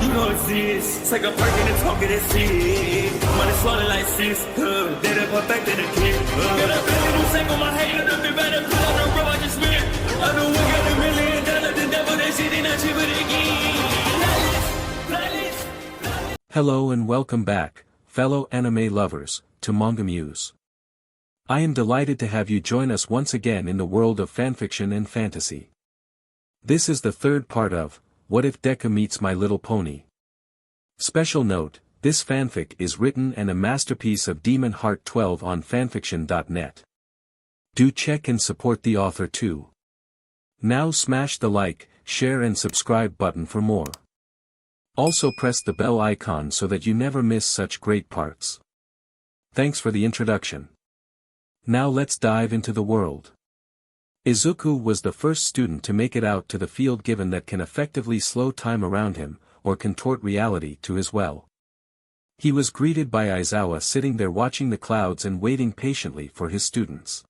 You don't exist. Take a perk and a talk of that shit. Money swallowed like sis. Did it perfect in the kid. Got a billion who sang on my head. Look me better. Put on the road I just spent. I know we got $1 million. The devil that shit ain't not cheaper again. Hello and welcome back, fellow anime lovers, to MangaMuse. I am delighted to have you join us once again in the world of fanfiction and fantasy. This is the third part of What If Deku Meets My Little Pony? Special note, this fanfic is written and a masterpiece of Demon Heart 12 on FANFICTIONnet. Do check and support the author too. Now smash the like, share and subscribe button for more. Also press the bell icon so that you never miss such great parts. Thanks for the introduction. Now let's dive into the world. Izuku was the first student to make it out to the field given that can effectively slow time around him, or contort reality to his will. He was greeted by Aizawa sitting there watching the clouds and waiting patiently for his students.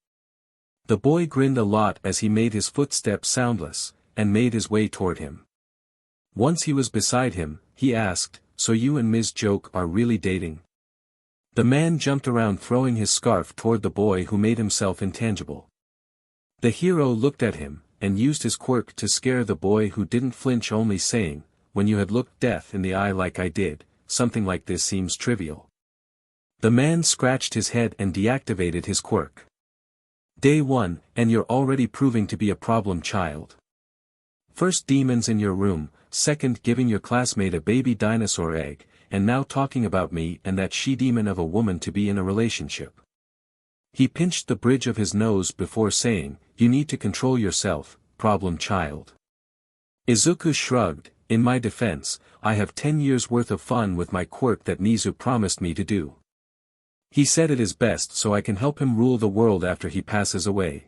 The boy grinned a lot as he made his footsteps soundless, and made his way toward him. Once he was beside him, he asked, "So you and Ms. Joke are really dating?" The man jumped around throwing his scarf toward the boy who made himself intangible. The hero looked at him, and used his quirk to scare the boy who didn't flinch, only saying, "When you had looked death in the eye like I did, something like this seems trivial." The man scratched his head and deactivated his quirk. Day 1, and you're already proving to be a problem child. First demons in your room, second giving your classmate a baby dinosaur egg, and now talking about me and that she-demon of a woman to be in a relationship. He pinched the bridge of his nose before saying, "You need to control yourself, problem child." Izuku shrugged, "In my defense, I have 10 years worth of fun with my quirk that Nizu promised me to do. He said it is best so I can help him rule the world after he passes away.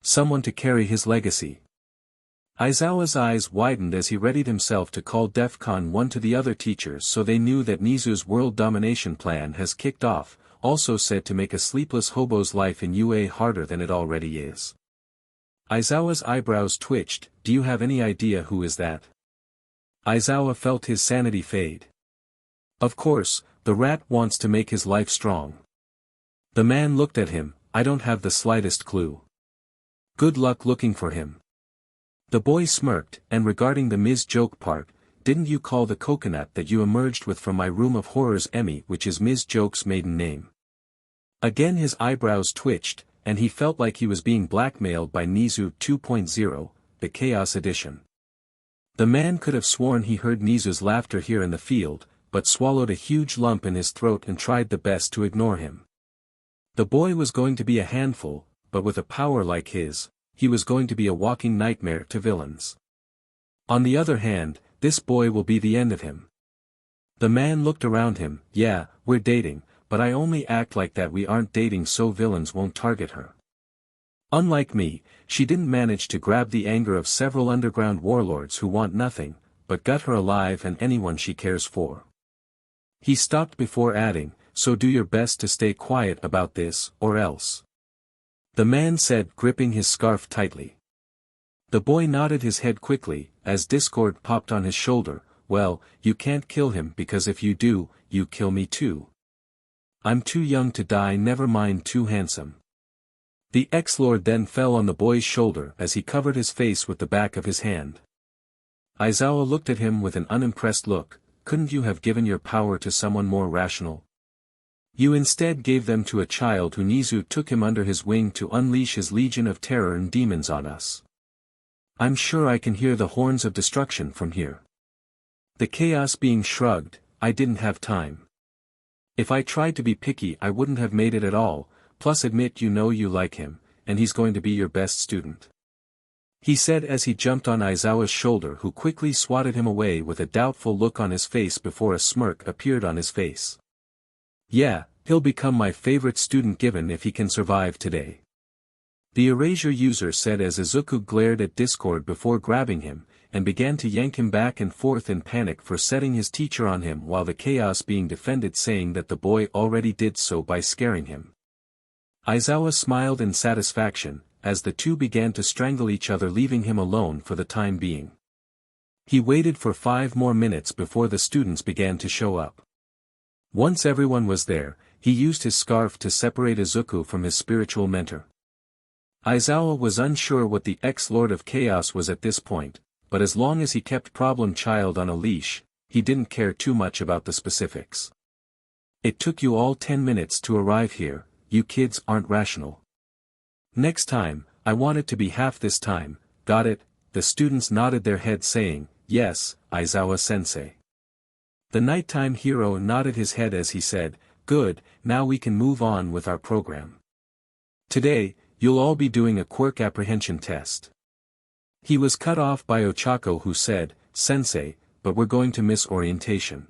Someone to carry his legacy." Aizawa's eyes widened as he readied himself to call DEFCON 1 to the other teachers so they knew that Nizu's world domination plan has kicked off, also said to make a sleepless hobo's life in UA harder than it already is. Aizawa's eyebrows twitched. "Do you have any idea who is that?" Aizawa felt his sanity fade. Of course, the rat wants to make his life strong. The man looked at him. "I don't have the slightest clue. Good luck looking for him." The boy smirked, "And regarding the Ms. Joke part, didn't you call the coconut that you emerged with from my room of horrors Emmy, which is Ms. Joke's maiden name?" Again his eyebrows twitched, and he felt like he was being blackmailed by Nizu 2.0, the Chaos Edition. The man could have sworn he heard Nizu's laughter here in the field, but swallowed a huge lump in his throat and tried the best to ignore him. The boy was going to be a handful, but with a power like his, he was going to be a walking nightmare to villains. On the other hand, this boy will be the end of him. The man looked around him. "Yeah, we're dating, but I only act like that we aren't dating so villains won't target her. Unlike me, she didn't manage to grab the anger of several underground warlords who want nothing, but gut her alive and anyone she cares for." He stopped before adding, "So do your best to stay quiet about this, or else." The man said, gripping his scarf tightly. The boy nodded his head quickly, as discord popped on his shoulder. "Well, you can't kill him because if you do, you kill me too. I'm too young to die, never mind too handsome." The ex-lord then fell on the boy's shoulder as he covered his face with the back of his hand. Aizawa looked at him with an unimpressed look. "Couldn't you have given your power to someone more rational? You instead gave them to a child who Nizu took him under his wing to unleash his legion of terror and demons on us. I'm sure I can hear the horns of destruction from here." The chaos being shrugged, "I didn't have time. If I tried to be picky I wouldn't have made it at all, plus admit you know you like him, and he's going to be your best student," he said as he jumped on Aizawa's shoulder, who quickly swatted him away with a doubtful look on his face before a smirk appeared on his face. "Yeah, he'll become my favorite student given if he can survive today," the erasure user said as Izuku glared at Discord before grabbing him, and began to yank him back and forth in panic for setting his teacher on him while the chaos being defended, saying that the boy already did so by scaring him. Aizawa smiled in satisfaction, as the two began to strangle each other, leaving him alone for the time being. He waited for 5 more minutes before the students began to show up. Once everyone was there, he used his scarf to separate Izuku from his spiritual mentor. Aizawa was unsure what the ex-Lord of Chaos was at this point, but as long as he kept Problem Child on a leash, he didn't care too much about the specifics. It took you all 10 minutes to arrive here, you kids aren't rational. Next time, I want it to be half this time, got it? The students nodded their heads saying, yes, Aizawa-sensei. The nighttime hero nodded his head as he said, good, now we can move on with our program. Today, you'll all be doing a Quirk apprehension test. He was cut off by Ochako who said, Sensei, but we're going to miss orientation.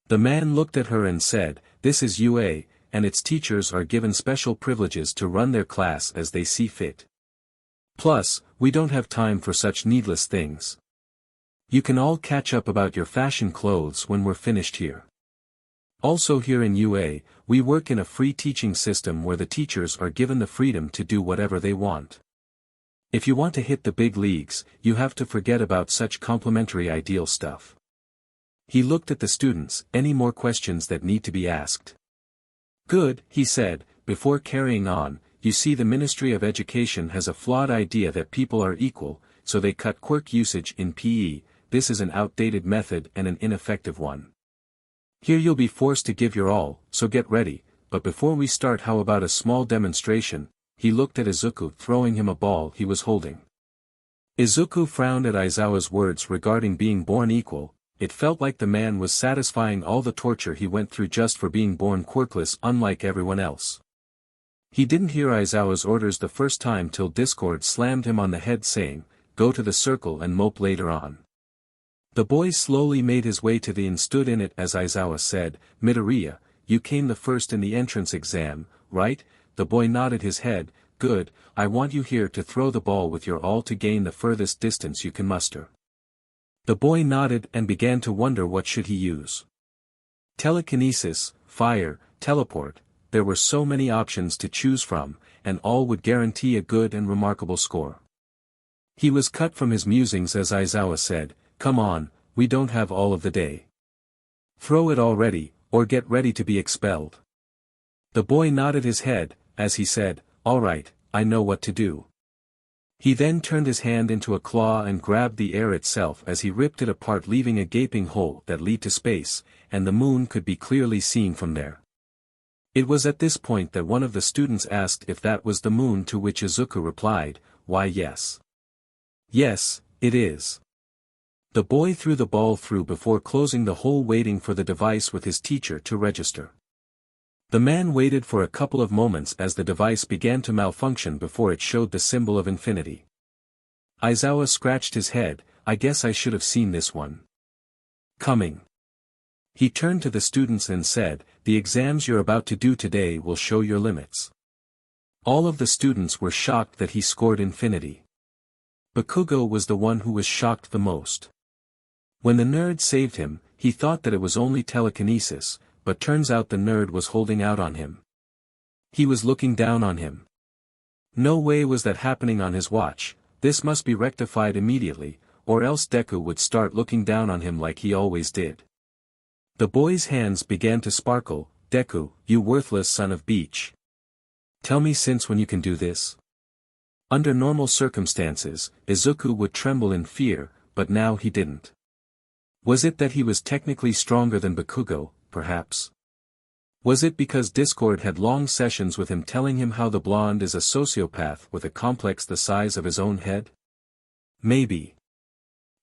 The man looked at her and said, this is UA, and its teachers are given special privileges to run their class as they see fit. Plus, we don't have time for such needless things. You can all catch up about your fashion clothes when we're finished here. Also here in UA, we work in a free teaching system where the teachers are given the freedom to do whatever they want. If you want to hit the big leagues, you have to forget about such complimentary ideal stuff. He looked at the students, any more questions that need to be asked? Good, he said, before carrying on, you see the Ministry of Education has a flawed idea that people are equal, so they cut Quirk usage in PE, this is an outdated method and an ineffective one. Here you'll be forced to give your all, so get ready, but before we start how about a small demonstration? He looked at Izuku throwing him a ball he was holding. Izuku frowned at Aizawa's words regarding being born equal, it felt like the man was satisfying all the torture he went through just for being born quirkless unlike everyone else. He didn't hear Aizawa's orders the first time till Discord slammed him on the head saying, go to the circle and mope later on. The boy slowly made his way to the and stood in it as Aizawa said, Midoriya, you came the first in the entrance exam, right? The boy nodded his head, good, I want you here to throw the ball with your all to gain the furthest distance you can muster. The boy nodded and began to wonder what should he use. Telekinesis, fire, teleport, there were so many options to choose from, and all would guarantee a good and remarkable score. He was cut from his musings as Aizawa said, come on, we don't have all of the day. Throw it already, or get ready to be expelled. The boy nodded his head, as he said, all right, I know what to do. He then turned his hand into a claw and grabbed the air itself as he ripped it apart leaving a gaping hole that led to space, and the moon could be clearly seen from there. It was at this point that one of the students asked if that was the moon, to which Izuku replied, why yes. Yes, it is. The boy threw the ball through before closing the hole waiting for the device with his teacher to register. The man waited for a couple of moments as the device began to malfunction before it showed the symbol of infinity. Aizawa scratched his head, I guess I should have seen this one coming. He turned to the students and said, the exams you're about to do today will show your limits. All of the students were shocked that he scored infinity. Bakugo was the one who was shocked the most. When the nerd saved him, he thought that it was only telekinesis, but turns out the nerd was holding out on him. He was looking down on him. No way was that happening on his watch, this must be rectified immediately, or else Deku would start looking down on him like he always did. The boy's hands began to sparkle, Deku, you worthless son of beach. Tell me since when you can do this? Under normal circumstances, Izuku would tremble in fear, but now he didn't. Was it that he was technically stronger than Bakugo, perhaps? Was it because Discord had long sessions with him telling him how the blonde is a sociopath with a complex the size of his own head? Maybe.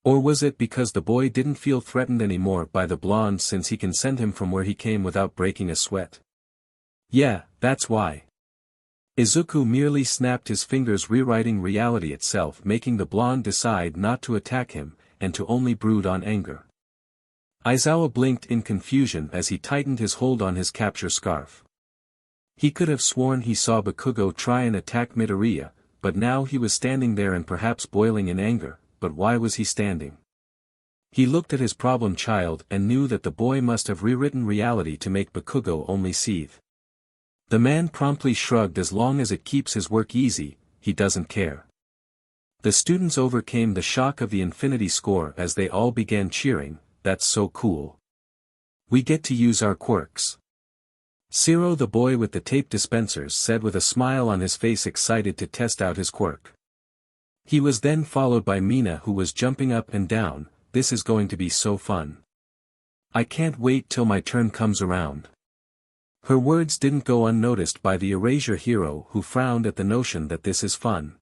Or was it because the boy didn't feel threatened anymore by the blonde since he can send him from where he came without breaking a sweat? Yeah, that's why. Izuku merely snapped his fingers rewriting reality itself, making the blonde decide not to attack him, and to only brood on anger. Aizawa blinked in confusion as he tightened his hold on his capture scarf. He could have sworn he saw Bakugo try and attack Midoriya, but now he was standing there and perhaps boiling in anger, but why was he standing? He looked at his problem child and knew that the boy must have rewritten reality to make Bakugo only seethe. The man promptly shrugged, as long as it keeps his work easy, he doesn't care. The students overcame the shock of the infinity score as they all began cheering. That's so cool. We get to use our quirks. Zero, the boy with the tape dispensers, said with a smile on his face, excited to test out his quirk. He was then followed by Mina, who was jumping up and down. This is going to be so fun. I can't wait till my turn comes around. Her words didn't go unnoticed by the erasure hero, who frowned at the notion that this is fun.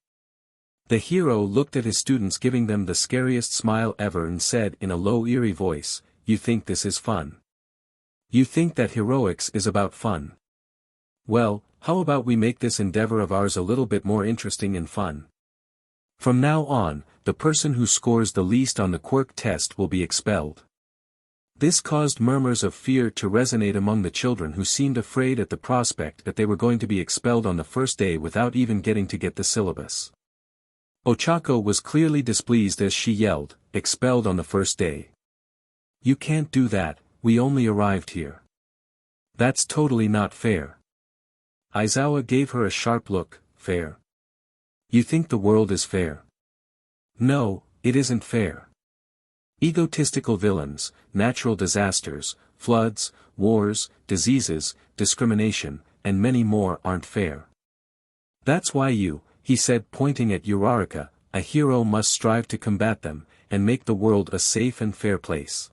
The hero looked at his students, giving them the scariest smile ever, and said in a low, eerie voice, "You think this is fun? You think that heroics is about fun? Well, how about we make this endeavor of ours a little bit more interesting and fun? From now on, the person who scores the least on the quirk test will be expelled." This caused murmurs of fear to resonate among the children, who seemed afraid at the prospect that they were going to be expelled on the first day without even getting to get the syllabus. Ochako was clearly displeased as she yelled, "Expelled on the first day? You can't do that, we only arrived here. That's totally not fair." Aizawa gave her a sharp look. "Fair? You think the world is fair? No, it isn't fair. Egotistical villains, natural disasters, floods, wars, diseases, discrimination, and many more aren't fair. That's why you," he said, pointing at Uraraka, "a hero must strive to combat them, and make the world a safe and fair place.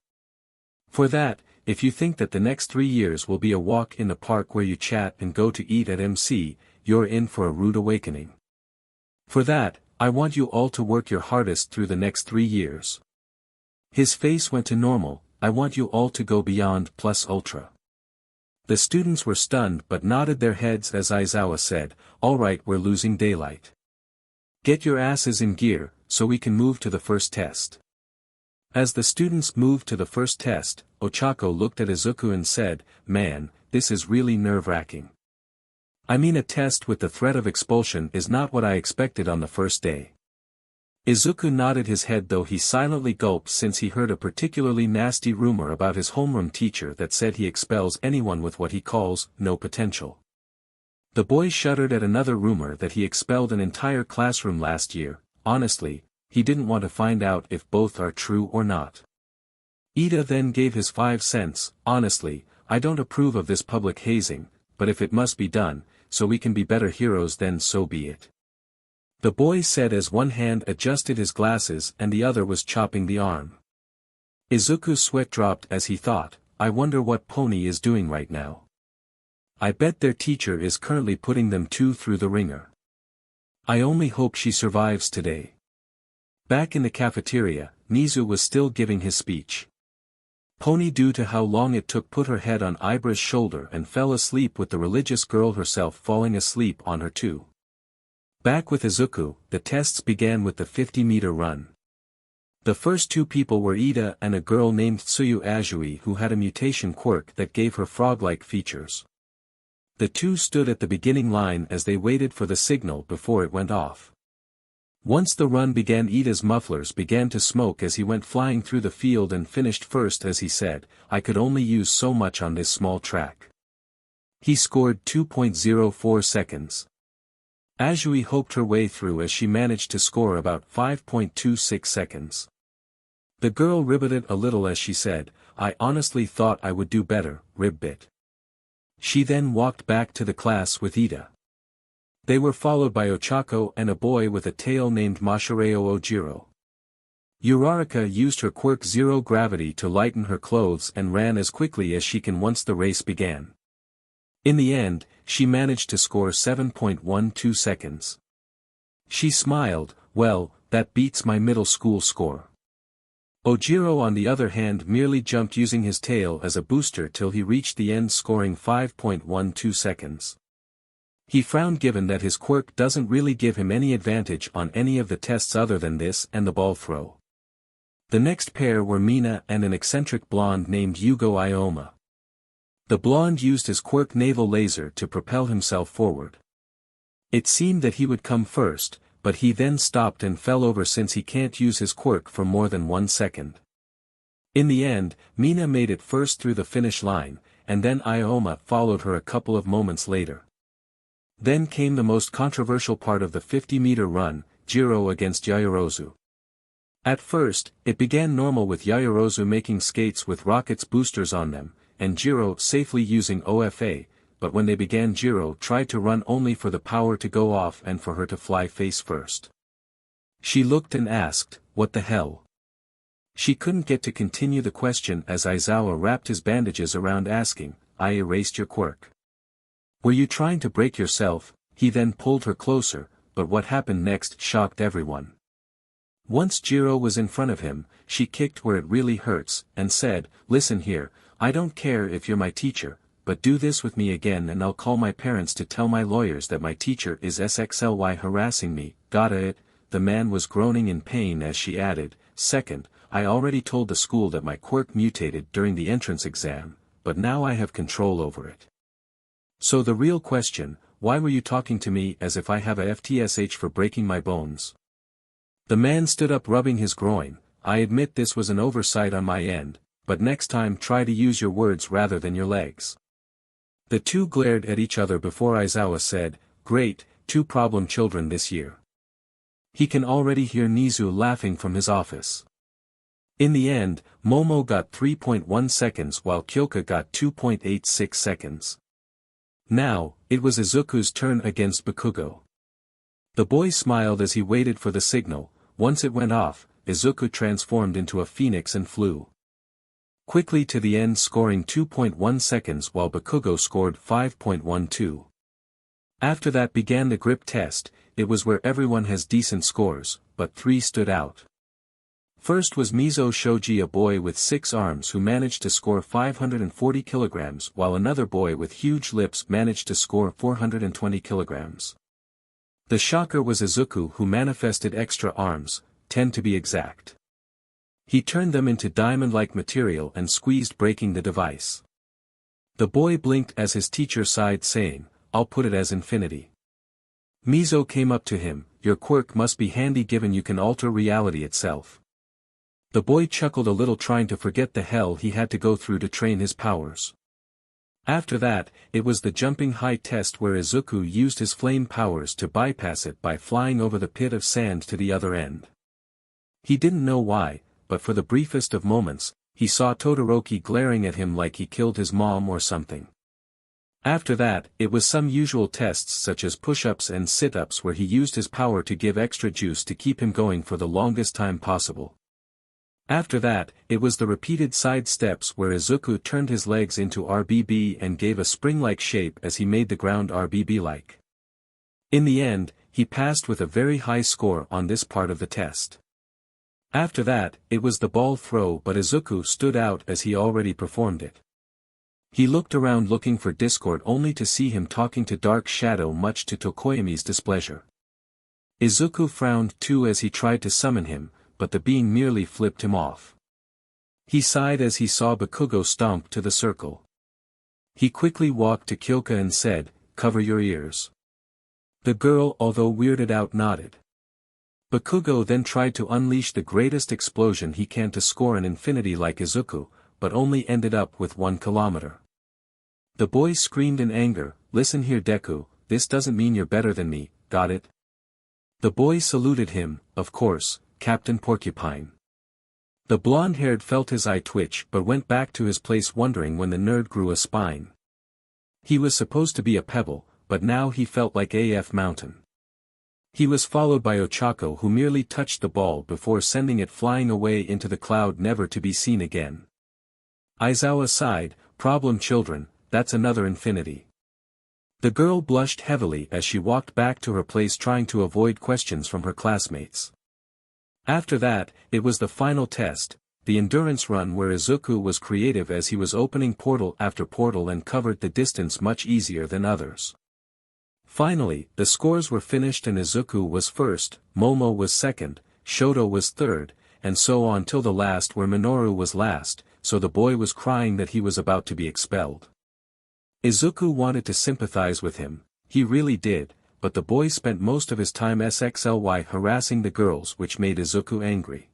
For that, if you think that the next 3 years will be a walk in the park where you chat and go to eat at MC, you're in for a rude awakening. For that, I want you all to work your hardest through the next 3 years." His face went to normal. "I want you all to go beyond plus ultra." The students were stunned but nodded their heads as Aizawa said, "All right, we're losing daylight. Get your asses in gear, so we can move to the first test." As the students moved to the first test, Ochako looked at Izuku and said, "Man, this is really nerve-wracking. I mean, a test with the threat of expulsion is not what I expected on the first day." Izuku nodded his head, though he silently gulped, since he heard a particularly nasty rumor about his homeroom teacher that said he expels anyone with what he calls no potential. The boy shuddered at another rumor that he expelled an entire classroom last year. Honestly, he didn't want to find out if both are true or not. Iida then gave his 5 cents. "Honestly, I don't approve of this public hazing, but if it must be done, so we can be better heroes, then so be it," the boy said as one hand adjusted his glasses and the other was chopping the arm. Izuku's sweat dropped as he thought, "I wonder what Pony is doing right now. I bet their teacher is currently putting them 2 through the ringer. I only hope she survives today." Back in the cafeteria, Nizu was still giving his speech. Pony, due to how long it took, put her head on Ibra's shoulder and fell asleep, with the religious girl herself falling asleep on her too. Back with Izuku, the tests began with the 50-meter run. The first 2 people were Iida and a girl named Tsuyu Azui, who had a mutation quirk that gave her frog-like features. The 2 stood at the beginning line as they waited for the signal before it went off. Once the run began, Iida's mufflers began to smoke as he went flying through the field and finished first as he said, "I could only use so much on this small track." He scored 2.04 seconds. Azui hoped her way through as she managed to score about 5.26 seconds. The girl ribbited a little as she said, "I honestly thought I would do better, ribbit." She then walked back to the class with Iida. They were followed by Ochako and a boy with a tail named Mashireo Ojiro. Uraraka used her quirk Zero Gravity to lighten her clothes and ran as quickly as she can once the race began. In the end, she managed to score 7.12 seconds. She smiled, "Well, that beats my middle school score." Ojiro on the other hand merely jumped using his tail as a booster till he reached the end, scoring 5.12 seconds. He frowned, given that his quirk doesn't really give him any advantage on any of the tests other than this and the ball throw. The next pair were Mina and an eccentric blonde named Yugo Ioma. The blonde used his quirk Naval Laser to propel himself forward. It seemed that he would come first, but he then stopped and fell over since he can't use his quirk for more than 1 second. In the end, Mina made it first through the finish line, and then Ioma followed her a couple of moments later. Then came the most controversial part of the 50-meter run. Jiro against Yaoyorozu. At first, it began normal with Yaoyorozu making skates with rockets boosters on them, and Jiro safely using OFA, but when they began Jiro tried to run only for the power to go off and for her to fly face first. She looked and asked, "What the hell?" She couldn't get to continue the question as Aizawa wrapped his bandages around asking, "I erased your quirk. Were you trying to break yourself?" He then pulled her closer, but what happened next shocked everyone. Once Jiro was in front of him, she kicked where it really hurts, and said, "Listen here, I don't care if you're my teacher, but do this with me again and I'll call my parents to tell my lawyers that my teacher is SXLY harassing me, got it?" The man was groaning in pain as she added, "Second, I already told the school that my quirk mutated during the entrance exam, but now I have control over it. So the real question, why were you talking to me as if I have a FTSH for breaking my bones?" The man stood up rubbing his groin. "I admit this was an oversight on my end, but next time try to use your words rather than your legs." The two glared at each other before Aizawa said, "Great, two problem children this year." He can already hear Nizu laughing from his office. In the end, Momo got 3.1 seconds while Kyoka got 2.86 seconds. Now, it was Izuku's turn against Bakugo. The boy smiled as he waited for the signal. Once it went off, Izuku transformed into a phoenix and flew quickly to the end, scoring 2.1 seconds while Bakugo scored 5.12. After that began the grip test. It was where everyone has decent scores, but 3 stood out. First was Mizo Shoji, a boy with 6 arms who managed to score 540 kilograms while another boy with huge lips managed to score 420 kilograms. The shocker was Izuku, who manifested extra arms, 10 to be exact. He turned them into diamond-like material and squeezed, breaking the device. The boy blinked as his teacher sighed, saying, "I'll put it as infinity." Mizo came up to him, "Your quirk must be handy given you can alter reality itself." The boy chuckled a little, trying to forget the hell he had to go through to train his powers. After that, it was the jumping high test where Izuku used his flame powers to bypass it by flying over the pit of sand to the other end. He didn't know why, but for the briefest of moments, he saw Todoroki glaring at him like he killed his mom or something. After that, it was some usual tests such as push-ups and sit-ups where he used his power to give extra juice to keep him going for the longest time possible. After that, it was the repeated side steps where Izuku turned his legs into RBB and gave a spring-like shape as he made the ground RBB-like. In the end, he passed with a very high score on this part of the test. After that, it was the ball throw, but Izuku stood out as he already performed it. He looked around looking for Discord only to see him talking to Dark Shadow, much to Tokoyami's displeasure. Izuku frowned too as he tried to summon him, but the being merely flipped him off. He sighed as he saw Bakugo stomp to the circle. He quickly walked to Kyoka and said, "Cover your ears." The girl, although weirded out, nodded. Bakugo then tried to unleash the greatest explosion he can to score an infinity like Izuku, but only ended up with 1 kilometer. The boy screamed in anger, "Listen here Deku, this doesn't mean you're better than me, got it?" The boy saluted him, "Of course, Captain Porcupine." The blonde-haired felt his eye twitch but went back to his place wondering when the nerd grew a spine. He was supposed to be a pebble, but now he felt like AF Mountain. He was followed by Ochako, who merely touched the ball before sending it flying away into the cloud never to be seen again. Aizawa sighed, "Problem children, that's another infinity." The girl blushed heavily as she walked back to her place trying to avoid questions from her classmates. After that, it was the final test, the endurance run, where Izuku was creative as he was opening portal after portal and covered the distance much easier than others. Finally, the scores were finished and Izuku was first, Momo was second, Shoto was third, and so on till the last where Minoru was last, so the boy was crying that he was about to be expelled. Izuku wanted to sympathize with him, he really did, but the boy spent most of his time SXLY harassing the girls, which made Izuku angry.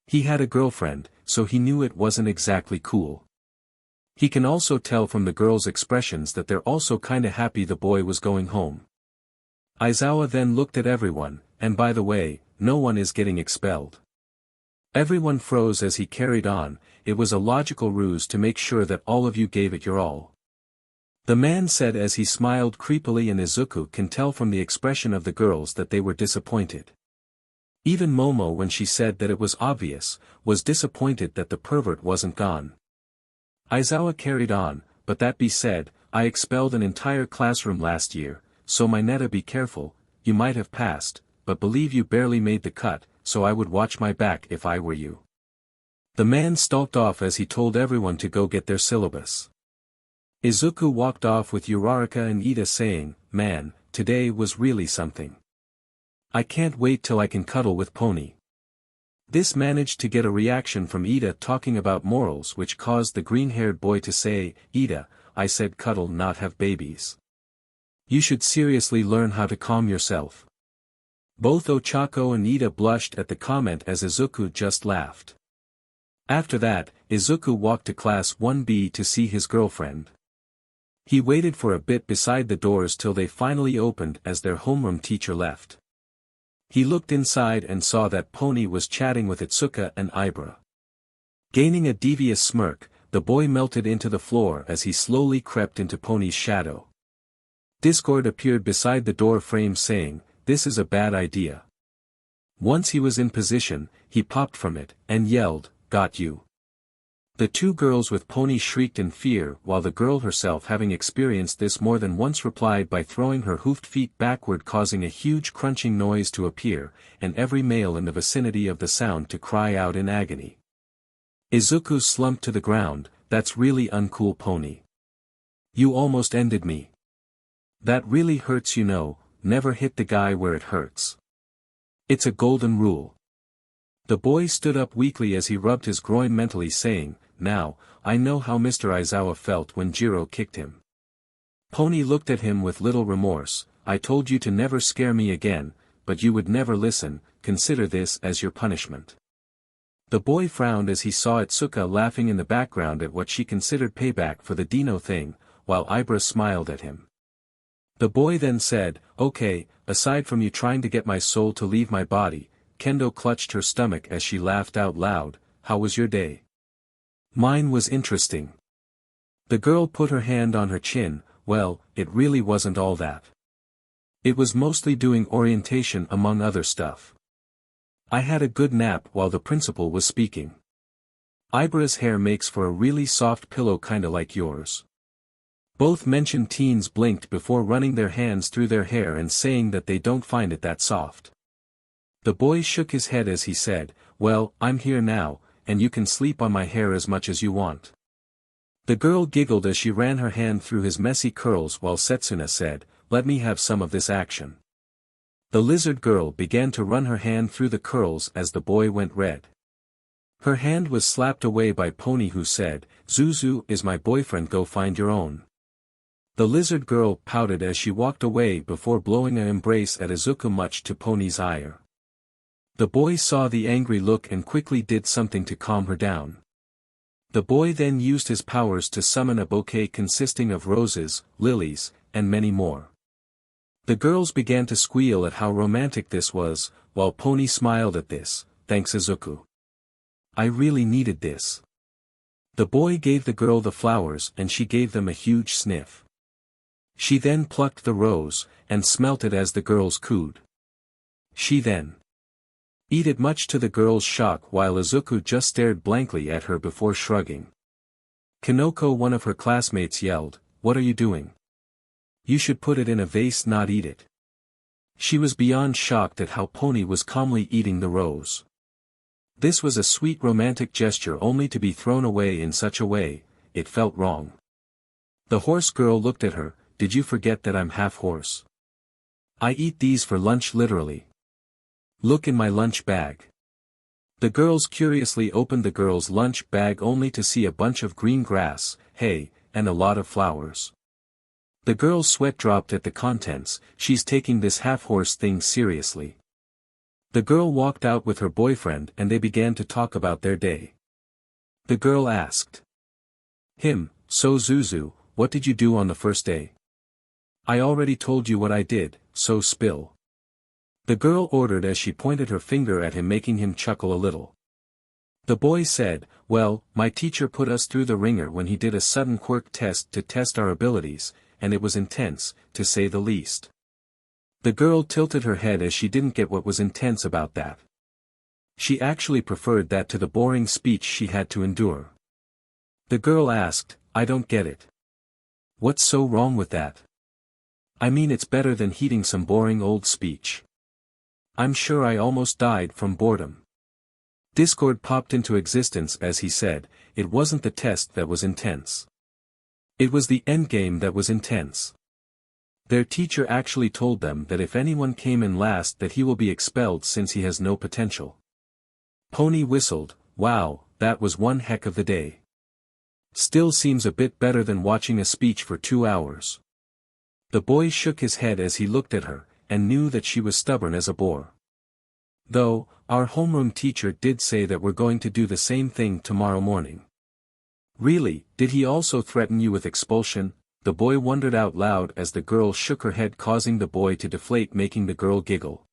He had a girlfriend, so he knew it wasn't exactly cool. He can also tell from the girls' expressions that they're also kinda happy the boy was going home. Aizawa then looked at everyone, and by the way, no one is getting expelled. Everyone froze as he carried on. It was a logical ruse to make sure that all of you gave it your all. The man said as he smiled creepily, and Izuku can tell from the expression of the girls that they were disappointed. Even Momo, when she said that it was obvious, was disappointed that the pervert wasn't gone. Aizawa carried on, but that be said, I expelled an entire classroom last year, so my netta be careful, you might have passed, but believe you barely made the cut, so I would watch my back if I were you. The man stalked off as he told everyone to go get their syllabus. Izuku walked off with Uraraka and Iida saying, man, today was really something. I can't wait till I can cuddle with Pony. This managed to get a reaction from Iida talking about morals, which caused the green-haired boy to say, Iida, I said cuddle, not have babies. You should seriously learn how to calm yourself. Both Ochako and Iida blushed at the comment as Izuku just laughed. After that, Izuku walked to class 1B to see his girlfriend. He waited for a bit beside the doors till they finally opened as their homeroom teacher left. He looked inside and saw that Pony was chatting with Itsuka and Ibra. Gaining a devious smirk, the boy melted into the floor as he slowly crept into Pony's shadow. Discord appeared beside the door frame saying, this is a bad idea. Once he was in position, he popped from it, and yelled, got you. The two girls with Pony shrieked in fear, while the girl herself, having experienced this more than once, replied by throwing her hoofed feet backward, causing a huge crunching noise to appear, and every male in the vicinity of the sound to cry out in agony. Izuku slumped to the ground. That's really uncool, Pony. You almost ended me. That really hurts, you know, never hit the guy where it hurts. It's a golden rule. The boy stood up weakly as he rubbed his groin mentally saying, now, I know how Mr. Aizawa felt when Jiro kicked him. Pony looked at him with little remorse. I told you to never scare me again, but you would never listen. Consider this as your punishment. The boy frowned as he saw Itsuka laughing in the background at what she considered payback for the Dino thing, while Ibra smiled at him. The boy then said, okay, aside from you trying to get my soul to leave my body, Kendo clutched her stomach as she laughed out loud, how was your day? Mine was interesting. The girl put her hand on her chin, well, it really wasn't all that. It was mostly doing orientation among other stuff. I had a good nap while the principal was speaking. Ibra's hair makes for a really soft pillow kinda like yours. Both mentioned teens blinked before running their hands through their hair and saying that they don't find it that soft. The boy shook his head as he said, well, I'm here now, and you can sleep on my hair as much as you want. The girl giggled as she ran her hand through his messy curls while Setsuna said, let me have some of this action. The lizard girl began to run her hand through the curls as the boy went red. Her hand was slapped away by Pony, who said, Zuzu is my boyfriend, go find your own. The lizard girl pouted as she walked away before blowing an embrace at Izuku, much to Pony's ire. The boy saw the angry look and quickly did something to calm her down. The boy then used his powers to summon a bouquet consisting of roses, lilies, and many more. The girls began to squeal at how romantic this was, while Pony smiled at this, thanks Izuku. I really needed this. The boy gave the girl the flowers and she gave them a huge sniff. She then plucked the rose, and smelt it as the girls cooed. She then ate it, much to the girl's shock, while Izuku just stared blankly at her before shrugging. Kanoko, one of her classmates, yelled, what are you doing? You should put it in a vase, not eat it. She was beyond shocked at how Pony was calmly eating the rose. This was a sweet romantic gesture only to be thrown away in such a way. It felt wrong. The horse girl looked at her, did you forget that I'm half horse? I eat these for lunch literally. Look in my lunch bag. The girls curiously opened the girl's lunch bag only to see a bunch of green grass, hay, and a lot of flowers. The girl's sweat dropped at the contents. She's taking this half-horse thing seriously. The girl walked out with her boyfriend and they began to talk about their day. The girl asked him, so Zuzu, what did you do on the first day? I already told you what I did, so spill. The girl ordered as she pointed her finger at him, making him chuckle a little. The boy said, well, my teacher put us through the ringer when he did a sudden quirk test to test our abilities, and it was intense, to say the least. The girl tilted her head as she didn't get what was intense about that. She actually preferred that to the boring speech she had to endure. The girl asked, I don't get it. What's so wrong with that? I mean, it's better than hearing some boring old speech. I'm sure I almost died from boredom. Discord popped into existence as he said, it wasn't the test that was intense. It was the endgame that was intense. Their teacher actually told them that if anyone came in last that he will be expelled since he has no potential. Pony whistled, wow, that was one heck of the day. Still seems a bit better than watching a speech for 2 hours. The boy shook his head as he looked at her, and knew that she was stubborn as a boar. Though, our homeroom teacher did say that we're going to do the same thing tomorrow morning. Really, did he also threaten you with expulsion? The boy wondered out loud as the girl shook her head, causing the boy to deflate, making the girl giggle.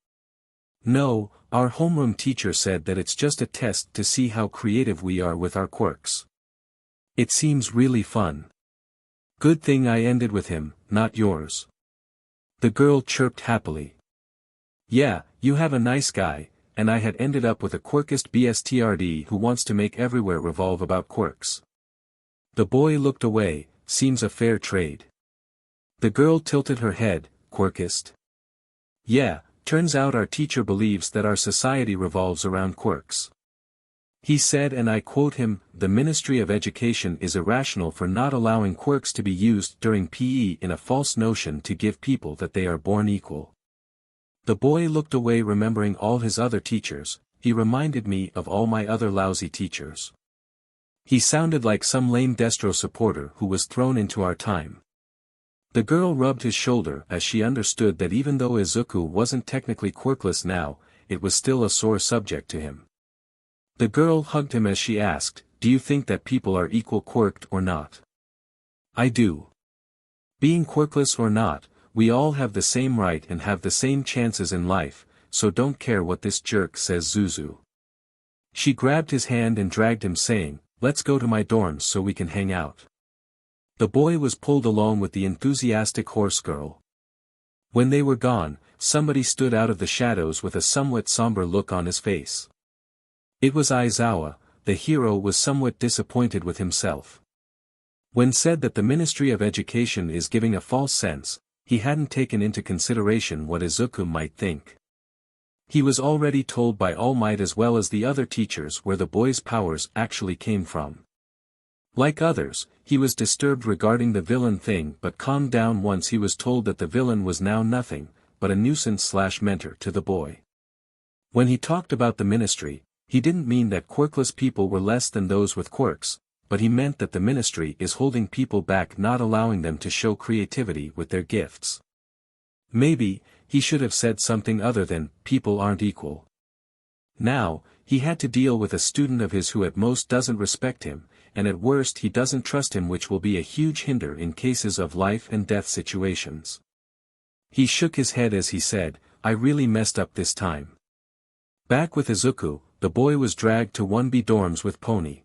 No, our homeroom teacher said that it's just a test to see how creative we are with our quirks. It seems really fun. Good thing I ended with him, not yours. The girl chirped happily. Yeah, you have a nice guy, and I had ended up with a quirkist BSTRD who wants to make everywhere revolve about quirks. The boy looked away, seems a fair trade. The girl tilted her head, quirkist? Yeah, turns out our teacher believes that our society revolves around quirks. He said, and I quote him, the Ministry of Education is irrational for not allowing quirks to be used during PE in a false notion to give people that they are born equal. The boy looked away, remembering all his other teachers. He reminded me of all my other lousy teachers. He sounded like some lame Destro supporter who was thrown into our time. The girl rubbed his shoulder as she understood that even though Izuku wasn't technically quirkless now, it was still a sore subject to him. The girl hugged him as she asked, do you think that people are equal quirked or not? I do. Being quirkless or not, we all have the same right and have the same chances in life, so don't care what this jerk says, Zuzu. She grabbed his hand and dragged him, saying, let's go to my dorms so we can hang out. The boy was pulled along with the enthusiastic horse girl. When they were gone, somebody stood out of the shadows with a somewhat somber look on his face. It was Aizawa. The hero was somewhat disappointed with himself. When said that the Ministry of Education is giving a false sense, he hadn't taken into consideration what Izuku might think. He was already told by All Might as well as the other teachers where the boy's powers actually came from. Like others, he was disturbed regarding the villain thing but calmed down once he was told that the villain was now nothing but a nuisance/mentor to the boy. When he talked about the ministry, he didn't mean that quirkless people were less than those with quirks, but he meant that the ministry is holding people back, not allowing them to show creativity with their gifts. Maybe, he should have said something other than, people aren't equal. Now, he had to deal with a student of his who at most doesn't respect him, and at worst he doesn't trust him, which will be a huge hinder in cases of life and death situations. He shook his head as he said, I really messed up this time. Back with Izuku, the boy was dragged to 1B dorms with Pony.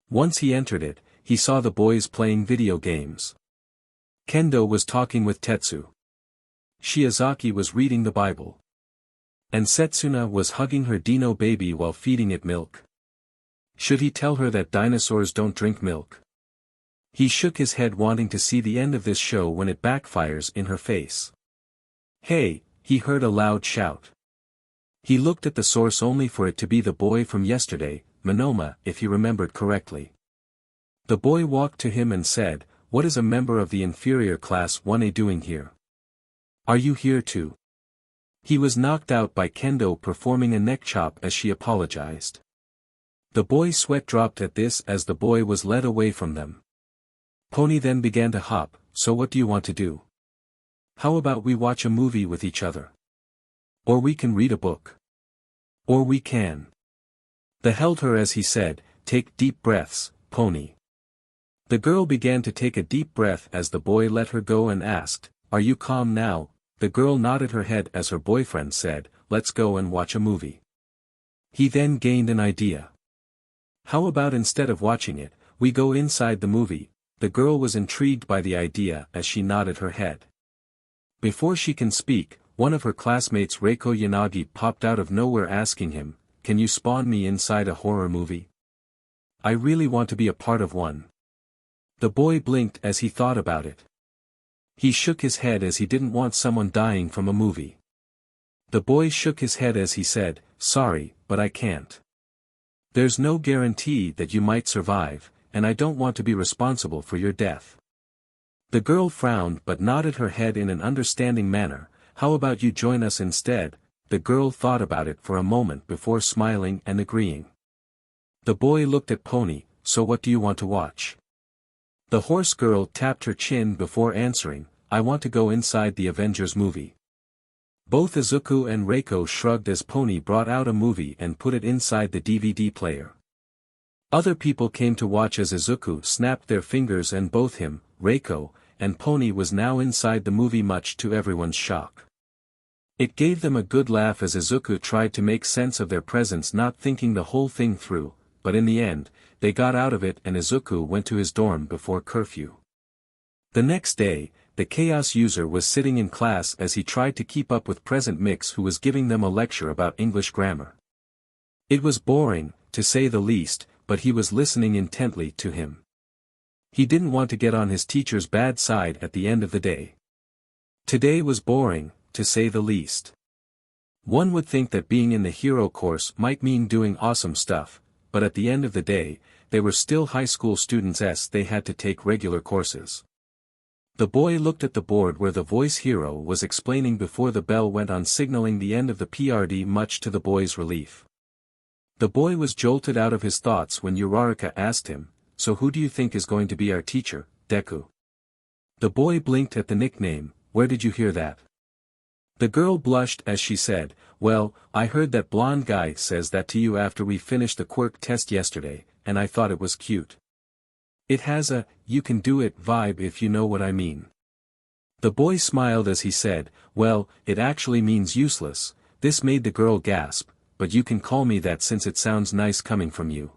Once he entered it, he saw the boys playing video games. Kendo was talking with Tetsu. Shiozaki was reading the Bible. And Setsuna was hugging her Dino baby while feeding it milk. Should he tell her that dinosaurs don't drink milk? He shook his head, wanting to see the end of this show when it backfires in her face. Hey, he heard a loud shout. He looked at the source only for it to be the boy from yesterday, Monoma, if he remembered correctly. The boy walked to him and said, what is a member of the inferior class 1A doing here? Are you here too? He was knocked out by Kendo performing a neck chop as she apologized. The boy's sweat dropped at this as the boy was led away from them. Pony then began to hop, so what do you want to do? How about we watch a movie with each other? Or we can read a book. Or we can. The held her as he said, take deep breaths, Pony. The girl began to take a deep breath as the boy let her go and asked, are you calm now, The girl nodded her head as her boyfriend said, "Let's go and watch a movie." He then gained an idea. "How about instead of watching it, we go inside the movie?" The girl was intrigued by the idea as she nodded her head. Before she can speak, one of her classmates Reiko Yanagi popped out of nowhere asking him, "Can you spawn me inside a horror movie? I really want to be a part of one." The boy blinked as he thought about it. He shook his head as he didn't want someone dying from a movie. The boy shook his head as he said, "Sorry, but I can't. There's no guarantee that you might survive, and I don't want to be responsible for your death." The girl frowned but nodded her head in an understanding manner. "How about you join us instead?" The girl thought about it for a moment before smiling and agreeing. The boy looked at Pony, "So what do you want to watch?" The horse girl tapped her chin before answering, "I want to go inside the Avengers movie." Both Izuku and Reiko shrugged as Pony brought out a movie and put it inside the DVD player. Other people came to watch as Izuku snapped their fingers and both him, Reiko, and Pony was now inside the movie much to everyone's shock. It gave them a good laugh as Izuku tried to make sense of their presence, not thinking the whole thing through, but in the end, they got out of it and Izuku went to his dorm before curfew. The next day, the Chaos user was sitting in class as he tried to keep up with Present Mix, who was giving them a lecture about English grammar. It was boring, to say the least, but he was listening intently to him. He didn't want to get on his teacher's bad side at the end of the day. Today was boring, to say the least. One would think that being in the hero course might mean doing awesome stuff, but at the end of the day, they were still high school students as they had to take regular courses. The boy looked at the board where the voice hero was explaining before the bell went on, signaling the end of the PRD, much to the boy's relief. The boy was jolted out of his thoughts when Uraraka asked him, "So who do you think is going to be our teacher, Deku?" The boy blinked at the nickname. "Where did you hear that?" The girl blushed as she said, "Well, I heard that blonde guy says that to you after we finished the Quirk test yesterday, and I thought it was cute. It has a, you can do it vibe, if you know what I mean." The boy smiled as he said, "Well, it actually means useless." This made the girl gasp, "But you can call me that since it sounds nice coming from you."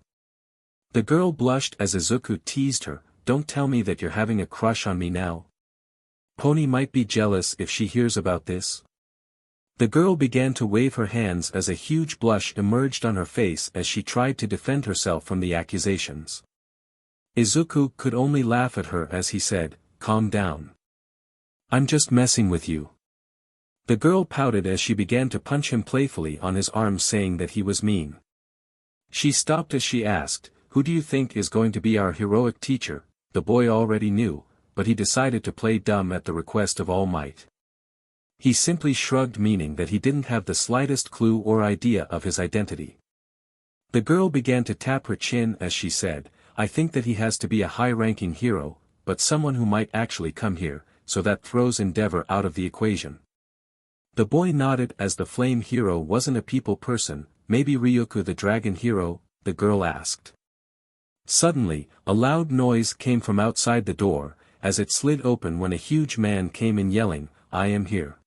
The girl blushed as Izuku teased her, "Don't tell me that you're having a crush on me now. Pony might be jealous if she hears about this." The girl began to wave her hands as a huge blush emerged on her face as she tried to defend herself from the accusations. Izuku could only laugh at her as he said, "Calm down. I'm just messing with you." The girl pouted as she began to punch him playfully on his arm, saying that he was mean. She stopped as she asked, "Who do you think is going to be our heroic teacher?" The boy already knew, but he decided to play dumb at the request of All Might. He simply shrugged, meaning that he didn't have the slightest clue or idea of his identity. The girl began to tap her chin as she said, "I think that he has to be a high-ranking hero, but someone who might actually come here, so that throws Endeavor out of the equation." The boy nodded as the flame hero wasn't a people person. "Maybe Ryuku the dragon hero?" the girl asked. Suddenly, a loud noise came from outside the door, as it slid open when a huge man came in yelling, "I am here."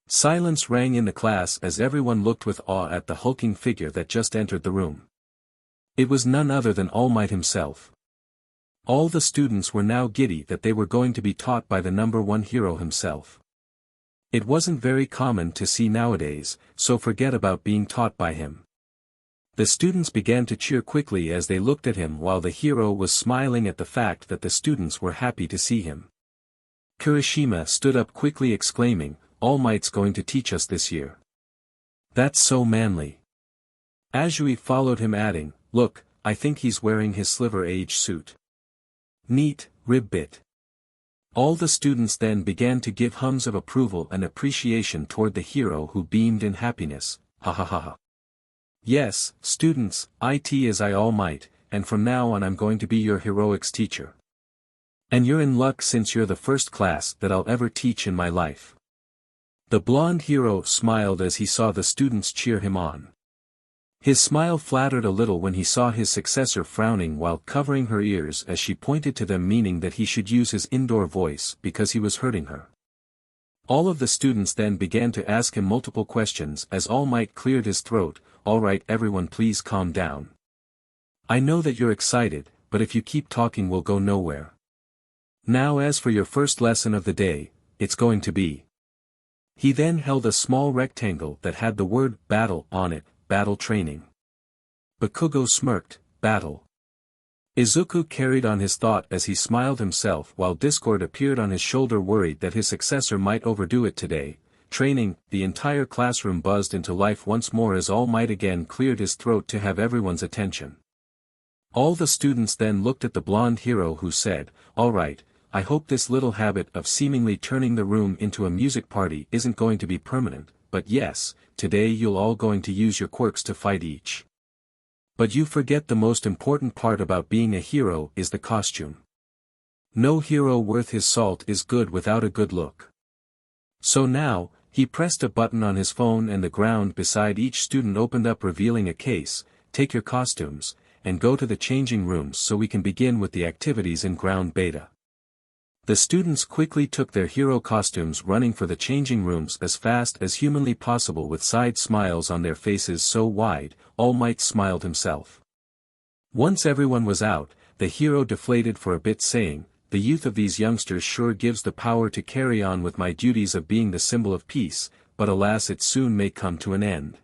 Silence rang in the class as everyone looked with awe at the hulking figure that just entered the room. It was none other than All Might himself. All the students were now giddy that they were going to be taught by the #1 hero himself. It wasn't very common to see nowadays, so forget about being taught by him. The students began to cheer quickly as they looked at him, while the hero was smiling at the fact that the students were happy to see him. Kirishima stood up quickly exclaiming, "All Might's going to teach us this year. That's so manly." Azui followed him, adding, "Look, I think he's wearing his Sliver Age suit. Neat, ribbit." All the students then began to give hums of approval and appreciation toward the hero, who beamed in happiness. "Ha ha ha ha. Yes, students, it is I All Might, and from now on I'm going to be your heroics teacher. And you're in luck since you're the first class that I'll ever teach in my life." The blonde hero smiled as he saw the students cheer him on. His smile flattered a little when he saw his successor frowning while covering her ears as she pointed to them, meaning that he should use his indoor voice because he was hurting her. All of the students then began to ask him multiple questions as All Might cleared his throat. Alright everyone, please calm down. I know that you're excited, but if you keep talking we'll go nowhere. Now as for your first lesson of the day, it's going to be. He then held a small rectangle that had the word battle on it, battle training. Bakugo smirked, battle. Izuku carried on his thought as he smiled himself while Discord appeared on his shoulder, worried that his successor might overdo it today. Training. The entire classroom buzzed into life once more as All Might again cleared his throat to have everyone's attention. All the students then looked at the blonde hero who said, alright, I hope this little habit of seemingly turning the room into a music party isn't going to be permanent, but yes, today you'll all going to use your quirks to fight each. But you forget the most important part about being a hero is the costume. No hero worth his salt is good without a good look. So now, he pressed a button on his phone and the ground beside each student opened up, revealing a case. Take your costumes, and go to the changing rooms so we can begin with the activities in ground beta. The students quickly took their hero costumes, running for the changing rooms as fast as humanly possible with side smiles on their faces so wide, All Might smiled himself. Once everyone was out, the hero deflated for a bit, saying, the youth of these youngsters sure gives the power to carry on with my duties of being the symbol of peace, but alas it soon may come to an end.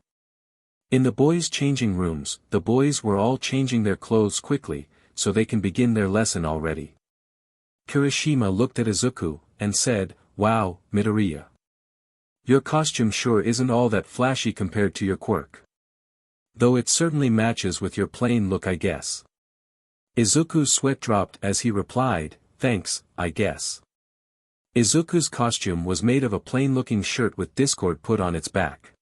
In the boys' changing rooms, the boys were all changing their clothes quickly, so they can begin their lesson already. Kirishima looked at Izuku, and said, wow, Midoriya. Your costume sure isn't all that flashy compared to your quirk. Though it certainly matches with your plain look, I guess. Izuku's sweat dropped as he replied, thanks, I guess. Izuku's costume was made of a plain-looking shirt with Discord put on its back.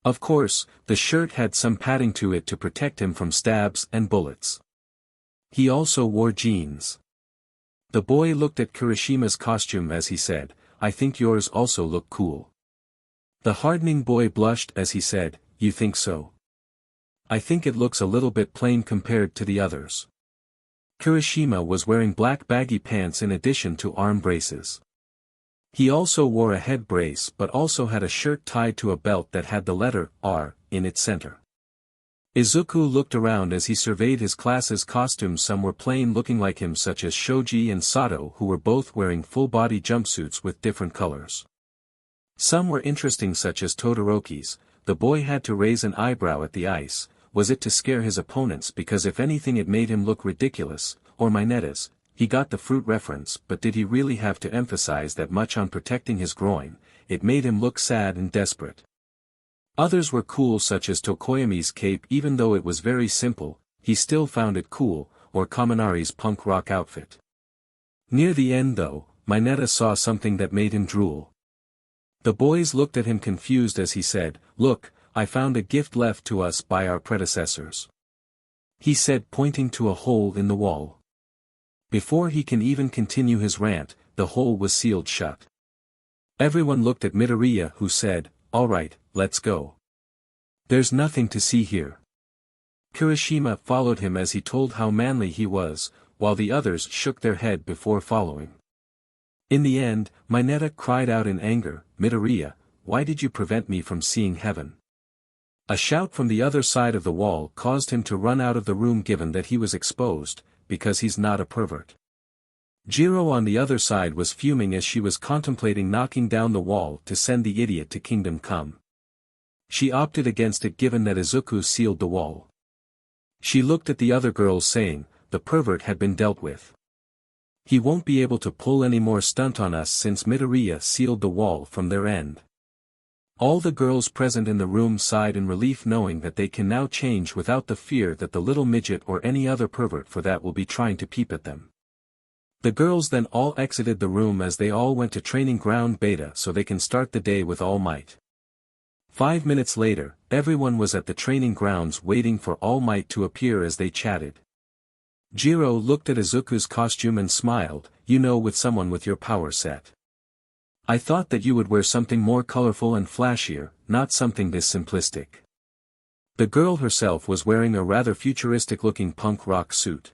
Of course, the shirt had some padding to it to protect him from stabs and bullets. He also wore jeans. The boy looked at Kirishima's costume as he said, I think yours also look cool. The hardening boy blushed as he said, you think so? I think it looks a little bit plain compared to the others. Kirishima was wearing black baggy pants in addition to arm braces. He also wore a head brace but also had a shirt tied to a belt that had the letter R in its center. Izuku looked around as he surveyed his class's costumes. Some were plain looking like him, such as Shoji and Sato, who were both wearing full-body jumpsuits with different colors. Some were interesting, such as Todoroki's. The boy had to raise an eyebrow at the ice. Was it to scare his opponents? Because if anything it made him look ridiculous. Or Minetta's. He got the fruit reference, but did he really have to emphasize that much on protecting his groin? It made him look sad and desperate. Others were cool, such as Tokoyami's cape. Even though it was very simple, he still found it cool, or Kaminari's punk rock outfit. Near the end though, Minetta saw something that made him drool. The boys looked at him confused as he said, look, I found a gift left to us by our predecessors. He said, pointing to a hole in the wall. Before he can even continue his rant, the hole was sealed shut. Everyone looked at Midoriya, who said, alright, let's go. There's nothing to see here. Kirishima followed him as he told how manly he was, while the others shook their head before following. In the end, Minetta cried out in anger, Midoriya, why did you prevent me from seeing heaven? A shout from the other side of the wall caused him to run out of the room, given that he was exposed, because he's not a pervert. Jiro on the other side was fuming as she was contemplating knocking down the wall to send the idiot to Kingdom Come. She opted against it given that Izuku sealed the wall. She looked at the other girls saying, the pervert had been dealt with. He won't be able to pull any more stunt on us since Midoriya sealed the wall from their end. All the girls present in the room sighed in relief, knowing that they can now change without the fear that the little midget or any other pervert for that will be trying to peep at them. The girls then all exited the room as they all went to training ground beta so they can start the day with all might. 5 minutes later, everyone was at the training grounds waiting for All Might to appear as they chatted. Jiro looked at Izuku's costume and smiled, you know, with someone with your power set. I thought that you would wear something more colorful and flashier, not something this simplistic. The girl herself was wearing a rather futuristic-looking punk rock suit.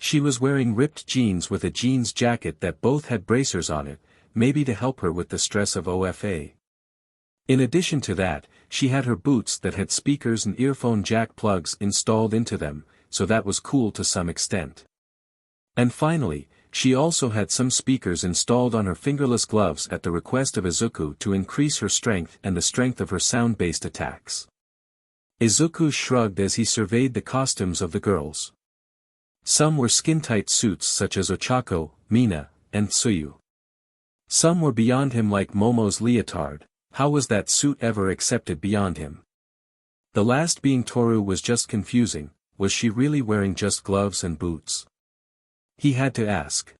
She was wearing ripped jeans with a jeans jacket that both had bracers on it, maybe to help her with the stress of OFA. In addition to that, she had her boots that had speakers and earphone jack plugs installed into them, so that was cool to some extent. And finally, she also had some speakers installed on her fingerless gloves at the request of Izuku to increase her strength and the strength of her sound-based attacks. Izuku shrugged as he surveyed the costumes of the girls. Some were skin-tight suits such as Ochako, Mina, and Tsuyu. Some were beyond him like Momo's leotard. How was that suit ever accepted beyond him? The last being Toru was just confusing. Was she really wearing just gloves and boots? He had to ask.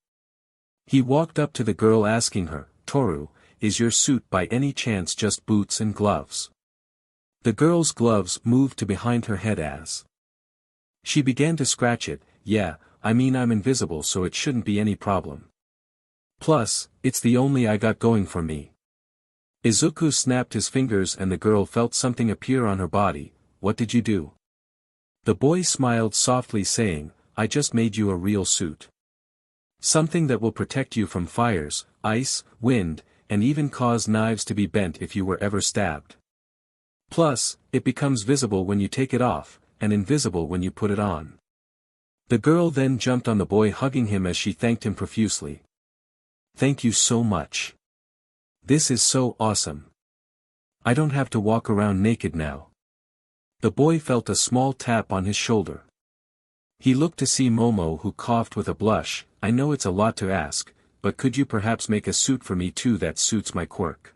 He walked up to the girl asking her, Toru, is your suit by any chance just boots and gloves? The girl's gloves moved to behind her head as she began to scratch it. Yeah, I mean I'm invisible so it shouldn't be any problem. Plus, it's the only I got going for me. Izuku snapped his fingers and the girl felt something appear on her body. What did you do? The boy smiled softly saying, I just made you a real suit. Something that will protect you from fires, ice, wind, and even cause knives to be bent if you were ever stabbed. Plus, it becomes visible when you take it off, and invisible when you put it on. The girl then jumped on the boy hugging him as she thanked him profusely. Thank you so much. This is so awesome. I don't have to walk around naked now. The boy felt a small tap on his shoulder. He looked to see Momo who coughed with a blush. I know it's a lot to ask, but could you perhaps make a suit for me too that suits my quirk?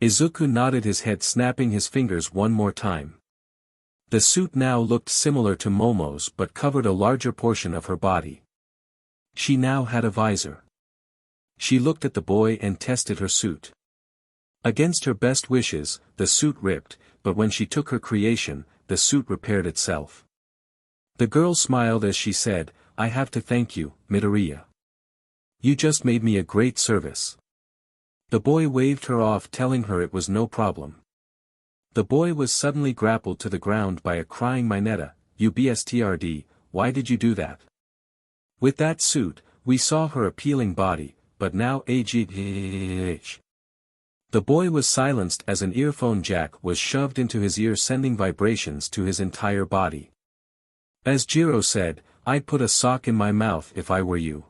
Izuku nodded his head snapping his fingers one more time. The suit now looked similar to Momo's but covered a larger portion of her body. She now had a visor. She looked at the boy and tested her suit. Against her best wishes, the suit ripped, but when she took her creation, the suit repaired itself. The girl smiled as she said, I have to thank you, Midoriya. You just made me a great service. The boy waved her off telling her it was no problem. The boy was suddenly grappled to the ground by a crying Mineta, you bstrd, why did you do that? With that suit, we saw her appealing body, but now The boy was silenced as an earphone jack was shoved into his ear sending vibrations to his entire body. As Jiro said, I'd put a sock in my mouth if I were you.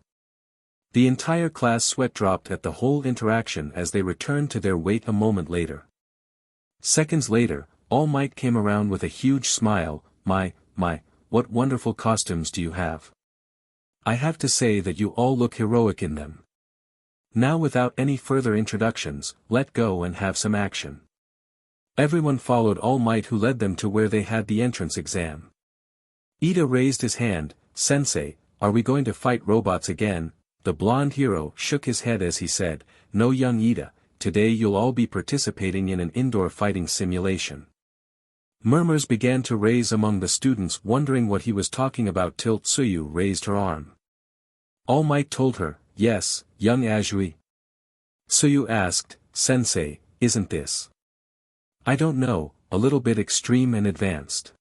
The entire class sweat dropped at the whole interaction as they returned to their weight a moment later. Seconds later, All Might came around with a huge smile, my, what wonderful costumes do you have? I have to say that you all look heroic in them. Now without any further introductions, let go and have some action. Everyone followed All Might who led them to where they had the entrance exam. Iida raised his hand, Sensei, are we going to fight robots again? The blonde hero shook his head as he said, no young Iida, today you'll all be participating in an indoor fighting simulation. Murmurs began to raise among the students wondering what he was talking about till Tsuyu raised her arm. All Might told her, yes, young Azui. Tsuyu asked, Sensei, isn't this? I don't know, a little bit extreme and advanced.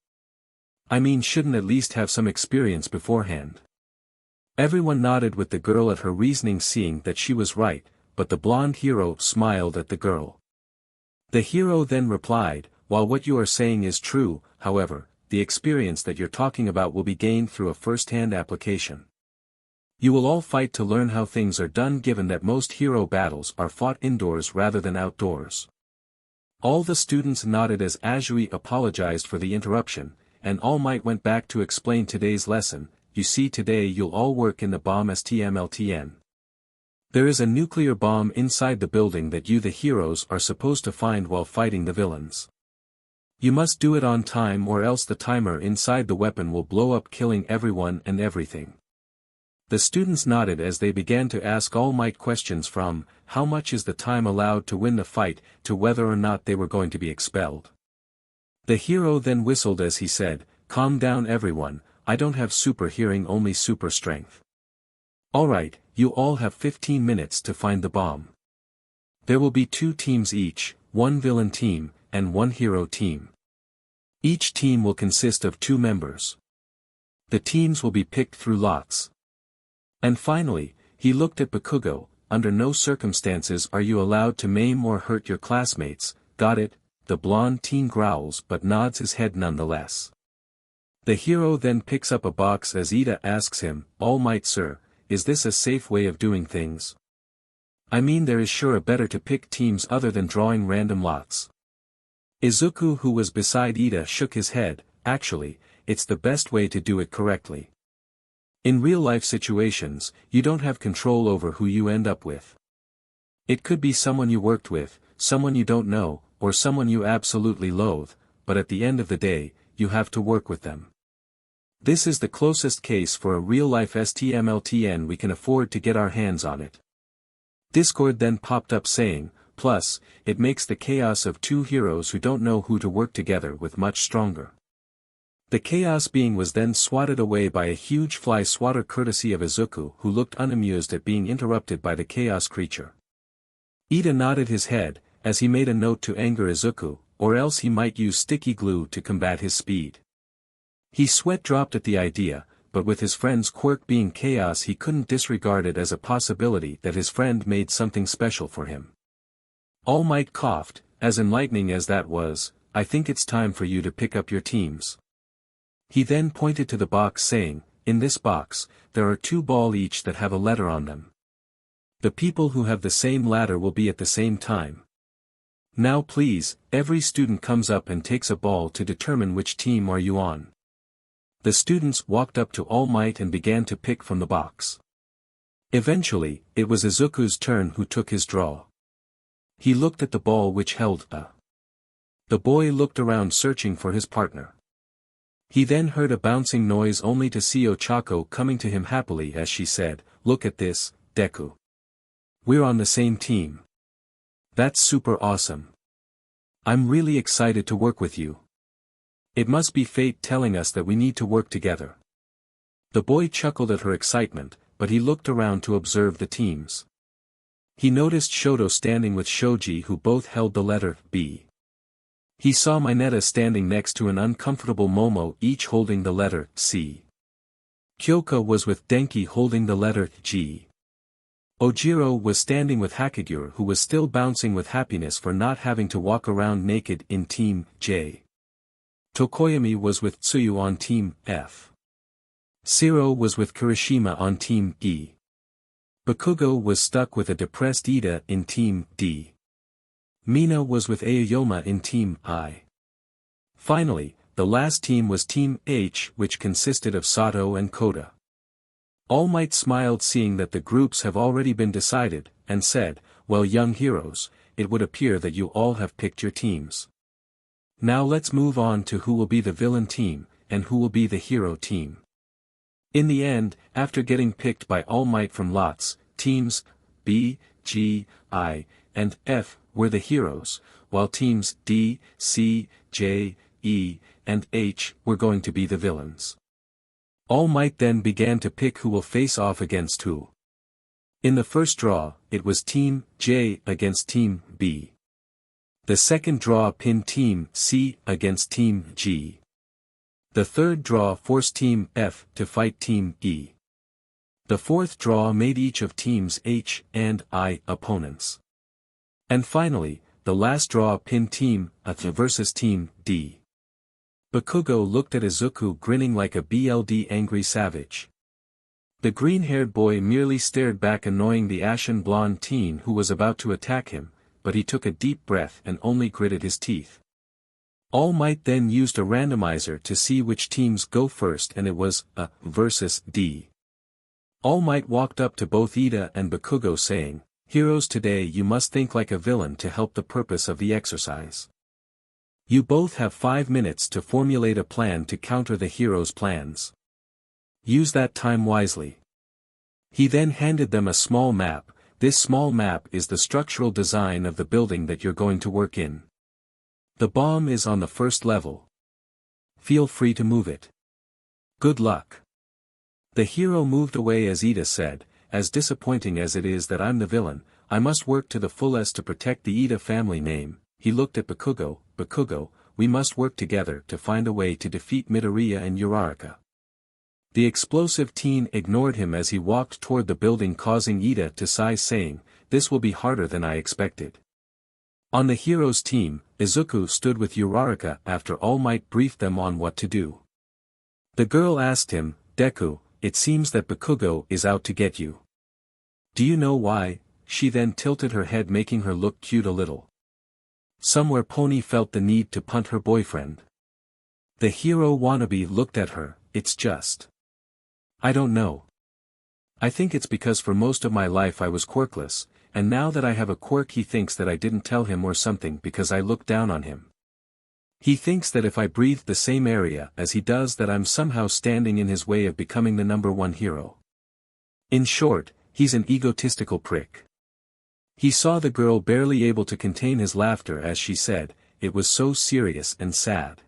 I mean shouldn't at least have some experience beforehand. Everyone nodded with the girl at her reasoning seeing that she was right, but the blonde hero smiled at the girl. The hero then replied, while what you are saying is true, however, the experience that you're talking about will be gained through a first-hand application. You will all fight to learn how things are done given that most hero battles are fought indoors rather than outdoors. All the students nodded as Azui apologized for the interruption, and All Might went back to explain today's lesson. You see, today you'll all work in the bomb STMLTN. There is a nuclear bomb inside the building that you the heroes are supposed to find while fighting the villains. You must do it on time or else the timer inside the weapon will blow up killing everyone and everything. The students nodded as they began to ask All Might questions from, how much is the time allowed to win the fight, to whether or not they were going to be expelled. The hero then whistled as he said, calm down everyone, I don't have super hearing only super strength. Alright, you all have 15 minutes to find the bomb. There will be 2 teams each, 1 villain team, and 1 hero team. Each team will consist of 2 members. The teams will be picked through lots. And finally, he looked at Bakugo, under no circumstances are you allowed to maim or hurt your classmates, got it? The blonde teen growls but nods his head nonetheless. The hero then picks up a box as Iida asks him, "All Might sir, is this a safe way of doing things? I mean there is sure a better to pick teams other than drawing random lots." Izuku who was beside Iida shook his head, "Actually, it's the best way to do it correctly. In real-life situations, you don't have control over who you end up with. It could be someone you worked with, someone you don't know, or someone you absolutely loathe, but at the end of the day, you have to work with them. This is the closest case for a real-life STMLTN we can afford to get our hands on it." Discord then popped up saying, "Plus, it makes the chaos of two heroes who don't know who to work together with much stronger." The chaos being was then swatted away by a huge fly swatter courtesy of Izuku who looked unamused at being interrupted by the chaos creature. Iida nodded his head, as he made a note to anger Izuku, or else he might use sticky glue to combat his speed. He sweat dropped at the idea, but with his friend's quirk being chaos he couldn't disregard it as a possibility that his friend made something special for him. All Might coughed, as enlightening as that was, "I think it's time for you to pick up your teams." He then pointed to the box saying, "In this box, there are 2 balls each that have a letter on them. The people who have the same letter will be at the same time. Now please, every student comes up and takes a ball to determine which team are you on." The students walked up to All Might and began to pick from the box. Eventually, it was Izuku's turn who took his draw. He looked at the ball which held a. The boy looked around searching for his partner. He then heard a bouncing noise only to see Ochako coming to him happily as she said, "Look at this, Deku. We're on the same team. That's super awesome. I'm really excited to work with you. It must be fate telling us that we need to work together." The boy chuckled at her excitement, but he looked around to observe the teams. He noticed Shoto standing with Shoji who both held the letter B. He saw Mineta standing next to an uncomfortable Momo each holding the letter C. Kyoka was with Denki holding the letter G. Ojiro was standing with Hakagure who was still bouncing with happiness for not having to walk around naked in Team J. Tokoyami was with Tsuyu on Team F. Siro was with Kirishima on Team E. Bakugo was stuck with a depressed Iida in Team D. Mina was with Aoyama in Team I. Finally, the last team was Team H which consisted of Sato and Koda. All Might smiled seeing that the groups have already been decided, and said, "Well young heroes, it would appear that you all have picked your teams. Now let's move on to who will be the villain team, and who will be the hero team." In the end, after getting picked by All Might from lots, teams B, G, I, and F were the heroes, while teams D, C, J, E, and H were going to be the villains. All Might then began to pick who will face off against who. In the first draw, it was Team J against Team B. The second draw pinned Team C against Team G. The third draw forced Team F to fight Team E. The fourth draw made each of teams H and I opponents. And finally, the last draw pinned Team A versus Team D. Bakugo looked at Izuku grinning like a BLD angry savage. The green-haired boy merely stared back annoying the ashen blonde teen who was about to attack him, but he took a deep breath and only gritted his teeth. All Might then used a randomizer to see which teams go first and it was A versus D. All Might walked up to both Iida and Bakugo saying, "Heroes today you must think like a villain to help the purpose of the exercise. You both have 5 minutes to formulate a plan to counter the heroes' plans. Use that time wisely." He then handed them a small map. This small map is the structural design of the building that you're going to work in. The bomb is on the first level. Feel free to move it. Good luck. The hero moved away as Iida said, "As disappointing as it is that I'm the villain, I must work to the fullest to protect the Iida family name." He looked at Bakugo, "Bakugo, we must work together to find a way to defeat Midoriya and Uraraka." The explosive teen ignored him as he walked toward the building, causing Iida to sigh, saying, "This will be harder than I expected." On the heroes' team, Izuku stood with Uraraka after All Might briefed them on what to do. The girl asked him, "Deku, it seems that Bakugo is out to get you. Do you know why?" She then tilted her head, making her look cute a little. Somewhere Pony felt the need to punt her boyfriend. The hero wannabe looked at her. "It's just. I don't know. I think it's because for most of my life I was quirkless, and now that I have a quirk he thinks that I didn't tell him or something because I look down on him. He thinks that if I breathe the same area as he does that I'm somehow standing in his way of becoming the #1 hero. In short, he's an egotistical prick." He saw the girl barely able to contain his laughter as she said, "It was so serious and sad.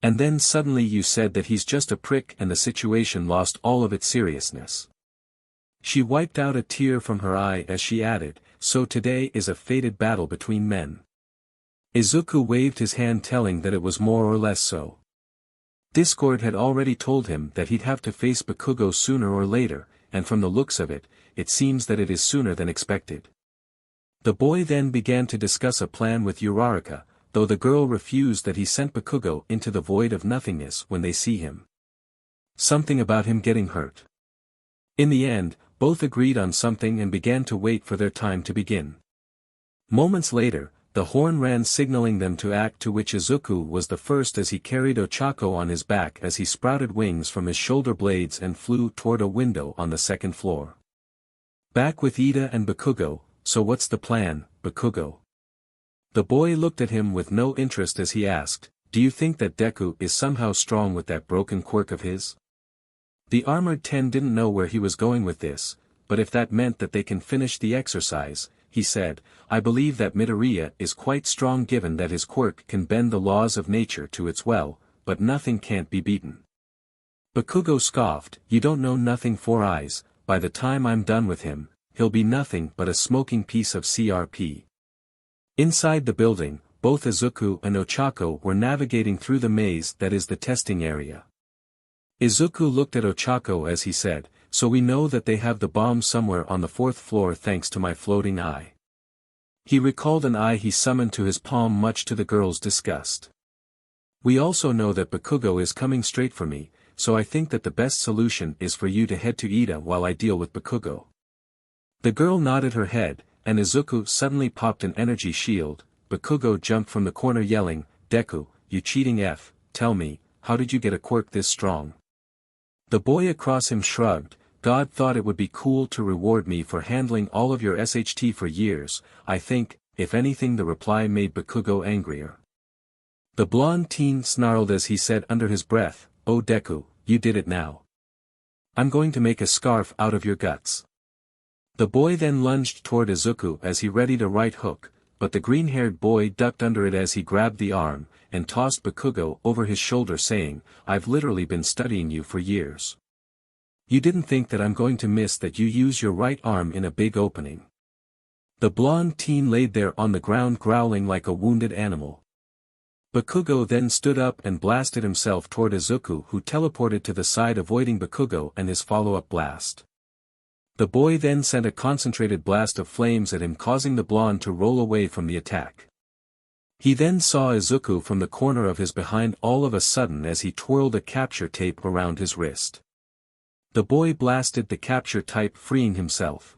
And then suddenly you said that he's just a prick and the situation lost all of its seriousness." She wiped out a tear from her eye as she added, "So today is a fated battle between men." Izuku waved his hand, telling that it was more or less so. Discord had already told him that he'd have to face Bakugo sooner or later, and from the looks of it, it seems that it is sooner than expected. The boy then began to discuss a plan with Uraraka, though the girl refused that he sent Bakugo into the void of nothingness when they see him. Something about him getting hurt. In the end, both agreed on something and began to wait for their time to begin. Moments later, the horn ran signaling them to act, to which Izuku was the first as he carried Ochako on his back as he sprouted wings from his shoulder blades and flew toward a window on the second floor. Back with Iida and Bakugo. "So what's the plan, Bakugo?" The boy looked at him with no interest as he asked, "Do you think that Deku is somehow strong with that broken quirk of his?" The Armored 10 didn't know where he was going with this, but if that meant that they can finish the exercise, he said, "I believe that Midoriya is quite strong given that his quirk can bend the laws of nature to its will, but nothing can't be beaten." Bakugo scoffed, "You don't know nothing, Four Eyes, by the time I'm done with him, he'll be nothing but a smoking piece of CRP. Inside the building, both Izuku and Ochako were navigating through the maze that is the testing area. Izuku looked at Ochako as he said, "So we know that they have the bomb somewhere on the 4th floor thanks to my floating eye." He recalled an eye he summoned to his palm, much to the girl's disgust. "We also know that Bakugo is coming straight for me, so I think that the best solution is for you to head to Iida while I deal with Bakugo." The girl nodded her head, and Izuku suddenly popped an energy shield. Bakugo jumped from the corner yelling, "Deku, you cheating F, tell me, how did you get a quirk this strong?" The boy across him shrugged, "God thought it would be cool to reward me for handling all of your SHT for years. I think, if anything." The reply made Bakugo angrier. The blonde teen snarled as he said under his breath, "Oh Deku, you did it now. I'm going to make a scarf out of your guts." The boy then lunged toward Izuku as he readied a right hook, but the green-haired boy ducked under it as he grabbed the arm, and tossed Bakugo over his shoulder, saying, "I've literally been studying you for years. You didn't think that I'm going to miss that you use your right arm in a big opening." The blonde teen laid there on the ground growling like a wounded animal. Bakugo then stood up and blasted himself toward Izuku, who teleported to the side, avoiding Bakugo and his follow-up blast. The boy then sent a concentrated blast of flames at him, causing the blonde to roll away from the attack. He then saw Izuku from the corner of his behind all of a sudden as he twirled a capture tape around his wrist. The boy blasted the capture tape, freeing himself.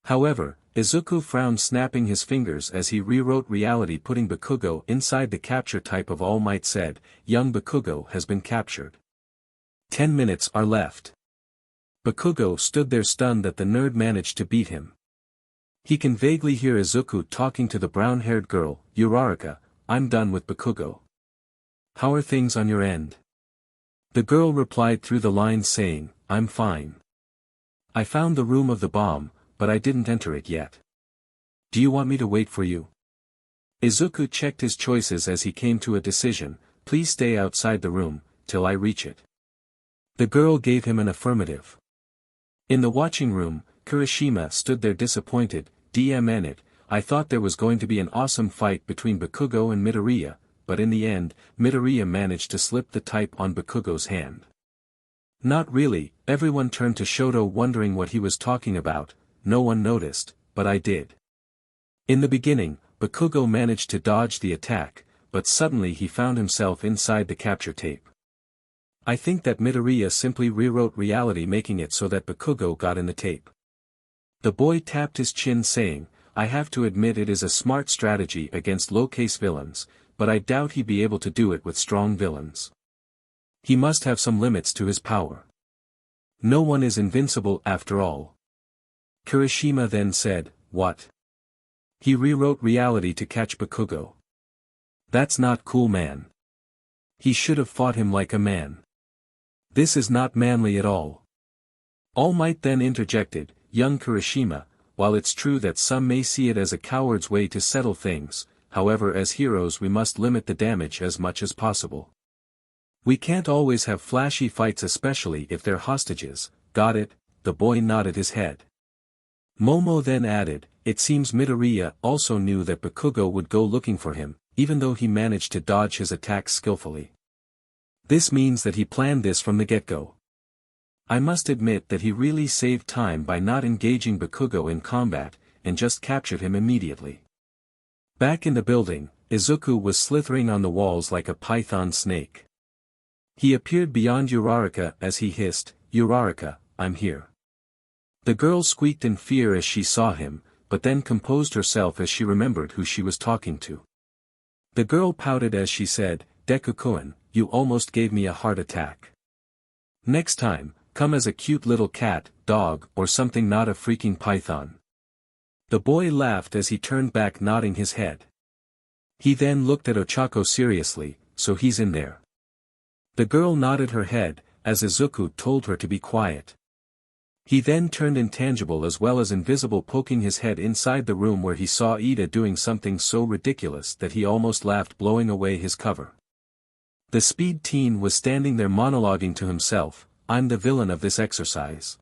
However, Izuku frowned, snapping his fingers as he rewrote reality, putting Bakugo inside the capture type of All Might, said, "Young Bakugo has been captured. 10 minutes are left." Bakugo stood there stunned that the nerd managed to beat him. He can vaguely hear Izuku talking to the brown-haired girl, "Uraraka, I'm done with Bakugo. How are things on your end?" The girl replied through the lines saying, "I'm fine. I found the room of the bomb, but I didn't enter it yet. Do you want me to wait for you?" Izuku checked his choices as he came to a decision, "Please stay outside the room, till I reach it." The girl gave him an affirmative. In the watching room, Kirishima stood there disappointed, "DMN it, I thought there was going to be an awesome fight between Bakugo and Midoriya, but in the end, Midoriya managed to slip the type on Bakugo's hand. Not really, everyone turned to Shoto wondering what he was talking about. No one noticed, but I did. In the beginning, Bakugo managed to dodge the attack, but suddenly he found himself inside the capture tape. I think that Midoriya simply rewrote reality, making it so that Bakugo got in the tape. The boy tapped his chin saying, I have to admit it is a smart strategy against low-case villains, but I doubt he'd be able to do it with strong villains. He must have some limits to his power. No one is invincible after all. Kirishima then said, what? He rewrote reality to catch Bakugo. That's not cool, man. He should have fought him like a man. This is not manly at all. All Might then interjected, young Kirishima, while it's true that some may see it as a coward's way to settle things, however as heroes we must limit the damage as much as possible. We can't always have flashy fights, especially if they're hostages. Got it? The boy nodded his head. Momo then added, it seems Midoriya also knew that Bakugo would go looking for him, even though he managed to dodge his attacks skillfully. This means that he planned this from the get-go. I must admit that he really saved time by not engaging Bakugo in combat, and just captured him immediately. Back in the building, Izuku was slithering on the walls like a python snake. He appeared beyond Uraraka as he hissed, Uraraka, I'm here. The girl squeaked in fear as she saw him, but then composed herself as she remembered who she was talking to. The girl pouted as she said, Deku-kun, you almost gave me a heart attack. Next time, come as a cute little cat, dog, or something, not a freaking python. The boy laughed as he turned back, nodding his head. He then looked at Ochako seriously, so he's in there. The girl nodded her head, as Izuku told her to be quiet. He then turned intangible as well as invisible, poking his head inside the room where he saw Iida doing something so ridiculous that he almost laughed, blowing away his cover. The speed teen was standing there monologuing to himself, I'm the villain of this exercise.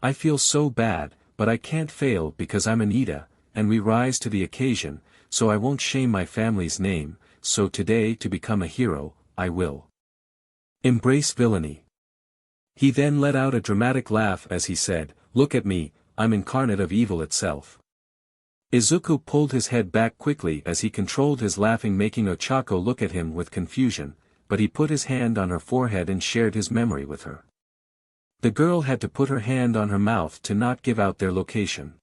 I feel so bad, but I can't fail because I'm an Iida, and we rise to the occasion, so I won't shame my family's name, so today to become a hero, I will embrace villainy. He then let out a dramatic laugh as he said, look at me, I'm incarnate of evil itself. Izuku pulled his head back quickly as he controlled his laughing, making Ochako look at him with confusion, but he put his hand on her forehead and shared his memory with her. The girl had to put her hand on her mouth to not give out their location.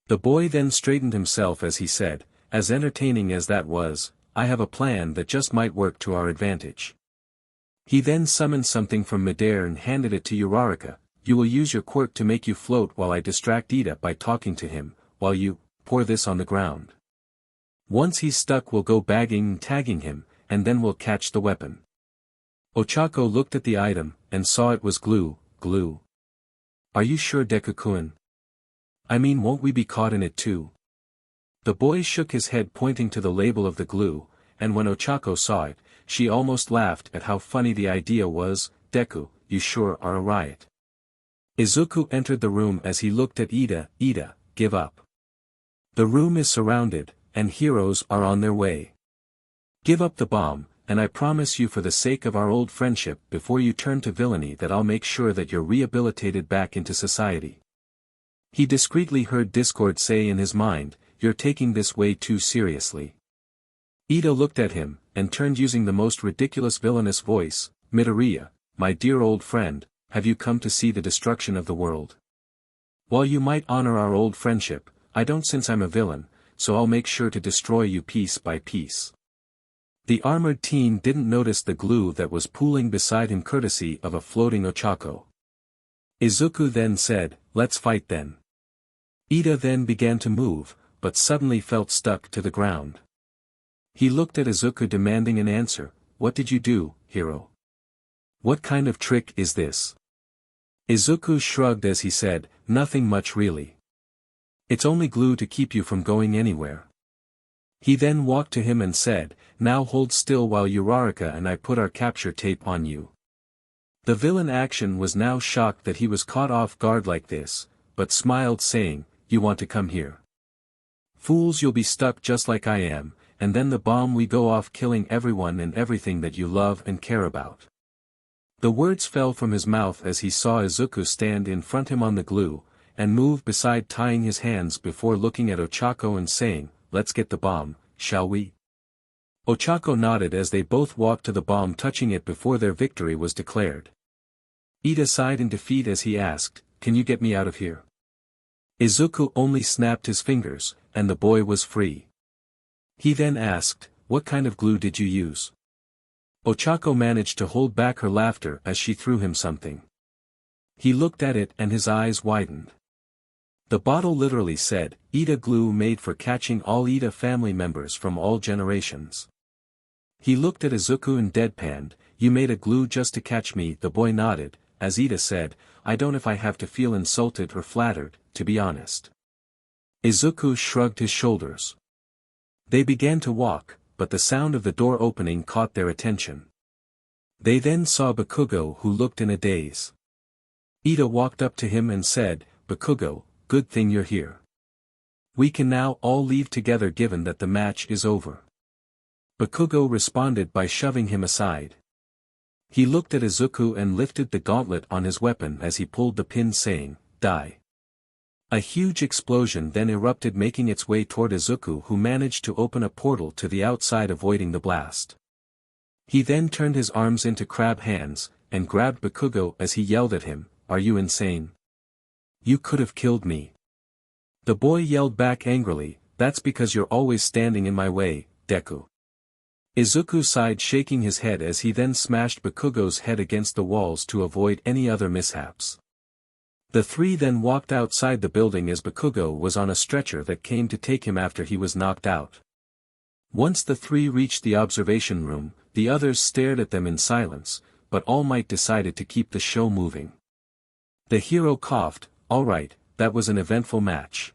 The boy then straightened himself as he said, as entertaining as that was, I have a plan that just might work to our advantage. He then summoned something from midair and handed it to Uraraka, you will use your quirk to make you float while I distract Iida by talking to him, while you pour this on the ground. Once he's stuck we'll go bagging and tagging him, and then we'll catch the weapon. Ochako looked at the item, and saw it was glue. Are you sure, Deku-kun? I mean, won't we be caught in it too? The boy shook his head, pointing to the label of the glue, and when Ochako saw it, she almost laughed at how funny the idea was. Deku, you sure are a riot. Izuku entered the room as he looked at Iida. Iida, give up. The room is surrounded, and heroes are on their way. Give up the bomb, and I promise you for the sake of our old friendship before you turn to villainy that I'll make sure that you're rehabilitated back into society. He discreetly heard Discord say in his mind, you're taking this way too seriously. Iida looked at him, and turned using the most ridiculous villainous voice, Midoriya, my dear old friend, have you come to see the destruction of the world? While you might honor our old friendship, I don't, since I'm a villain, so I'll make sure to destroy you piece by piece. The armored teen didn't notice the glue that was pooling beside him courtesy of a floating Ochako. Izuku then said, let's fight then. Iida then began to move, but suddenly felt stuck to the ground. He looked at Izuku demanding an answer, what did you do, hero? What kind of trick is this? Izuku shrugged as he said, nothing much really. It's only glue to keep you from going anywhere. He then walked to him and said, now hold still while Uraraka and I put our capture tape on you. The villain action was now shocked that he was caught off guard like this, but smiled saying, you want to come here? Fools, you'll be stuck just like I am, and then the bomb we go off killing everyone and everything that you love and care about. The words fell from his mouth as he saw Izuku stand in front him on the glue, and move beside tying his hands before looking at Ochako and saying, "Let's get the bomb, shall we?" Ochako nodded as they both walked to the bomb, touching it before their victory was declared. Iida sighed in defeat as he asked, "Can you get me out of here?" Izuku only snapped his fingers, and the boy was free. He then asked, "What kind of glue did you use?" Ochako managed to hold back her laughter as she threw him something. He looked at it and his eyes widened. The bottle literally said, "Iida glue made for catching all Iida family members from all generations." He looked at Izuku and deadpanned, "You made a glue just to catch me?" The boy nodded, as Iida said, "I don't know if I have to feel insulted or flattered, to be honest." Izuku shrugged his shoulders. They began to walk, but the sound of the door opening caught their attention. They then saw Bakugo, who looked in a daze. Iida walked up to him and said, "Bakugo, good thing you're here. We can now all leave together given that the match is over." Bakugo responded by shoving him aside. He looked at Izuku and lifted the gauntlet on his weapon as he pulled the pin, saying, "Die." A huge explosion then erupted, making its way toward Izuku, who managed to open a portal to the outside, avoiding the blast. He then turned his arms into crab hands, and grabbed Bakugo as he yelled at him, "Are you insane? You could have killed me." The boy yelled back angrily, "That's because you're always standing in my way, Deku." Izuku sighed, shaking his head as he then smashed Bakugo's head against the walls to avoid any other mishaps. The three then walked outside the building as Bakugo was on a stretcher that came to take him after he was knocked out. Once the three reached the observation room, the others stared at them in silence, but All Might decided to keep the show moving. The hero coughed, "All right, that was an eventful match.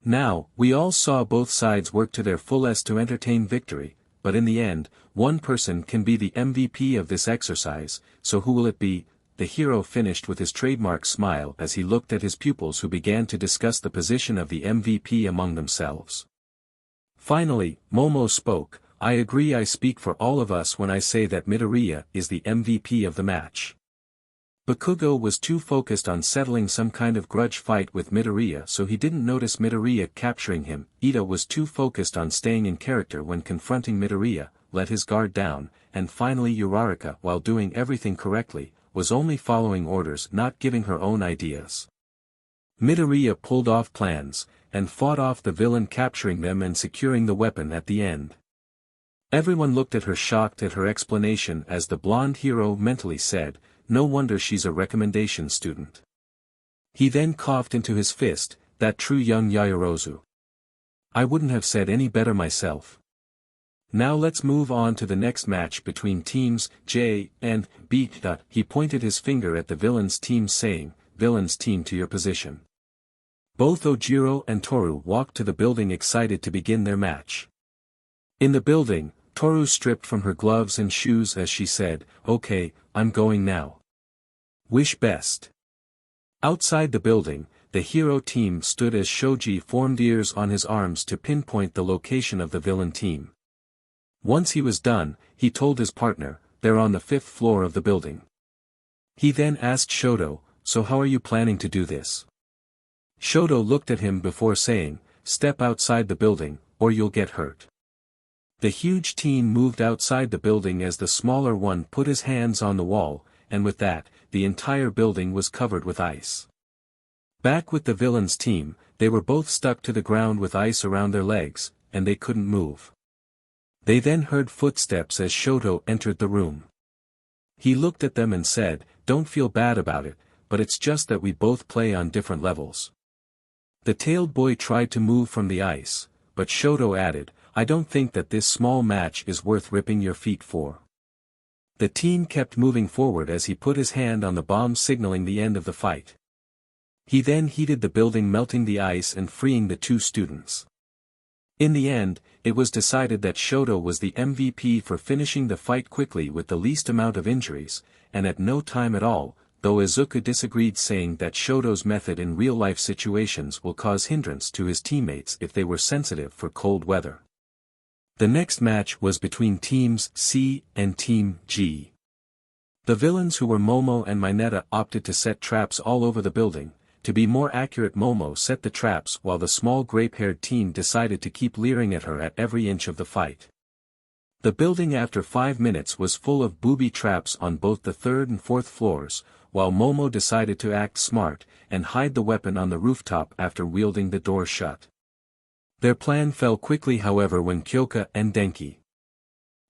Now, we all saw both sides work to their fullest to entertain victory, but in the end, one person can be the MVP of this exercise, so who will it be?" The hero finished with his trademark smile as he looked at his pupils, who began to discuss the position of the MVP among themselves. Finally, Momo spoke, "I agree. I speak for all of us when I say that Midoriya is the MVP of the match." Bakugo was too focused on settling some kind of grudge fight with Midoriya, so he didn't notice Midoriya capturing him. Iida was too focused on staying in character when confronting Midoriya, let his guard down, and finally Uraraka, while doing everything correctly, was only following orders, not giving her own ideas. Midoriya pulled off plans, and fought off the villain, capturing them and securing the weapon at the end. Everyone looked at her, shocked at her explanation, as the blonde hero mentally said, "No wonder she's a recommendation student." He then coughed into his fist, "That true young Yaoyorozu. I wouldn't have said any better myself." Now let's move on to the next match between teams J and B. He pointed his finger at the villain's team, saying, "Villain's team, to your position." Both Ojiro and Toru walked to the building, excited to begin their match. In the building, Toru stripped from her gloves and shoes as she said, "Okay, I'm going now. Wish best." Outside the building, the hero team stood as Shoji formed ears on his arms to pinpoint the location of the villain team. Once he was done, he told his partner, "They're on the 5th floor of the building." He then asked Shoto, "So how are you planning to do this?" Shoto looked at him before saying, "Step outside the building, or you'll get hurt." The huge team moved outside the building as the smaller one put his hands on the wall, and with that, the entire building was covered with ice. Back with the villain's team, they were both stuck to the ground with ice around their legs, and they couldn't move. They then heard footsteps as Shoto entered the room. He looked at them and said, "Don't feel bad about it, but it's just that we both play on different levels." The tailed boy tried to move from the ice, but Shoto added, "I don't think that this small match is worth ripping your feet for." The team kept moving forward as he put his hand on the bomb, signaling the end of the fight. He then heated the building, melting the ice and freeing the two students. In the end, it was decided that Shoto was the MVP for finishing the fight quickly with the least amount of injuries, and at no time at all, though Izuku disagreed, saying that Shoto's method in real-life situations will cause hindrance to his teammates if they were sensitive for cold weather. The next match was between teams C and Team G. The villains who were Momo and Mineta opted to set traps all over the building. To be more accurate, Momo set the traps while the small grape-haired teen decided to keep leering at her at every inch of the fight. The building after 5 minutes was full of booby traps on both the 3rd and 4th floors, while Momo decided to act smart and hide the weapon on the rooftop after wielding the door shut. Their plan fell quickly, however, when Kyoka and Denki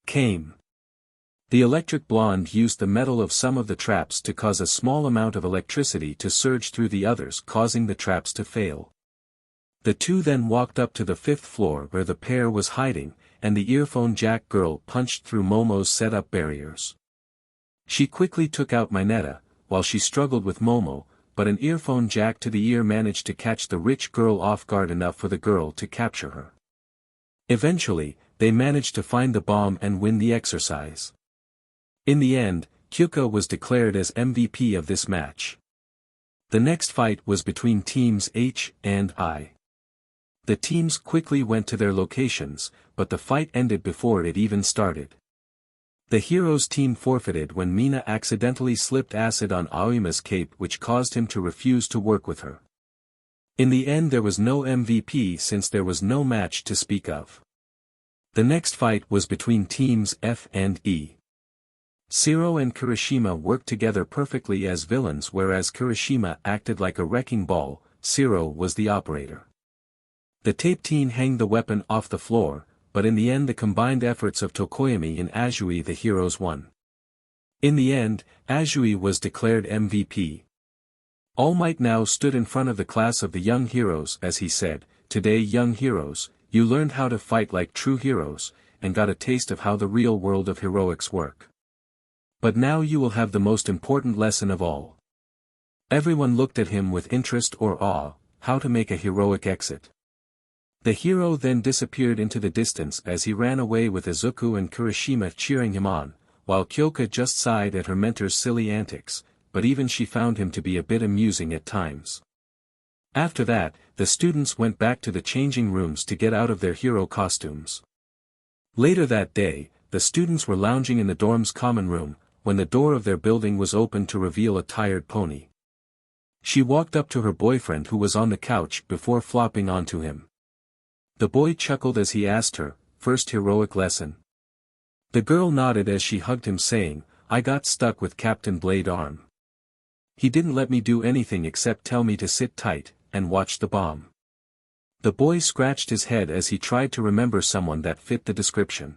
came. The electric blonde used the metal of some of the traps to cause a small amount of electricity to surge through the others, causing the traps to fail. The two then walked up to the 5th floor where the pair was hiding, and the earphone jack girl punched through Momo's set-up barriers. She quickly took out Mineta, while she struggled with Momo, but an earphone jack to the ear managed to catch the rich girl off guard enough for the girl to capture her. Eventually, they managed to find the bomb and win the exercise. In the end, Kyoka was declared as MVP of this match. The next fight was between teams H and I. The teams quickly went to their locations, but the fight ended before it even started. The heroes team forfeited when Mina accidentally slipped acid on Aoima's cape, which caused him to refuse to work with her. In the end, there was no MVP since there was no match to speak of. The next fight was between teams F and E. Zero and Kirishima worked together perfectly as villains, whereas Kirishima acted like a wrecking ball. Zero was the operator. The tape teen hanged the weapon off the floor, but in the end the combined efforts of Tokoyami and Azui the heroes won. In the end, Azui was declared MVP. All Might now stood in front of the class of the young heroes as he said, "Today, young heroes, you learned how to fight like true heroes, and got a taste of how the real world of heroics work. But now you will have the most important lesson of all." Everyone looked at him with interest or awe, how to make a heroic exit. The hero then disappeared into the distance as he ran away with Izuku and Kirishima cheering him on, while Kyoka just sighed at her mentor's silly antics, but even she found him to be a bit amusing at times. After that, the students went back to the changing rooms to get out of their hero costumes. Later that day, the students were lounging in the dorm's common room, when the door of their building was opened to reveal a tired pony. She walked up to her boyfriend who was on the couch before flopping onto him. The boy chuckled as he asked her, "First heroic lesson?" The girl nodded as she hugged him, saying, "I got stuck with Captain Blade Arm. He didn't let me do anything except tell me to sit tight and watch the bomb." The boy scratched his head as he tried to remember someone that fit the description.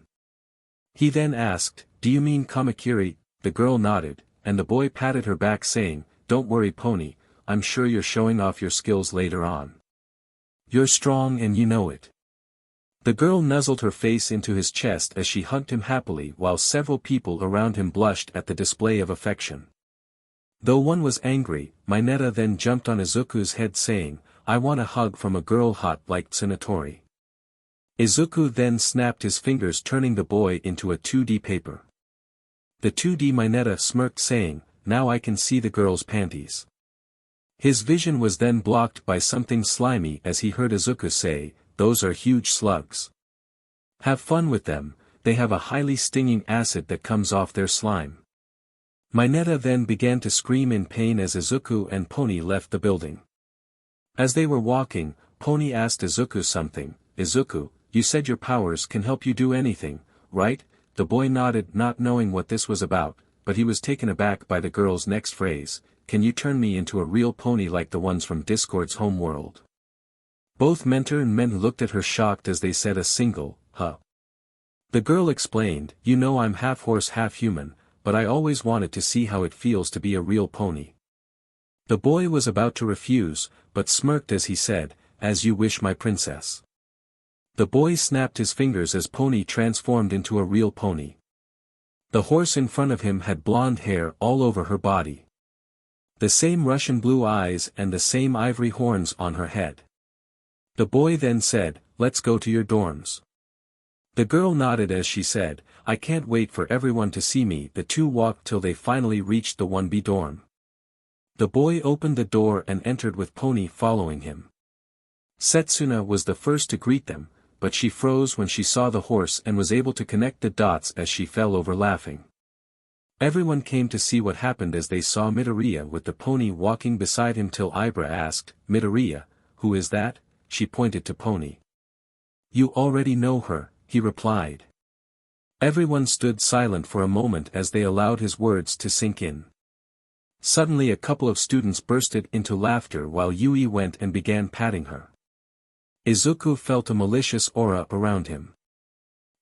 He then asked, "Do you mean Kamakiri?" The girl nodded, and the boy patted her back, saying, "Don't worry, Pony, I'm sure you're showing off your skills later on. You're strong and you know it." The girl nuzzled her face into his chest as she hugged him happily, while several people around him blushed at the display of affection. Though one was angry, Mineta then jumped on Izuku's head, saying, "I want a hug from a girl hot like Tsunatori." Izuku then snapped his fingers, turning the boy into a 2D paper. The 2D Mineta smirked, saying, "Now I can see the girl's panties." His vision was then blocked by something slimy as he heard Izuku say, "Those are huge slugs. Have fun with them, they have a highly stinging acid that comes off their slime." Mineta then began to scream in pain as Izuku and Pony left the building. As they were walking, Pony asked Izuku something. "Izuku, you said your powers can help you do anything, right?" The boy nodded, not knowing what this was about, but he was taken aback by the girl's next phrase, "Can you turn me into a real pony like the ones from Discord's home world?" Both mentor and men looked at her shocked as they said a single, "Huh." The girl explained, "You know I'm half horse half human, but I always wanted to see how it feels to be a real pony." The boy was about to refuse, but smirked as he said, "As you wish, my princess." The boy snapped his fingers as Pony transformed into a real pony. The horse in front of him had blonde hair all over her body, the same Russian blue eyes and the same ivory horns on her head. The boy then said, "Let's go to your dorms." The girl nodded as she said, "I can't wait for everyone to see me." The two walked till they finally reached the 1B dorm. The boy opened the door and entered with Pony following him. Setsuna was the first to greet them, but she froze when she saw the horse and was able to connect the dots as she fell over laughing. Everyone came to see what happened as they saw Midoriya with the pony walking beside him till Iida asked, "Midoriya, who is that?" She pointed to Pony. "You already know her," he replied. Everyone stood silent for a moment as they allowed his words to sink in. Suddenly a couple of students bursted into laughter while Yui went and began patting her. Izuku felt a malicious aura around him.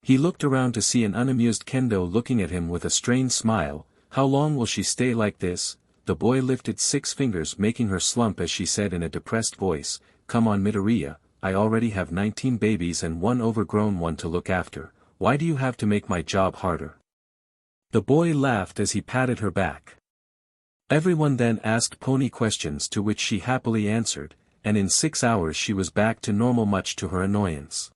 He looked around to see an unamused Kendo looking at him with a strained smile. "How long will she stay like this?" The boy lifted 6 fingers making her slump as she said in a depressed voice, "Come on Midoriya, I already have 19 babies and one overgrown one to look after. Why do you have to make my job harder?" The boy laughed as he patted her back. Everyone then asked Pony questions to which she happily answered, and in 6 hours she was back to normal much to her annoyance.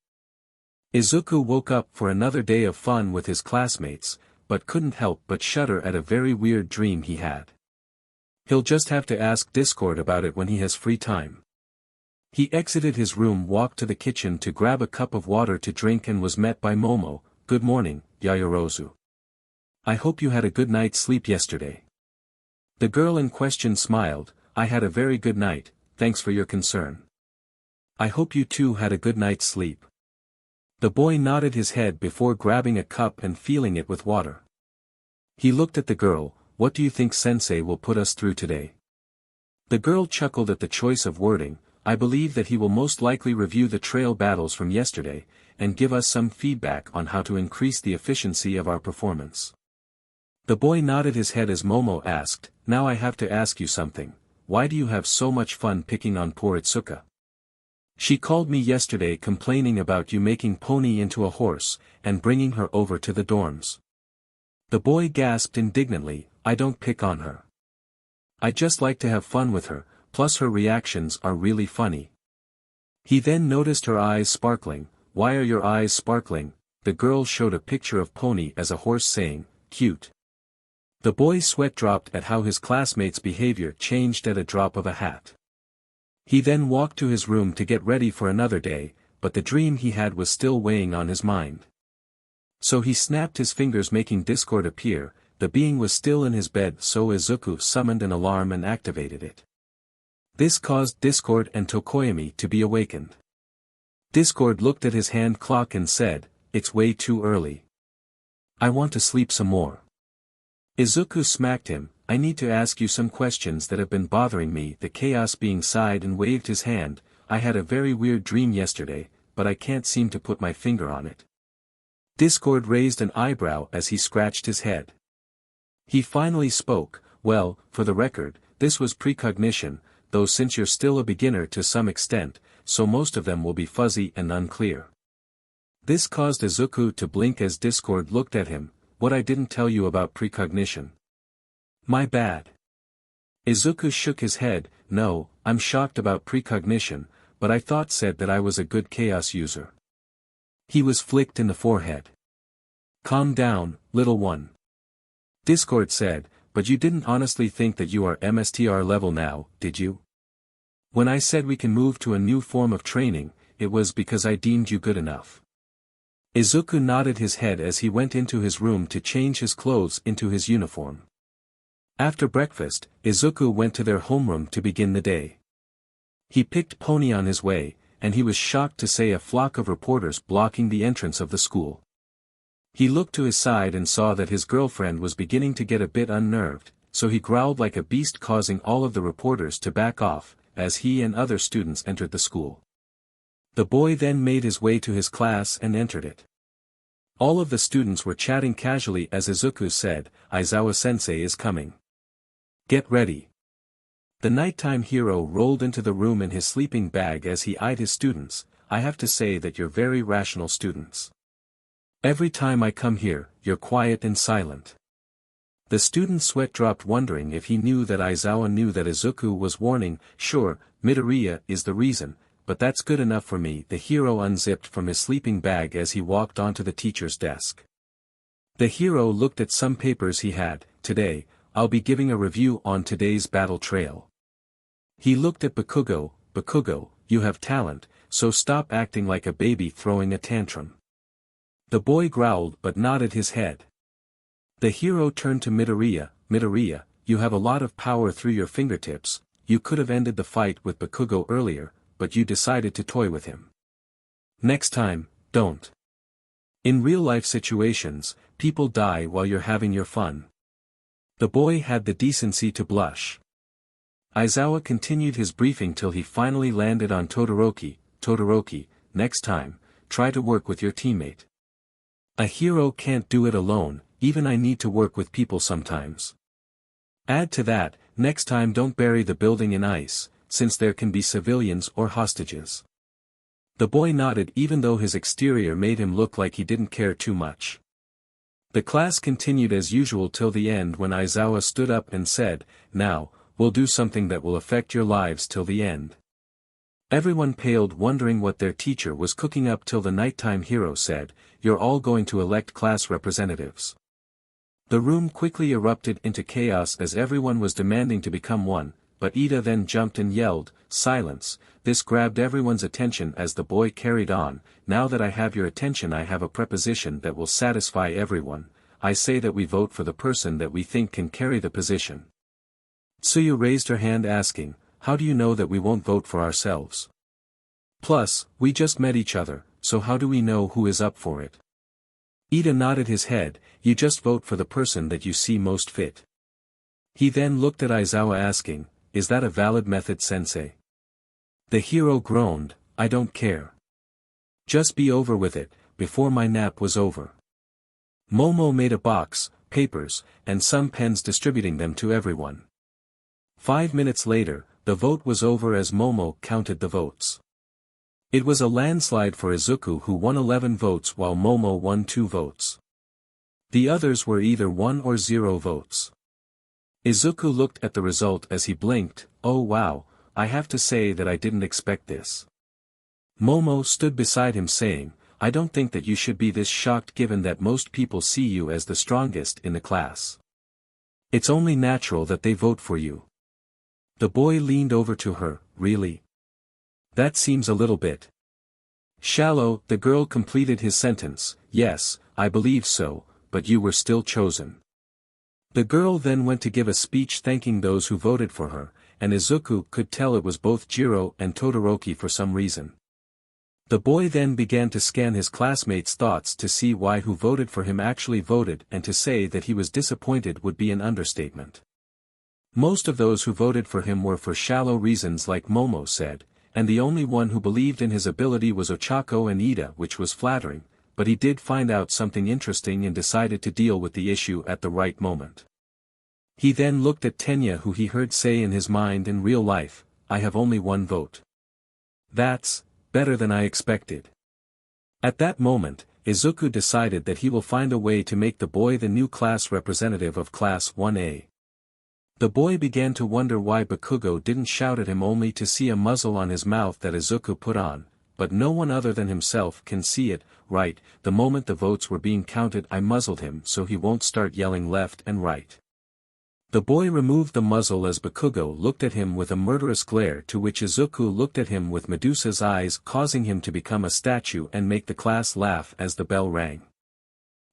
Izuku woke up for another day of fun with his classmates, but couldn't help but shudder at a very weird dream he had. He'll just have to ask Discord about it when he has free time. He exited his room, walked to the kitchen to grab a cup of water to drink and was met by Momo. "Good morning, Yaoyorozu. I hope you had a good night's sleep yesterday." The girl in question smiled. "I had a very good night, thanks for your concern. I hope you too had a good night's sleep." The boy nodded his head before grabbing a cup and filling it with water. He looked at the girl. "What do you think Sensei will put us through today?" The girl chuckled at the choice of wording. "I believe that he will most likely review the trail battles from yesterday, and give us some feedback on how to increase the efficiency of our performance." The boy nodded his head as Momo asked, "Now I have to ask you something. Why do you have so much fun picking on poor Itsuka? She called me yesterday complaining about you making Pony into a horse, and bringing her over to the dorms." The boy gasped indignantly, "I don't pick on her. I just like to have fun with her, plus her reactions are really funny." He then noticed her eyes sparkling. "Why are your eyes sparkling?" The girl showed a picture of Pony as a horse saying, "Cute." The boy's sweat dropped at how his classmates' behavior changed at a drop of a hat. He then walked to his room to get ready for another day, but the dream he had was still weighing on his mind. So he snapped his fingers making Discord appear. The being was still in his bed, so Izuku summoned an alarm and activated it. This caused Discord and Tokoyami to be awakened. Discord looked at his hand clock and said, "It's way too early. I want to sleep some more." Izuku smacked him. "I need to ask you some questions that have been bothering me." The chaos being sighed and waved his hand. "I had a very weird dream yesterday, but I can't seem to put my finger on it." Discord raised an eyebrow as he scratched his head. He finally spoke. "Well, for the record, this was precognition, though since you're still a beginner to some extent, so most of them will be fuzzy and unclear." This caused Izuku to blink as Discord looked at him. "What, I didn't tell you about precognition? My bad." Izuku shook his head. "No, I'm shocked about precognition, but I thought said that I was a good chaos user." He was flicked in the forehead. "Calm down, little one." Discord said, "But you didn't honestly think that you are MSTR level now, did you? When I said we can move to a new form of training, it was because I deemed you good enough." Izuku nodded his head as he went into his room to change his clothes into his uniform. After breakfast, Izuku went to their homeroom to begin the day. He picked Pony on his way, and he was shocked to see a flock of reporters blocking the entrance of the school. He looked to his side and saw that his girlfriend was beginning to get a bit unnerved, so he growled like a beast, causing all of the reporters to back off, as he and other students entered the school. The boy then made his way to his class and entered it. All of the students were chatting casually as Izuku said, "Aizawa-sensei is coming. Get ready." The nighttime hero rolled into the room in his sleeping bag as he eyed his students. "I have to say that you're very rational students. Every time I come here, you're quiet and silent." The student's sweat dropped, wondering if he knew that Aizawa knew that Izuku was warning. "Sure, Midoriya is the reason, but that's good enough for me." The hero unzipped from his sleeping bag as he walked onto the teacher's desk. The hero looked at some papers he had. "Today, I'll be giving a review on today's battle trail." He looked at Bakugo. "Bakugo, you have talent, so stop acting like a baby throwing a tantrum." The boy growled but nodded his head. The hero turned to Midoriya. Midoriya, you have a lot of power through your fingertips, you could have ended the fight with Bakugo earlier, but you decided to toy with him. Next time, don't. In real-life situations, people die while you're having your fun. The boy had the decency to blush. Aizawa continued his briefing till he finally landed on Todoroki. Todoroki, next time, try to work with your teammate. A hero can't do it alone, even I need to work with people sometimes. Add to that, next time don't bury the building in ice, since there can be civilians or hostages. The boy nodded even though his exterior made him look like he didn't care too much. The class continued as usual till the end when Aizawa stood up and said, "Now, we'll do something that will affect your lives till the end." Everyone paled wondering what their teacher was cooking up till the nighttime hero said, "You're all going to elect class representatives." The room quickly erupted into chaos as everyone was demanding to become one, but Iida then jumped and yelled, "Silence." This grabbed everyone's attention as the boy carried on, "Now that I have your attention, I have a proposition that will satisfy everyone. I say that we vote for the person that we think can carry the position." Tsuyu raised her hand asking, "How do you know that we won't vote for ourselves? Plus, we just met each other, so how do we know who is up for it?" Iida nodded his head, "You just vote for the person that you see most fit." He then looked at Aizawa asking, "Is that a valid method, sensei?" The hero groaned, "I don't care. Just be over with it, before my nap was over." Momo made a box, papers, and some pens distributing them to everyone. 5 minutes later, the vote was over as Momo counted the votes. It was a landslide for Izuku who won 11 votes while Momo won 2 votes. The others were either 1 or 0 votes. Izuku looked at the result as he blinked, "Oh wow, I have to say that I didn't expect this." Momo stood beside him saying, "I don't think that you should be this shocked given that most people see you as the strongest in the class. It's only natural that they vote for you." The boy leaned over to her, "Really? That seems a little bit shallow." The girl completed his sentence, "Yes, I believe so, but you were still chosen." The girl then went to give a speech thanking those who voted for her, and Izuku could tell it was both Jiro and Todoroki for some reason. The boy then began to scan his classmates' thoughts to see why who voted for him actually voted, and to say that he was disappointed would be an understatement. Most of those who voted for him were for shallow reasons like Momo said, and the only one who believed in his ability was Ochako and Iida, which was flattering, but he did find out something interesting and decided to deal with the issue at the right moment. He then looked at Tenya, who he heard say in his mind, "In real life, I have only 1 vote. That's better than I expected." At that moment, Izuku decided that he will find a way to make the boy the new class representative of Class 1A. The boy began to wonder why Bakugo didn't shout at him only to see a muzzle on his mouth that Izuku put on, but no one other than himself can see it, right? The moment the votes were being counted, I muzzled him so he won't start yelling left and right. The boy removed the muzzle as Bakugo looked at him with a murderous glare, to which Izuku looked at him with Medusa's eyes, causing him to become a statue and make the class laugh as the bell rang.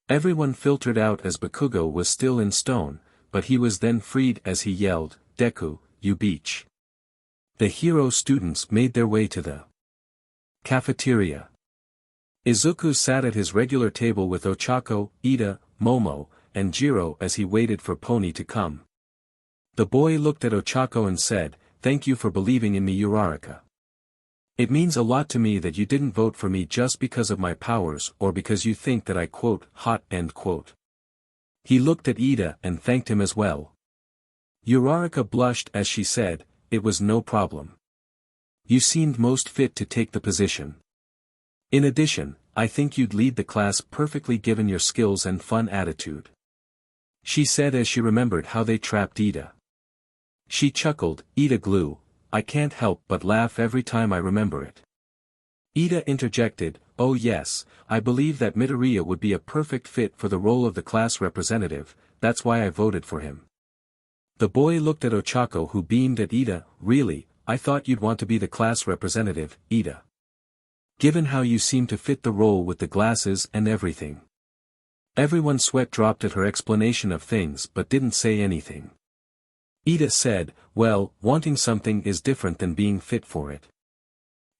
Everyone filtered out as Bakugo was still in stone, but he was then freed as he yelled, "Deku, you beach." The hero students made their way to the cafeteria. Izuku sat at his regular table with Ochako, Iida, Momo, and Jiro as he waited for Pony to come. The boy looked at Ochako and said, "Thank you for believing in me, Uraraka. It means a lot to me that you didn't vote for me just because of my powers or because you think that I quote, hot end quote." He looked at Iida and thanked him as well. Uraraka blushed as she said, "It was no problem. You seemed most fit to take the position. In addition, I think you'd lead the class perfectly given your skills and fun attitude," she said as she remembered how they trapped Iida. She chuckled, "Iida glue, I can't help but laugh every time I remember it." Iida interjected, "Oh yes, I believe that Midoriya would be a perfect fit for the role of the class representative, that's why I voted for him." The boy looked at Ochako, who beamed at Iida, "Really, I thought you'd want to be the class representative, Iida. Given how you seem to fit the role with the glasses and everything." Everyone sweat dropped at her explanation of things but didn't say anything. Iida said, well, wanting something is different than being fit for it.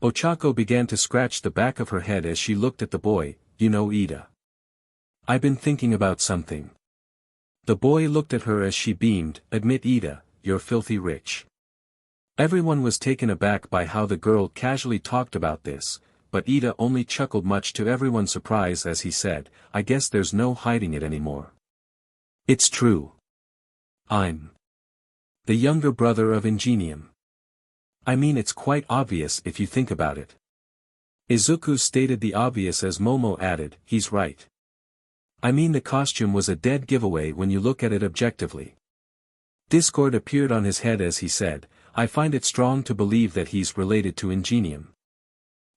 Ochako began to scratch the back of her head as she looked at the boy, you know Iida. I've been thinking about something. The boy looked at her as she beamed, admit Iida, you're filthy rich. Everyone was taken aback by how the girl casually talked about this, but Iida only chuckled much to everyone's surprise as he said, I guess there's no hiding it anymore. It's true. I'm the younger brother of Ingenium. I mean it's quite obvious if you think about it. Izuku stated the obvious as Momo added, he's right. I mean the costume was a dead giveaway when you look at it objectively. Discord appeared on his head as he said, I find it strong to believe that he's related to Ingenium.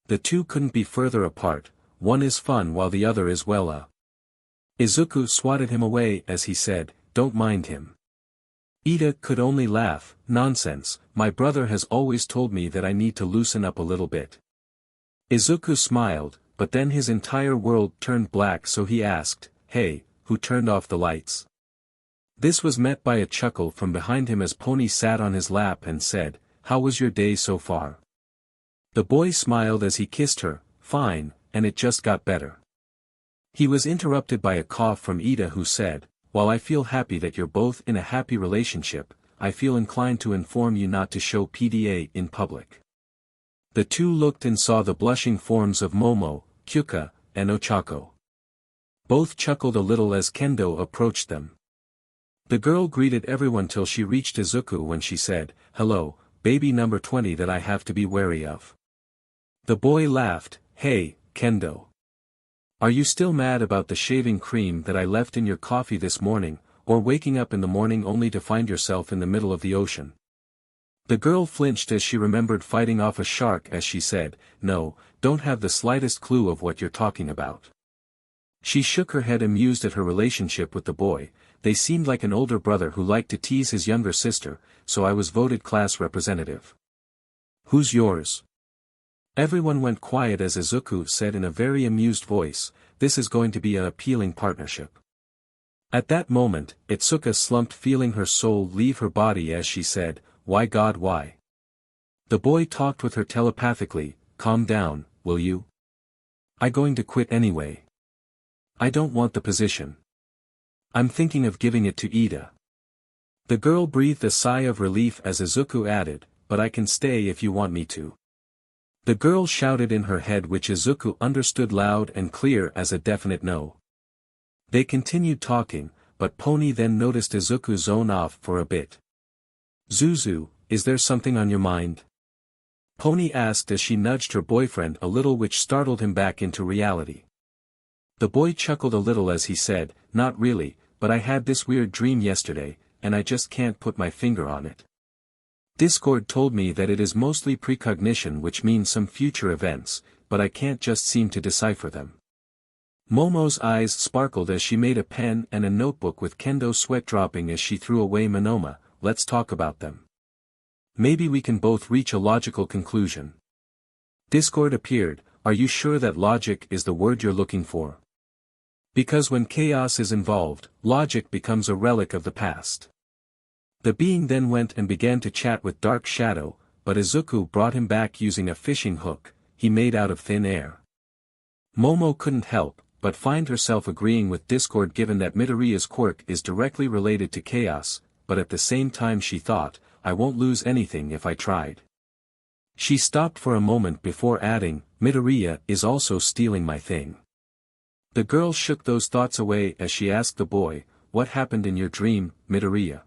The two couldn't be further apart, one is FUNN while the other is Izuku swatted him away as he said, don't mind him. Iida could only laugh, nonsense, my brother has always told me that I need to loosen up a little bit. Izuku smiled, but then his entire world turned black so he asked, hey, who turned off the lights? This was met by a chuckle from behind him as Pony sat on his lap and said, how was your day so far? The boy smiled as he kissed her, fine, and it just got better. He was interrupted by a cough from Iida who said, while I feel happy that you're both in a happy relationship, I feel inclined to inform you not to show PDA in public. The two looked and saw the blushing forms of Momo, Kyuka, and Ochako. Both chuckled a little as Kendo approached them. The girl greeted everyone till she reached Izuku when she said, hello, baby number 20 that I have to be wary of. The boy laughed, hey, Kendo. Are you still mad about the shaving cream that I left in your coffee this morning, or waking up in the morning only to find yourself in the middle of the ocean? The girl flinched as she remembered fighting off a shark as she said, no, don't have the slightest clue of what you're talking about. She shook her head amused at her relationship with the boy, they seemed like an older brother who liked to tease his younger sister, so I was voted class representative. Who's yours? Everyone went quiet as Izuku said in a very amused voice, this is going to be an appealing partnership. At that moment, Itsuka slumped feeling her soul leave her body as she said, why God why? The boy talked with her telepathically, calm down, will you? I'm going to quit anyway. I don't want the position. I'm thinking of giving it to Iida. The girl breathed a sigh of relief as Izuku added, but I can stay if you want me to. The girl shouted in her head which Izuku understood loud and clear as a definite no. They continued talking, but Pony then noticed Izuku zone off for a bit. Zuzu, is there something on your mind? Pony asked as she nudged her boyfriend a little which startled him back into reality. The boy chuckled a little as he said, not really, but I had this weird dream yesterday, and I just can't put my finger on it. Discord told me that it is mostly precognition which means some future events, but I can't just seem to decipher them. Momo's eyes sparkled as she made a pen and a notebook with Kendo sweat dropping as she threw away Monoma, let's talk about them. Maybe we can both reach a logical conclusion. Discord appeared, are you sure that logic is the word you're looking for? Because when chaos is involved, logic becomes a relic of the past. The being then went and began to chat with Dark Shadow, but Izuku brought him back using a fishing hook, he made out of thin air. Momo couldn't help, but find herself agreeing with Discord given that Midoriya's quirk is directly related to chaos, but at the same time she thought, I won't lose anything if I tried. She stopped for a moment before adding, Midoriya is also stealing my thing. The girl shook those thoughts away as she asked the boy, what happened in your dream, Midoriya?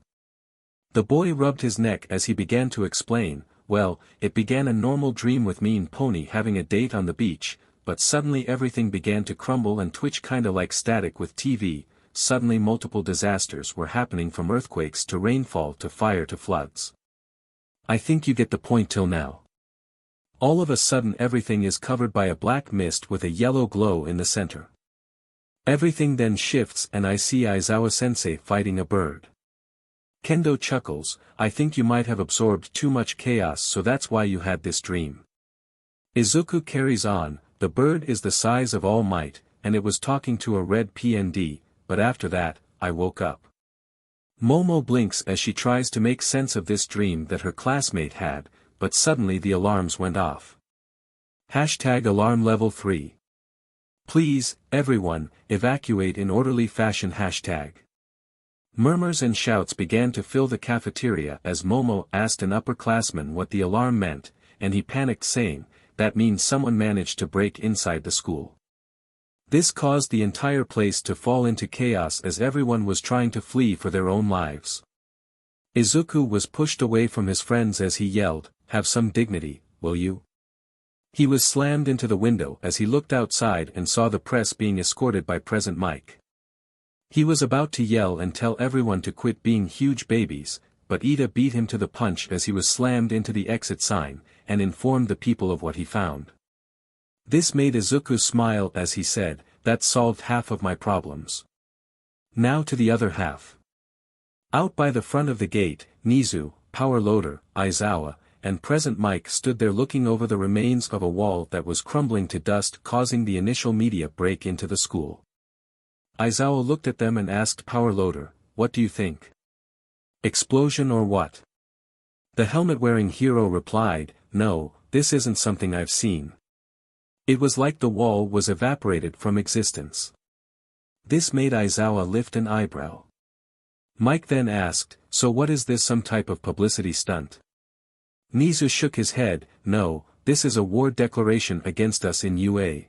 The boy rubbed his neck as he began to explain, well, it began a normal dream with me and Pony having a date on the beach, but suddenly everything began to crumble and twitch kinda like static with TV, suddenly multiple disasters were happening from earthquakes to rainfall to fire to floods. I think you get the point till now. All of a sudden everything is covered by a black mist with a yellow glow in the center. Everything then shifts and I see Aizawa-sensei fighting a bird. Kendo chuckles, I think you might have absorbed too much chaos so that's why you had this dream. Izuku carries on, the bird is the size of All Might, and it was talking to a red PND, but after that, I woke up. Momo blinks as she tries to make sense of this dream that her classmate had, but suddenly the alarms went off. #alarm level 3. Please, everyone, evacuate in orderly fashion. Murmurs and shouts began to fill the cafeteria as Momo asked an upperclassman what the alarm meant, and he panicked saying, "That means someone managed to break inside the school." This caused the entire place to fall into chaos as everyone was trying to flee for their own lives. Izuku was pushed away from his friends as he yelled, "Have some dignity, will you?" He was slammed into the window as he looked outside and saw the press being escorted by Present Mike. He was about to yell and tell everyone to quit being huge babies, but Iida beat him to the punch as he was slammed into the exit sign, and informed the people of what he found. This made Izuku smile as he said, "That solved half of my problems. Now to the other half." Out by the front of the gate, Nizu, Power Loader, Aizawa, and Present Mike stood there looking over the remains of a wall that was crumbling to dust, causing the initial media break into the school. Aizawa looked at them and asked Power Loader, "What do you think? Explosion or what?" The helmet-wearing hero replied, "No, this isn't something I've seen. It was like the wall was evaporated from existence." This made Aizawa lift an eyebrow. Mike then asked, "So what is this, some type of publicity stunt?" Nizu shook his head, "No, this is a war declaration against us in UA."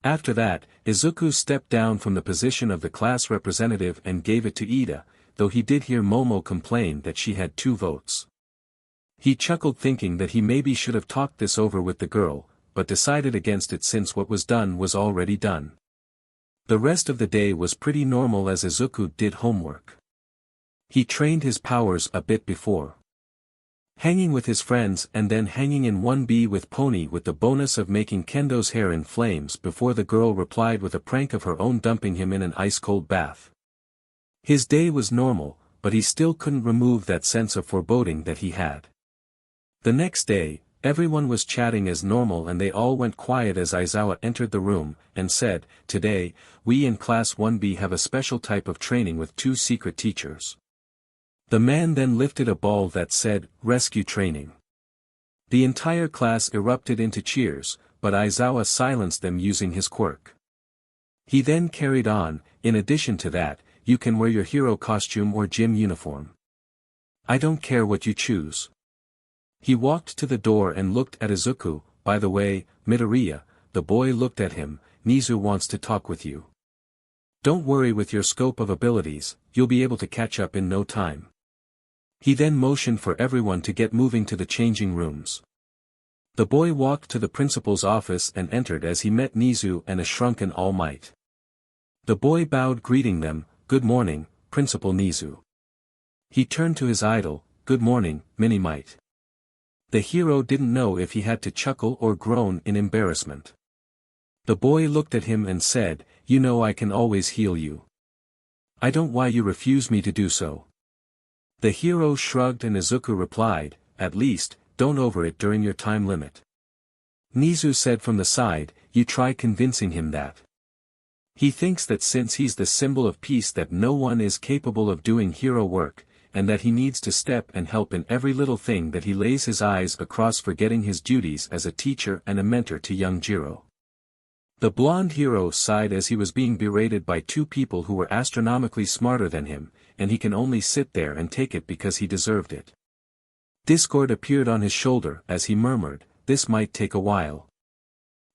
After that, Izuku stepped down from the position of the class representative and gave it to Iida, though he did hear Momo complain that she had 2 votes. He chuckled thinking that he maybe should have talked this over with the girl, but decided against it since what was done was already done. The rest of the day was pretty normal as Izuku did homework. He trained his powers a bit before hanging with his friends and then hanging in 1B with Pony with the bonus of making Kendo's hair in flames before the girl replied with a prank of her own, dumping him in an ice-cold bath. His day was normal, but he still couldn't remove that sense of foreboding that he had. The next day, everyone was chatting as normal and they all went quiet as Aizawa entered the room, and said, "Today, we in Class 1B have a special type of training with 2 secret teachers." The man then lifted a ball that said, "Rescue Training." The entire class erupted into cheers, but Aizawa silenced them using his quirk. He then carried on, "In addition to that, you can wear your hero costume or gym uniform. I don't care what you choose." He walked to the door and looked at Izuku. "By the way, Midoriya," the boy looked at him, "Nizu wants to talk with you. Don't worry, with your scope of abilities, you'll be able to catch up in no time." He then motioned for everyone to get moving to the changing rooms. The boy walked to the principal's office and entered as he met Nizu and a shrunken All Might. The boy bowed, greeting them, "Good morning, Principal Nizu." He turned to his idol, "Good morning, Mini Might." The hero didn't know if he had to chuckle or groan in embarrassment. The boy looked at him and said, "You know I can always heal you. I don't why you refuse me to do so." The hero shrugged and Izuku replied, "At least, don't over it during your time limit." Nizu said from the side, "You try convincing him that. He thinks that since he's the symbol of peace that no one is capable of doing hero work, and that he needs to step and help in every little thing that he lays his eyes across, forgetting his duties as a teacher and a mentor to young Jiro." The blonde hero sighed as he was being berated by 2 people who were astronomically smarter than him, and he can only sit there and take it because he deserved it. Discord appeared on his shoulder as he murmured, "This might take a while."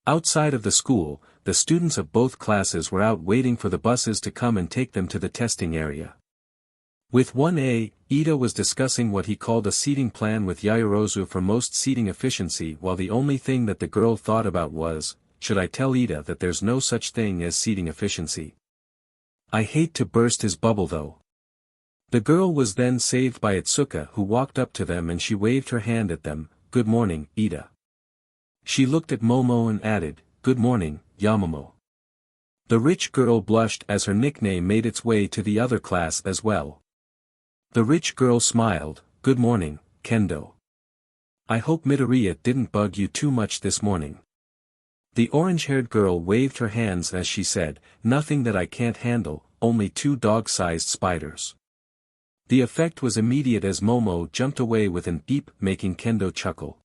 Outside of the school, the students of both classes were out waiting for the buses to come and take them to the testing area. With 1A, Iida was discussing what he called a seating plan with Yaoyorozu for most seating efficiency, while the only thing that the girl thought about was, "Should I tell Iida that there's no such thing as seating efficiency? I hate to burst his bubble though." The girl was then saved by Itsuka, who walked up to them and she waved her hand at them, "Good morning, Iida." She looked at Momo and added, "Good morning, Yamamoto." The rich girl blushed as her nickname made its way to the other class as well. The rich girl smiled, "Good morning, Kendo. I hope Midoriya didn't bug you too much this morning." The orange-haired girl waved her hands as she said, "Nothing that I can't handle, only 2 dog-sized spiders." The effect was immediate as Momo jumped away with an eep, making Kendo chuckle.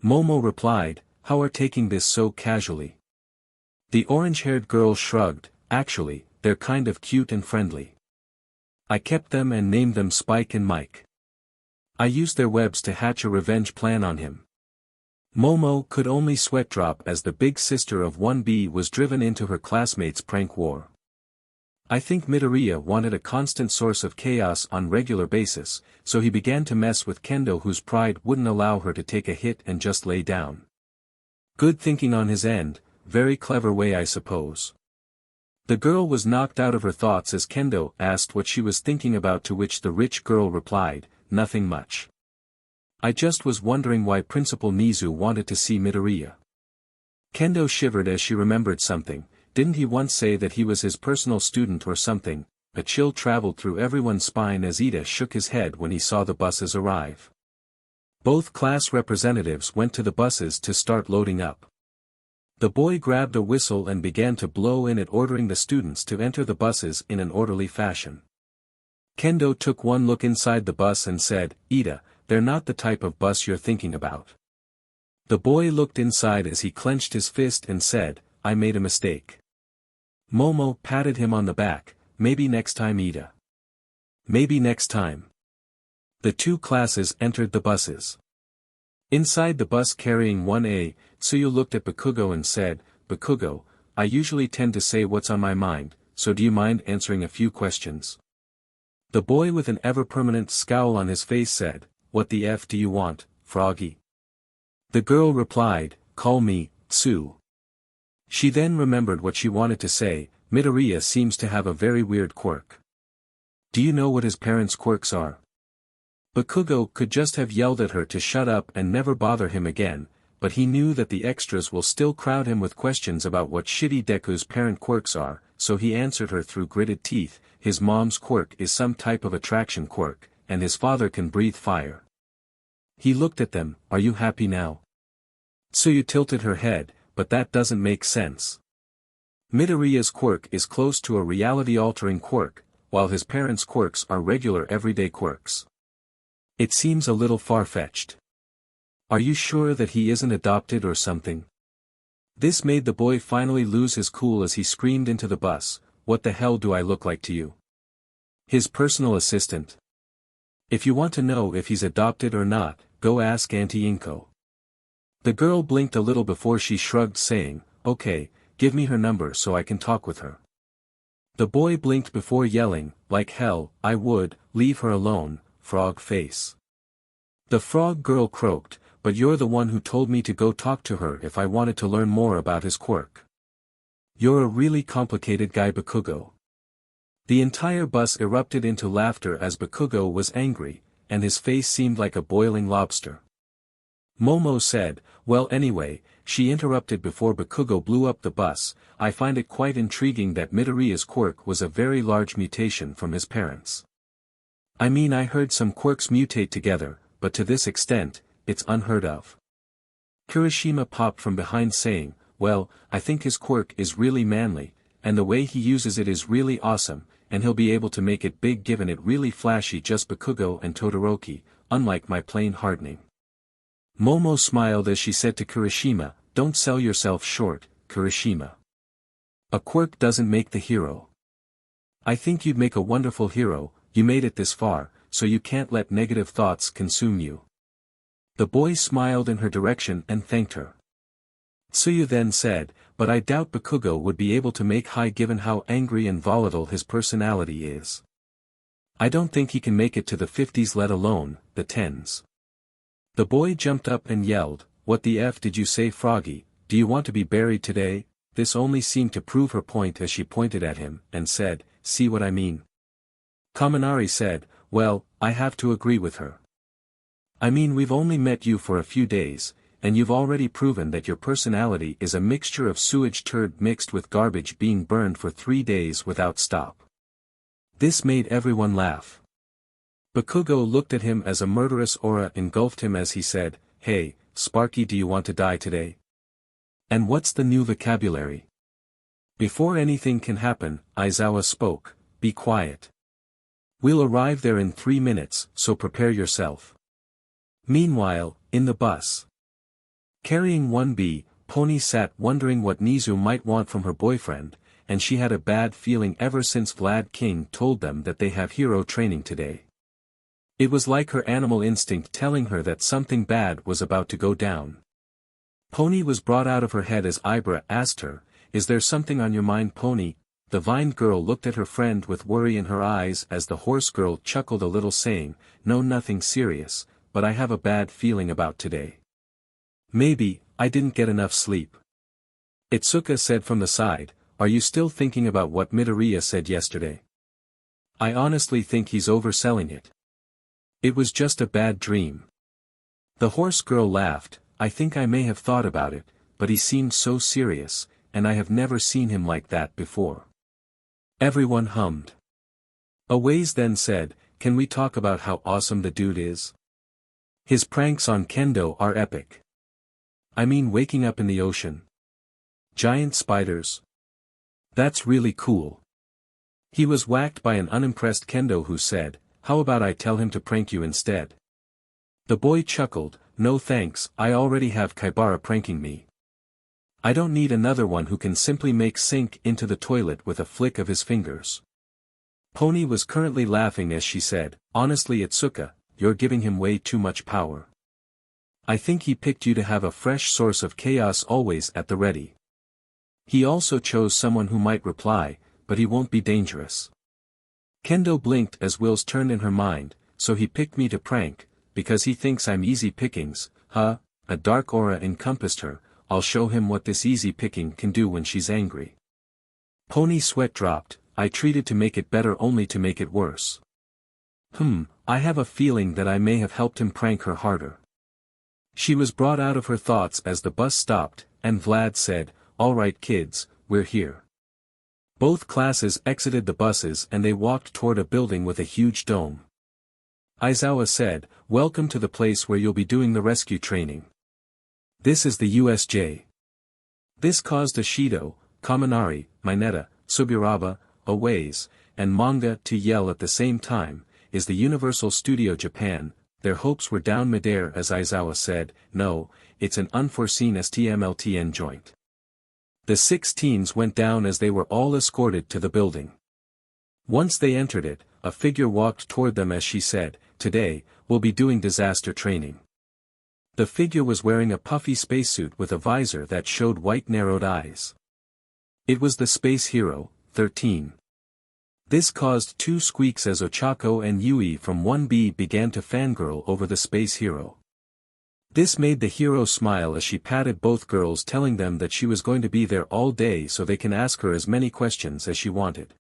Momo replied, "How are taking this so casually?" The orange-haired girl shrugged, "Actually, they're kind of cute and friendly. I kept them and named them Spike and Mike. I used their webs to hatch a revenge plan on him." Momo could only sweat drop as the big sister of 1B was driven into her classmates' prank war. I think Midoriya wanted a constant source of chaos on regular basis, so he began to mess with Kendo, whose pride wouldn't allow her to take a hit and just lay down. Good thinking on his end, very clever way I suppose. The girl was knocked out of her thoughts as Kendo asked what she was thinking about, to which the rich girl replied, "Nothing much. I just was wondering why Principal Nizu wanted to see Midoriya." Kendo shivered as she remembered something. Didn't he once say that he was his personal student or something? A chill traveled through everyone's spine as Iida shook his head when he saw the buses arrive. Both class representatives went to the buses to start loading up. The boy grabbed a whistle and began to blow in it, ordering the students to enter the buses in an orderly fashion. Kendo took one look inside the bus and said, "Iida, they're not the type of bus you're thinking about." The boy looked inside as he clenched his fist and said, "I made a mistake." Momo patted him on the back, "Maybe next time, Iida. Maybe next time." The 2 classes entered the buses. Inside the bus carrying 1A, Tsuyu looked at Bakugo and said, "Bakugo, I usually tend to say what's on my mind, so do you mind answering a few questions?" The boy with an ever-permanent scowl on his face said, "What the F do you want, Froggy?" The girl replied, "Call me, Tsu." She then remembered what she wanted to say, "Midoriya seems to have a very weird quirk. Do you know what his parents' quirks are?" Bakugo could just have yelled at her to shut up and never bother him again, but he knew that the extras will still crowd him with questions about what shitty Deku's parent quirks are, so he answered her through gritted teeth, "His mom's quirk is some type of attraction quirk, and his father can breathe fire." He looked at them, "Are you happy now?" Tsuyu tilted her head, "But that doesn't make sense. Midoriya's quirk is close to a reality-altering quirk, while his parents' quirks are regular everyday quirks. It seems a little far-fetched. Are you sure that he isn't adopted or something?" This made the boy finally lose his cool as he screamed into the bus, "What the hell do I look like to you? His personal assistant? If you want to know if he's adopted or not, go ask Auntie Inko." The girl blinked a little before she shrugged, saying, "Okay, give me her number so I can talk with her." The boy blinked before yelling, "Like hell, I would, leave her alone, frog face." The frog girl croaked, "But you're the one who told me to go talk to her if I wanted to learn more about his quirk. You're a really complicated guy, Bakugo." The entire bus erupted into laughter as Bakugo was angry, and his face seemed like a boiling lobster. Momo said, "Well anyway," she interrupted before Bakugo blew up the bus, "I find it quite intriguing that Midoriya's quirk was a very large mutation from his parents. I mean, I heard some quirks mutate together, but to this extent, it's unheard of." Kirishima popped from behind saying, "Well, I think his quirk is really manly, and the way he uses it is really awesome, and he'll be able to make it big given it really flashy, just Bakugo and Todoroki, unlike my plain hardening." Momo smiled as she said to Kirishima, "Don't sell yourself short, Kirishima. A quirk doesn't make the hero. I think you'd make a wonderful hero. You made it this far, so you can't let negative thoughts consume you." The boy smiled in her direction and thanked her. Tsuyu then said, "But I doubt Bakugo would be able to make high given how angry and volatile his personality is. I don't think he can make it to the 50s, let alone the 10s. The boy jumped up and yelled, "What the F did you say, Froggy? Do you want to be buried today?" This only seemed to prove her point as she pointed at him, and said, "See what I mean?" Kaminari said, "Well, I have to agree with her. I mean, we've only met you for a few days, and you've already proven that your personality is a mixture of sewage turd mixed with garbage being burned for 3 days without stop." This made everyone laugh. Bakugo looked at him as a murderous aura engulfed him as he said, "Hey, Sparky, do you want to die today?" And what's the new vocabulary? Before anything can happen, Aizawa spoke, be quiet. We'll arrive there in 3 minutes, so prepare yourself. Meanwhile, in the bus. Carrying 1B, Pony sat wondering what Nizu might want from her boyfriend, and she had a bad feeling ever since Vlad King told them that they have hero training today. It was like her animal instinct telling her that something bad was about to go down. Pony was brought out of her head as Ibra asked her, "Is there something on your mind, Pony?" The vine girl looked at her friend with worry in her eyes as the horse girl chuckled a little saying, "No, nothing serious, but I have a bad feeling about today. Maybe, I didn't get enough sleep." Itsuka said from the side, "Are you still thinking about what Midoriya said yesterday? I honestly think he's overselling it. It was just a bad dream." The horse girl laughed, "I think I may have thought about it, but he seemed so serious, and I have never seen him like that before." Everyone hummed. Awaze then said, "Can we talk about how awesome the dude is? His pranks on Kendo are epic. I mean waking up in the ocean. Giant spiders. That's really cool." He was whacked by an unimpressed Kendo who said, "How about I tell him to prank you instead?" The boy chuckled, "No thanks, I already have Kaibara pranking me. I don't need another one who can simply make sink into the toilet with a flick of his fingers." Pony was currently laughing as she said, "Honestly Itsuka, you're giving him way too much power. I think he picked you to have a fresh source of chaos always at the ready. He also chose someone who might reply, but he won't be dangerous." Kendo blinked as Will's turned in her mind, "So he picked me to prank, because he thinks I'm easy pickings, huh?" A dark aura encompassed her. "I'll show him what this easy picking can do when she's angry." Pony sweat dropped, "I treated to make it better only to make it worse. I have a feeling that I may have helped him prank her harder." She was brought out of her thoughts as the bus stopped, and Vlad said, "All right kids, we're here." Both classes exited the buses and they walked toward a building with a huge dome. Aizawa said, "Welcome to the place where you'll be doing the rescue training. This is the USJ." This caused Ashido, Kaminari, Mineta, Subiraba, Awaze, and Manga to yell at the same time, "Is the Universal Studio Japan?" Their hopes were down midair as Aizawa said, "No, it's an unforeseen STMLTN joint." The 6 teens went down as they were all escorted to the building. Once they entered it, a figure walked toward them as she said, "Today, we'll be doing disaster training." The figure was wearing a puffy spacesuit with a visor that showed white narrowed eyes. It was the space hero, 13. This caused 2 squeaks as Ochako and Yui from 1B began to fangirl over the space hero. This made the hero smile as she patted both girls, telling them that she was going to be there all day so they can ask her as many questions as she wanted.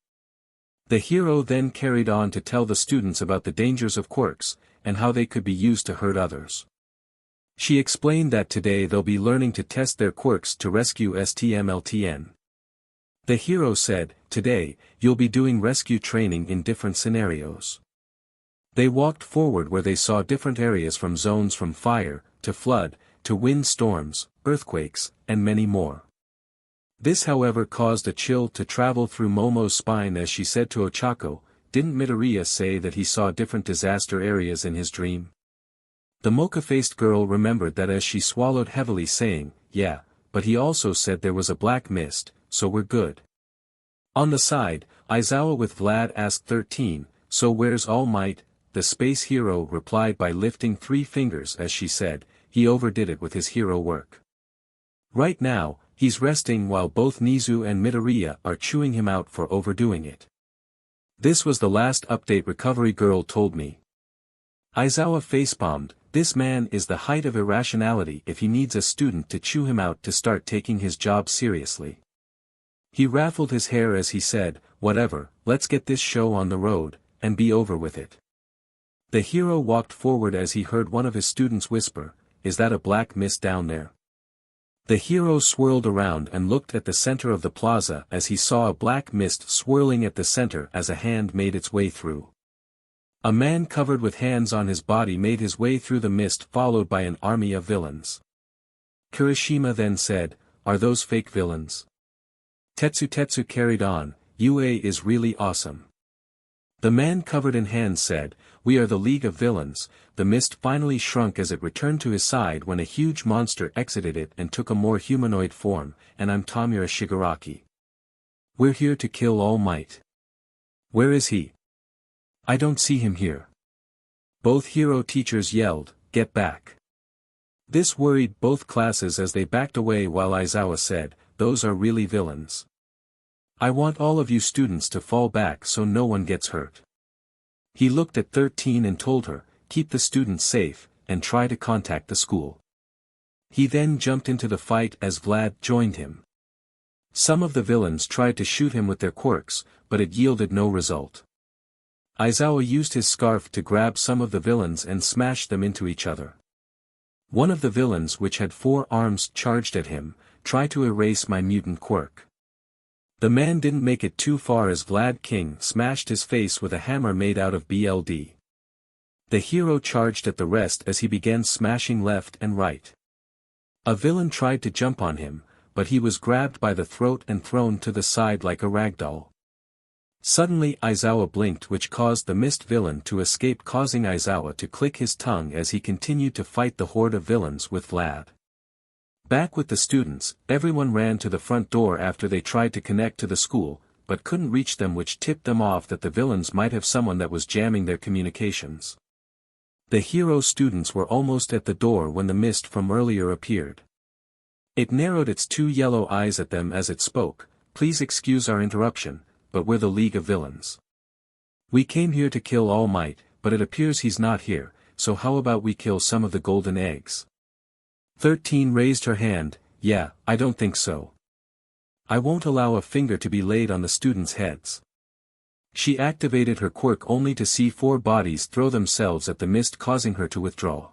The hero then carried on to tell the students about the dangers of quirks, and how they could be used to hurt others. She explained that today they'll be learning to test their quirks to rescue STMLTN. The hero said, "Today, you'll be doing rescue training in different scenarios." They walked forward where they saw different areas from zones from fire, to flood, to wind storms, earthquakes, and many more. This however caused a chill to travel through Momo's spine as she said to Ochako, "Didn't Midoriya say that he saw different disaster areas in his dream?" The mocha-faced girl remembered that as she swallowed heavily saying, "Yeah, but he also said there was a black mist, so we're good." On the side, Aizawa with Vlad asked 13, "So where's All Might?" The space hero replied by lifting 3 fingers as she said, "He overdid it with his hero work. Right now, he's resting while both Nizu and Midoriya are chewing him out for overdoing it. This was the last update Recovery Girl told me." Aizawa facepalmed, "This man is the height of irrationality if he needs a student to chew him out to start taking his job seriously." He raffled his hair as he said, "Whatever, let's get this show on the road, and be over with it." The hero walked forward as he heard one of his students whisper, "Is that a black mist down there?" The hero swirled around and looked at the center of the plaza as he saw a black mist swirling at the center as a hand made its way through. A man covered with hands on his body made his way through the mist followed by an army of villains. Kirishima then said, are those fake villains? Tetsu carried on, UA is really awesome. The man covered in hands said, we are the League of Villains. The mist finally shrunk as it returned to his side when a huge monster exited it and took a more humanoid form, and I'm Tamura Shigaraki. We're here to kill All Might. Where is he? I don't see him here. Both hero teachers yelled, get back. This worried both classes as they backed away while Aizawa said, those are really villains. I want all of you students to fall back so no one gets hurt. He looked at 13 and told her, keep the students safe, and try to contact the school. He then jumped into the fight as Vlad joined him. Some of the villains tried to shoot him with their quirks, but it yielded no result. Aizawa used his scarf to grab some of the villains and smash them into each other. One of the villains which had 4 arms charged at him, tried to erase my mutant quirk. The man didn't make it too far as Vlad King smashed his face with a hammer made out of BLD. The hero charged at the rest as he began smashing left and right. A villain tried to jump on him, but he was grabbed by the throat and thrown to the side like a ragdoll. Suddenly Aizawa blinked, which caused the mist villain to escape, causing Aizawa to click his tongue as he continued to fight the horde of villains with Vlad. Back with the students, everyone ran to the front door after they tried to connect to the school, but couldn't reach them, which tipped them off that the villains might have someone that was jamming their communications. The hero students were almost at the door when the mist from earlier appeared. It narrowed its 2 yellow eyes at them as it spoke, please excuse our interruption, but we're the League of Villains. We came here to kill All Might, but it appears he's not here, so how about we kill some of the golden eggs? 13 raised her hand, yeah, I don't think so. I won't allow a finger to be laid on the students' heads. She activated her quirk only to see 4 bodies throw themselves at the mist, causing her to withdraw.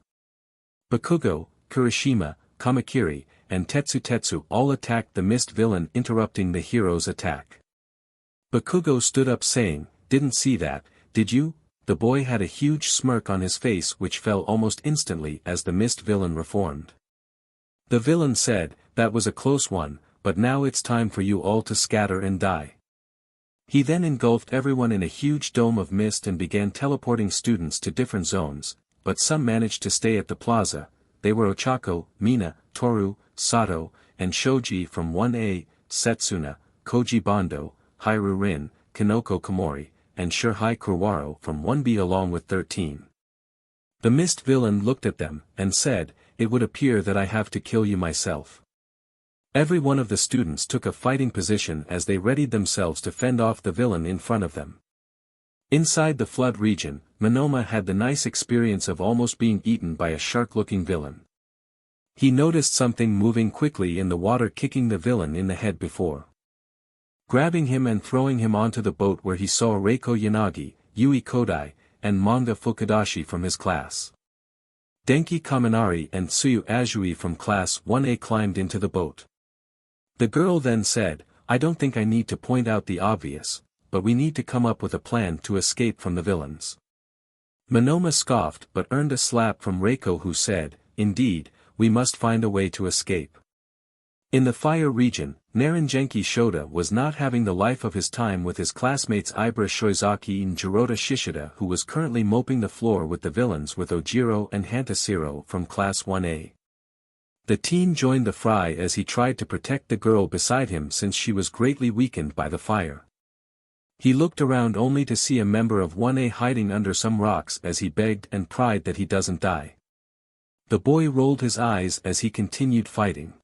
Bakugo, Kirishima, Kamakiri, and Tetsu all attacked the mist villain, interrupting the hero's attack. Bakugo stood up saying, didn't see that, did you? The boy had a huge smirk on his face which fell almost instantly as the mist villain reformed. The villain said, that was a close one, but now it's time for you all to scatter and die. He then engulfed everyone in a huge dome of mist and began teleporting students to different zones, but some managed to stay at the plaza. They were Ochako, Mina, Toru, Sato, and Shoji from 1A, Setsuna, Koji Bondo, Hairu Rin, Kinoko Komori, and Shurhai Kurwaro from 1B along with 13. The mist villain looked at them, and said, it would appear that I have to kill you myself. Every one of the students took a fighting position as they readied themselves to fend off the villain in front of them. Inside the flood region, Monoma had the nice experience of almost being eaten by a shark-looking villain. He noticed something moving quickly in the water, kicking the villain in the head before grabbing him and throwing him onto the boat, where he saw Reiko Yanagi, Yui Kodai, and Manga Fukudashi from his class. Denki Kaminari and Tsuyu Azui from class 1A climbed into the boat. The girl then said, I don't think I need to point out the obvious, but we need to come up with a plan to escape from the villains. Monoma scoffed but earned a slap from Reiko, who said, indeed, we must find a way to escape. In the fire region, Naranjenki Shota was not having the life of his time with his classmates Ibara Shoizaki and Jirota Shishida, who was currently moping the floor with the villains with Ojiro and Hantashiro from class 1A. The teen joined the fray as he tried to protect the girl beside him since she was greatly weakened by the fire. He looked around only to see a member of 1A hiding under some rocks as he begged and prayed that he doesn't die. The boy rolled his eyes as he continued fighting.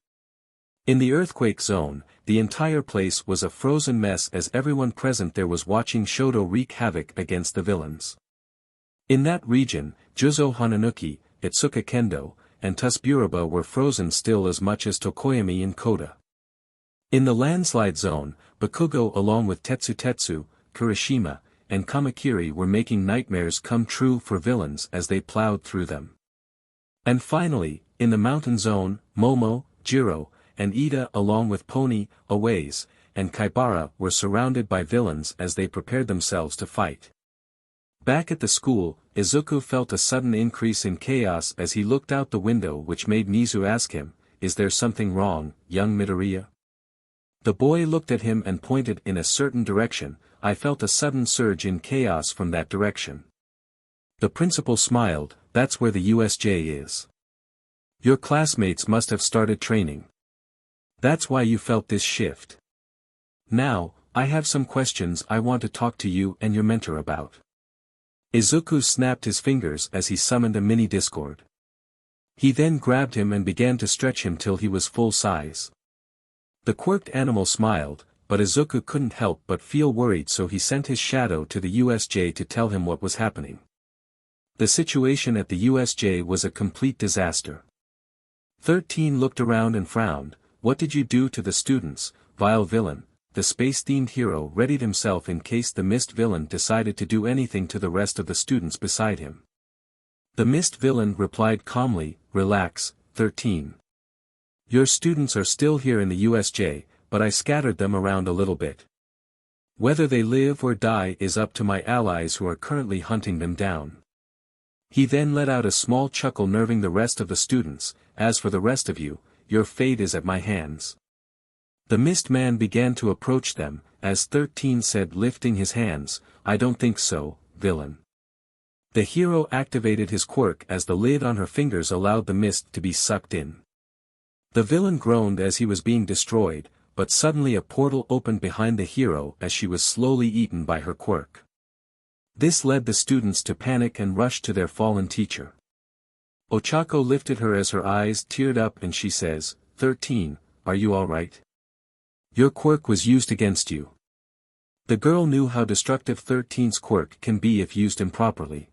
In the earthquake zone, the entire place was a frozen mess as everyone present there was watching Shoto wreak havoc against the villains. In that region, Juzo Hananuki, Itsuka Kendo, and Tusburaba were frozen still as much as Tokoyami and Koda. In the landslide zone, Bakugo along with Tetsu, Kirishima, and Kamakiri were making nightmares come true for villains as they plowed through them. And finally, in the mountain zone, Momo, Jiro, and Iida along with Pony, Owaze, and Kaibara were surrounded by villains as they prepared themselves to fight. Back at the school, Izuku felt a sudden increase in chaos as he looked out the window, which made Mizu ask him, is there something wrong, young Midoriya? The boy looked at him and pointed in a certain direction. I felt a sudden surge in chaos from that direction. The principal smiled, that's where the USJ is. Your classmates must have started training. That's why you felt this shift. Now, I have some questions I want to talk to you and your mentor about. Izuku snapped his fingers as he summoned a mini Discord. He then grabbed him and began to stretch him till he was full size. The quirked animal smiled, but Izuku couldn't help but feel worried, so he sent his shadow to the USJ to tell him what was happening. The situation at the USJ was a complete disaster. 13 looked around and frowned. What did you do to the students, vile villain? The space-themed hero readied himself in case the mist villain decided to do anything to the rest of the students beside him. The mist villain replied calmly, relax, 13. Your students are still here in the USJ, but I scattered them around a little bit. Whether they live or die is up to my allies who are currently hunting them down. He then let out a small chuckle, nerving the rest of the students. As for the rest of you, your fate is at my hands. The mist man began to approach them, as 13 said, lifting his hands, I don't think so, villain. The hero activated his quirk as the lid on her fingers allowed the mist to be sucked in. The villain groaned as he was being destroyed, but suddenly a portal opened behind the hero as she was slowly eaten by her quirk. This led the students to panic and rush to their fallen teacher. Ochako lifted her as her eyes teared up and she says, 13, are you alright? Your quirk was used against you. The girl knew how destructive 13's quirk can be if used improperly.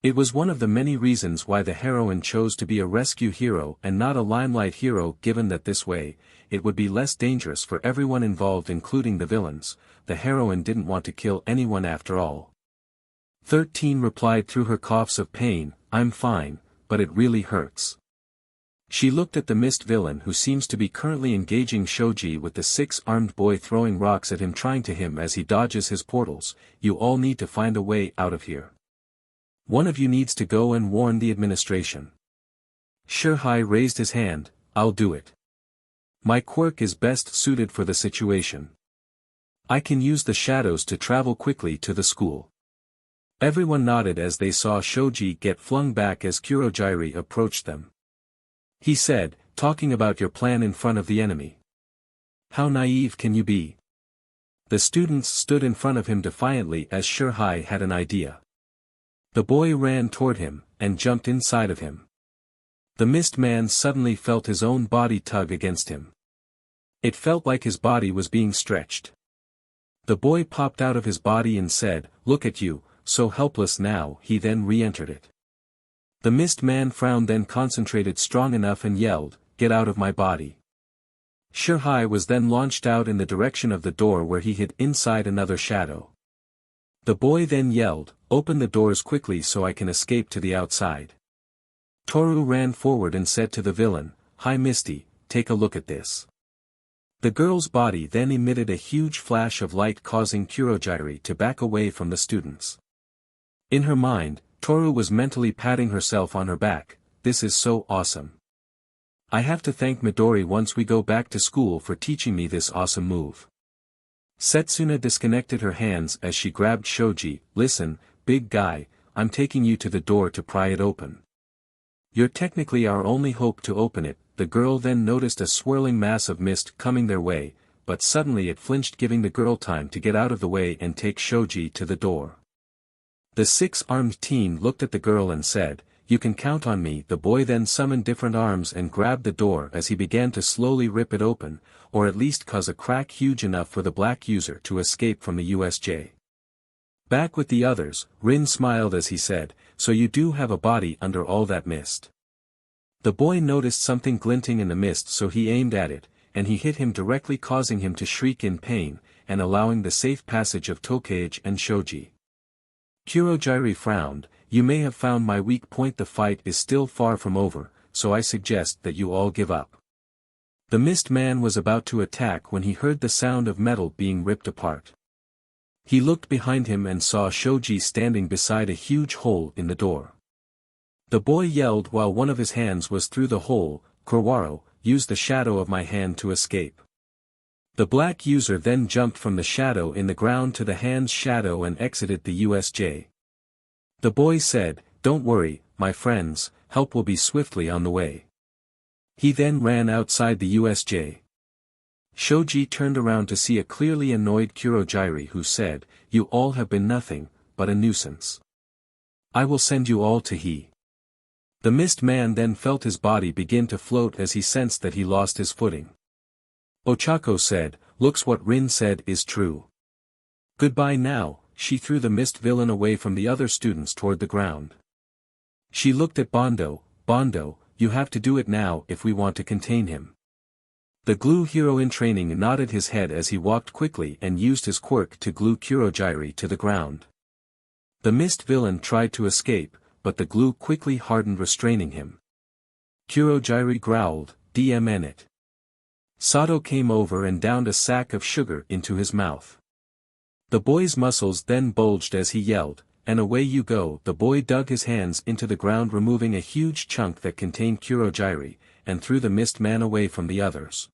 It was one of the many reasons why the heroine chose to be a rescue hero and not a limelight hero, given that this way, it would be less dangerous for everyone involved, including the villains. The heroine didn't want to kill anyone after all. 13 replied through her coughs of pain, I'm fine, but it really hurts. She looked at the mist villain, who seems to be currently engaging Shoji with the six-armed boy, throwing rocks at him, trying to him as he dodges his portals. You all need to find a way out of here. One of you needs to go and warn the administration. Shirhai raised his hand, I'll do it. My quirk is best suited for the situation. I can use the shadows to travel quickly to the school. Everyone nodded as they saw Shoji get flung back as Kurogiri approached them. He said, talking about your plan in front of the enemy. How naive can you be? The students stood in front of him defiantly as Shirhai had an idea. The boy ran toward him, and jumped inside of him. The mist man suddenly felt his own body tug against him. It felt like his body was being stretched. The boy popped out of his body and said, look at you, so helpless now. He then re-entered it. The mist man frowned, then concentrated strong enough and yelled, get out of my body. Shirhai was then launched out in the direction of the door, where he hid inside another shadow. The boy then yelled, open the doors quickly so I can escape to the outside. Toru ran forward and said to the villain, hi Misty, take a look at this. The girl's body then emitted a huge flash of light, causing Kurogiri to back away from the students. In her mind, Toru was mentally patting herself on her back, this is so awesome. I have to thank Midori once we go back to school for teaching me this awesome move. Setsuna disconnected her hands as she grabbed Shoji, listen, big guy, I'm taking you to the door to pry it open. You're technically our only hope to open it. The girl then noticed a swirling mass of mist coming their way, but suddenly it flinched, giving the girl time to get out of the way and take Shoji to the door. The six-armed teen looked at the girl and said, you can count on me. The boy then summoned different arms and grabbed the door as he began to slowly rip it open, or at least cause a crack huge enough for the black user to escape from the USJ. Back with the others, Rin smiled as he said, so you do have a body under all that mist. The boy noticed something glinting in the mist, so he aimed at it, and he hit him directly, causing him to shriek in pain, and allowing the safe passage of Tokage and Shoji. Kurogiri frowned, you may have found my weak point. The fight is still far from over, so I suggest that you all give up. The mist man was about to attack when he heard the sound of metal being ripped apart. He looked behind him and saw Shoji standing beside a huge hole in the door. The boy yelled while one of his hands was through the hole, Kurwaro, use the shadow of my hand to escape. The black user then jumped from the shadow in the ground to the hand's shadow and exited the USJ. The boy said, "Don't worry, my friends, help will be swiftly on the way." He then ran outside the USJ. Shoji turned around to see a clearly annoyed Kurogiri who said, "You all have been nothing but a nuisance. I will send you all to he." The mist man then felt his body begin to float as he sensed that he lost his footing. Ochako said, "Looks what Rin said is true. Goodbye now." She threw the mist villain away from the other students toward the ground. She looked at Bondo. "Bondo, you have to do it now if we want to contain him." The glue hero in training nodded his head as he walked quickly and used his quirk to glue Kurogiri to the ground. The mist villain tried to escape, but the glue quickly hardened, restraining him. Kurogiri growled, "DMN it." Sato came over and downed a sack of sugar into his mouth. The boy's muscles then bulged as he yelled, "And away you go." The boy dug his hands into the ground, removing a huge chunk that contained Kurogiri, and threw the mist man away from the others.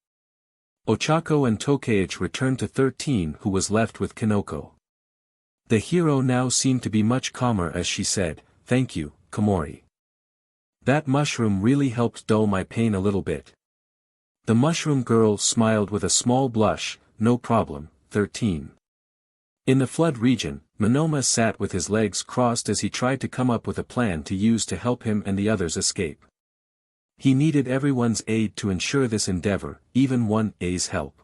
Ochako and Tokeichi returned to 13, who was left with Kinoko. The hero now seemed to be much calmer as she said, "Thank you, Komori. That mushroom really helped dull my pain a little bit." The mushroom girl smiled with a small blush, "No problem, 13. In the flood region, Monoma sat with his legs crossed as he tried to come up with a plan to use to help him and the others escape. He needed everyone's aid to ensure this endeavor, even 1A's help.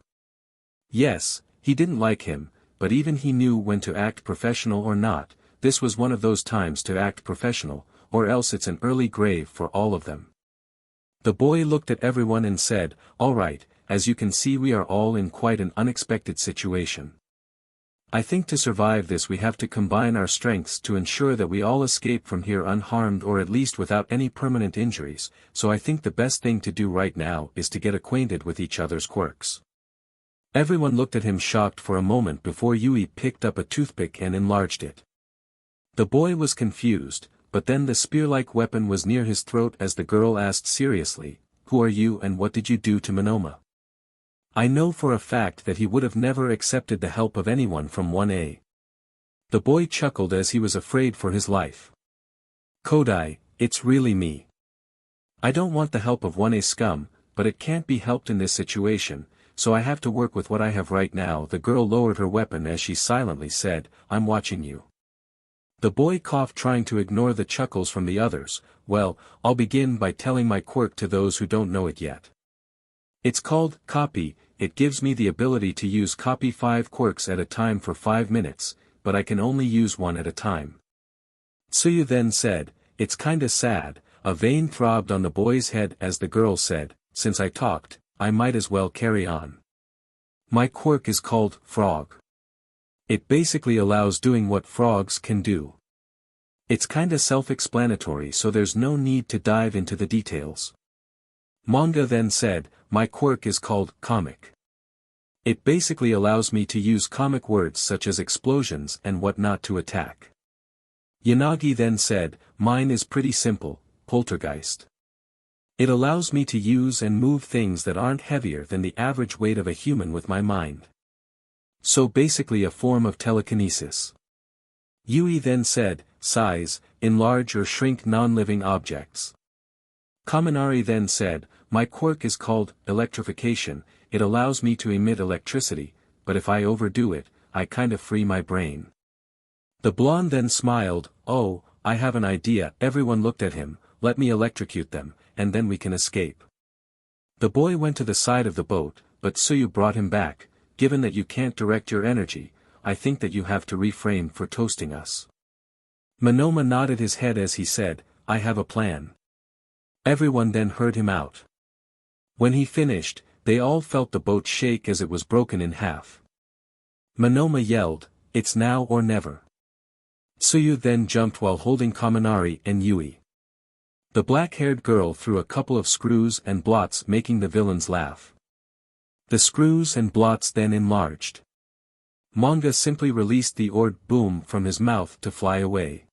Yes, he didn't like him, but even he knew when to act professional or not. This was one of those times to act professional, or else it's an early grave for all of them. The boy looked at everyone and said, "All right, as you can see we are all in quite an unexpected situation. I think to survive this we have to combine our strengths to ensure that we all escape from here unharmed or at least without any permanent injuries, so I think the best thing to do right now is to get acquainted with each other's quirks." Everyone looked at him shocked for a moment before Yui picked up a toothpick and enlarged it. The boy was confused, but then the spear-like weapon was near his throat as the girl asked seriously, "Who are you and what did you do to Monoma?" I know for a fact that he would have never accepted the help of anyone from 1A. The boy chuckled as he was afraid for his life. "Kodai, it's really me. I don't want the help of 1A scum, but it can't be helped in this situation, so I have to work with what I have right now." The girl lowered her weapon as she silently said, "I'm watching you." The boy coughed, trying to ignore the chuckles from the others. "Well, I'll begin by telling my quirk to those who don't know it yet. It's called Copy. It gives me the ability to use copy 5 quirks at a time for 5 minutes, but I can only use one at a time." Tsuyu then said, "It's kinda sad." A vein throbbed on the boy's head as the girl said, "Since I talked, I might as well carry on. My quirk is called Frog. It basically allows doing what frogs can do. It's kinda self-explanatory, so there's no need to dive into the details." Manga then said, "My quirk is called Comic. It basically allows me to use comic words such as explosions and whatnot to attack." Yanagi then said, "Mine is pretty simple, Poltergeist. It allows me to use and move things that aren't heavier than the average weight of a human with my mind. So basically a form of telekinesis." Yui then said, "Size, enlarge or shrink non-living objects." Kaminari then said, "My quirk is called Electrification. It allows me to emit electricity, but if I overdo it, I kinda free my brain." The blonde then smiled, "Oh, I have an idea." Everyone looked at him. "Let me electrocute them, and then we can escape." The boy went to the side of the boat, but Tsuyu brought him back. "Given that you can't direct your energy, I think that you have to refrain for toasting us." Monoma nodded his head as he said, "I have a plan." Everyone then heard him out. When he finished, they all felt the boat shake as it was broken in half. Monoma yelled, "It's now or never." Tsuyu then jumped while holding Kaminari and Yui. The black-haired girl threw a couple of screws and blots, making the villains laugh. The screws and blots then enlarged. Manga simply released the orb boom from his mouth to fly away.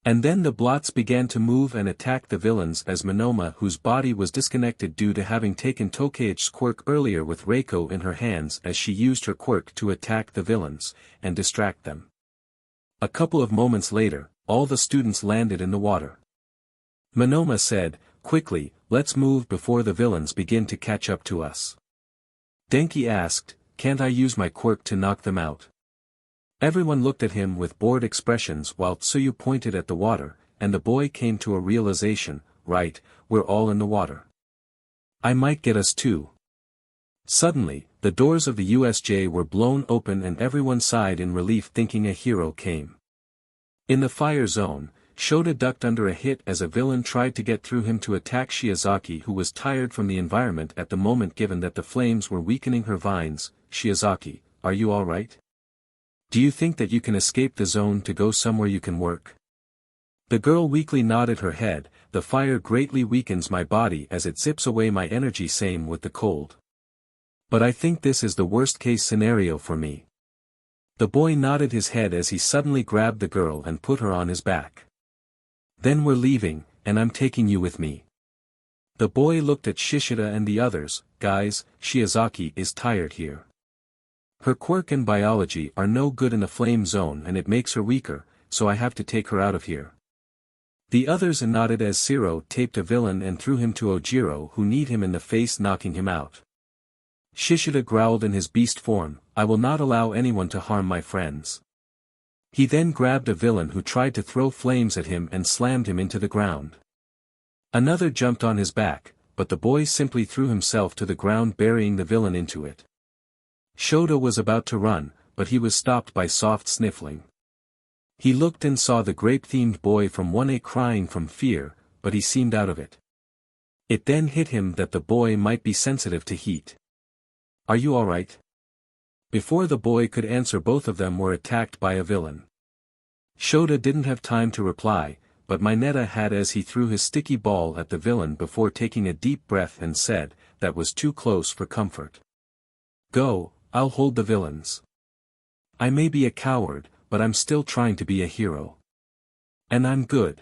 And then the blots began to move and attack the villains as Monoma, whose body was disconnected due to having taken Tokai's quirk earlier with Reiko in her hands, as she used her quirk to attack the villains, and distract them. A couple of moments later, all the students landed in the water. Monoma said, "Quickly, let's move before the villains begin to catch up to us." Denki asked, "Can't I use my quirk to knock them out?" Everyone looked at him with bored expressions while Tsuyu pointed at the water, and the boy came to a realization, "Right, we're all in the water. I might get us too." Suddenly, the doors of the USJ were blown open and everyone sighed in relief, thinking a hero came. In the fire zone, Shota ducked under a hit as a villain tried to get through him to attack Shiozaki, who was tired from the environment at the moment given that the flames were weakening her vines. "Shiozaki, are you alright? Do you think that you can escape the zone to go somewhere you can work?" The girl weakly nodded her head. "The fire greatly weakens my body as it zips away my energy, same with the cold. But I think this is the worst case scenario for me." The boy nodded his head as he suddenly grabbed the girl and put her on his back. "Then we're leaving, and I'm taking you with me." The boy looked at Shishida and the others. "Guys, Shiozaki is tired here. Her quirk and biology are no good in the flame zone and it makes her weaker, so I have to take her out of here." The others nodded as Siro taped a villain and threw him to Ojiro, who kneed him in the face, knocking him out. Shishida growled in his beast form, "I will not allow anyone to harm my friends." He then grabbed a villain who tried to throw flames at him and slammed him into the ground. Another jumped on his back, but the boy simply threw himself to the ground, burying the villain into it. Shota was about to run, but he was stopped by soft sniffling. He looked and saw the grape-themed boy from 1A crying from fear, but he seemed out of it. It then hit him that the boy might be sensitive to heat. "Are you alright?" Before the boy could answer, both of them were attacked by a villain. Shota didn't have time to reply, but Mineta had, as he threw his sticky ball at the villain before taking a deep breath and said, "That was too close for comfort. Go, I'll hold the villains. I may be a coward, but I'm still trying to be a hero. And I'm good.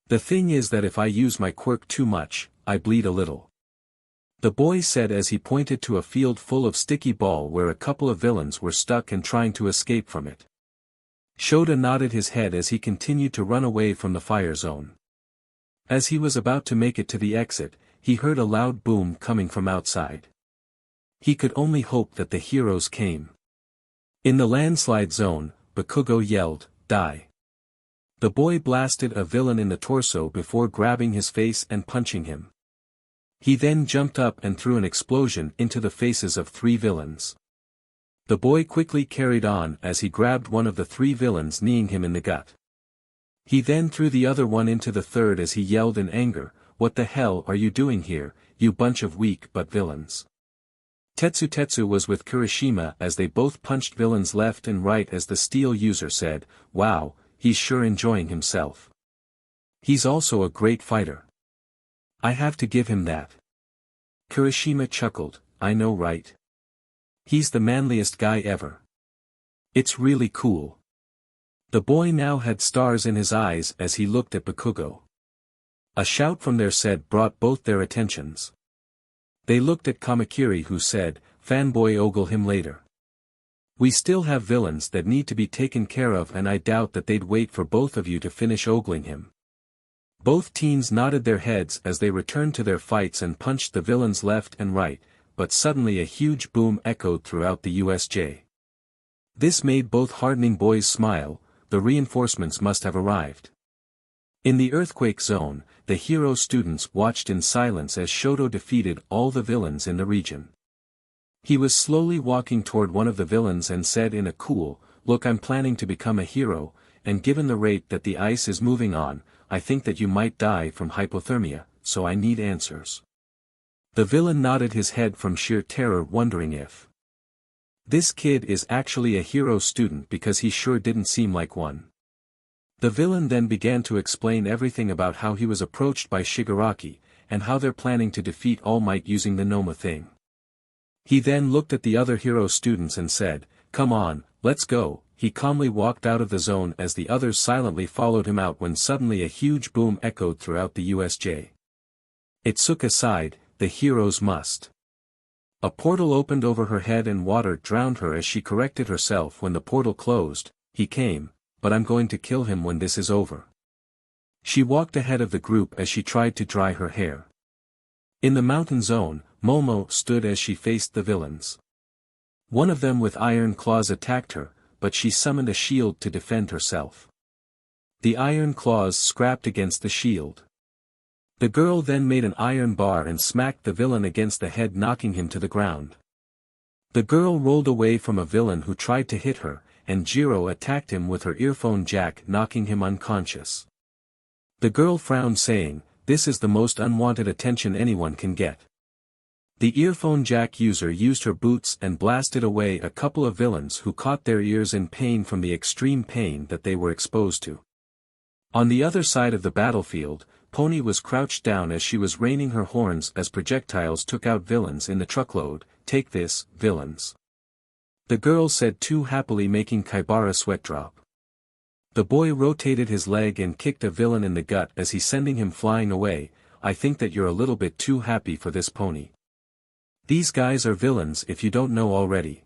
The thing is that if I use my quirk too much, I bleed a little." The boy said as he pointed to a field full of sticky ball where a couple of villains were stuck and trying to escape from it. Shota nodded his head as he continued to run away from the fire zone. As he was about to make it to the exit, he heard a loud boom coming from outside. He could only hope that the heroes came. In the landslide zone, Bakugo yelled, "Die!" The boy blasted a villain in the torso before grabbing his face and punching him. He then jumped up and threw an explosion into the faces of 3 villains. The boy quickly carried on as he grabbed one of the 3 villains, kneeing him in the gut. He then threw the other one into the third as he yelled in anger, "What the hell are you doing here, you bunch of weak butt villains?" Tetsu was with Kirishima as they both punched villains left and right as the steel user said, "Wow, he's sure enjoying himself. He's also a great fighter. I have to give him that." Kirishima chuckled, "I know, right? He's the manliest guy ever. It's really cool." The boy now had stars in his eyes as he looked at Bakugo. A shout from their said brought both their attentions. They looked at Kamakiri, who said, "Fanboy, ogle him later. We still have villains that need to be taken care of and I doubt that they'd wait for both of you to finish ogling him." Both teens nodded their heads as they returned to their fights and punched the villains left and right, but suddenly a huge boom echoed throughout the USJ. This made both hardening boys smile. The reinforcements must have arrived. In the earthquake zone, the hero students watched in silence as Shoto defeated all the villains in the region. He was slowly walking toward one of the villains and said in a cool, "Look, I'm planning to become a hero, and given the rate that the ice is moving on, I think that you might die from hypothermia, so I need answers." The villain nodded his head from sheer terror, wondering if this kid is actually a hero student, because he sure didn't seem like one. The villain then began to explain everything about how he was approached by Shigaraki, and how they're planning to defeat All Might using the Noma thing. He then looked at the other hero students and said, "Come on, let's go, he calmly walked out of the zone as the others silently followed him out when suddenly a huge boom echoed throughout the USJ. Itsuka sighed, the heroes must. A portal opened over her head and water drowned her as she corrected herself when the portal closed. He came, but I'm going to kill him when this is over. She walked ahead of the group as she tried to dry her hair. In the mountain zone, Momo stood as she faced the villains. One of them with iron claws attacked her, but she summoned a shield to defend herself. The iron claws scrapped against the shield. The girl then made an iron bar and smacked the villain against the head, knocking him to the ground. The girl rolled away from a villain who tried to hit her, and Jiro attacked him with her earphone jack, knocking him unconscious. The girl frowned, saying, "This is the most unwanted attention anyone can get." The earphone jack user used her boots and blasted away a couple of villains who caught their ears in pain from the extreme pain that they were exposed to. On the other side of the battlefield, Pony was crouched down as she was raining her horns as projectiles took out villains in the truckload. "Take this, villains," the girl said too happily, making Kaibara sweat drop. The boy rotated his leg and kicked a villain in the gut as he sending him flying away. "I think that you're a little bit too happy for this, Pony. These guys are villains if you don't know already."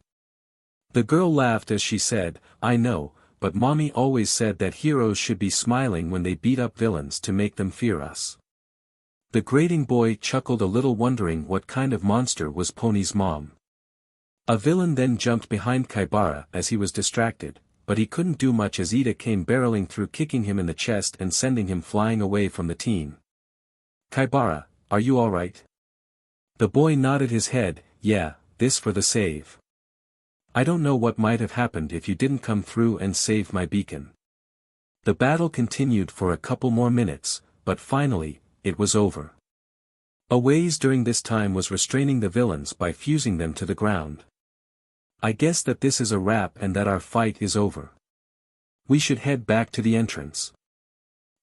The girl laughed as she said, "I know, but mommy always said that heroes should be smiling when they beat up villains to make them fear us." The grating boy chuckled a little, wondering what kind of monster was Pony's mom. A villain then jumped behind Kaibara as he was distracted, but he couldn't do much as Iida came barreling through, kicking him in the chest and sending him flying away from the team. "Kaibara, are you alright?" The boy nodded his head. "Yeah, this for the save. I don't know what might have happened if you didn't come through and save my beacon." The battle continued for a couple more minutes, but finally, it was over. Aways during this time was restraining the villains by fusing them to the ground. "I guess that this is a wrap and that our fight is over. We should head back to the entrance."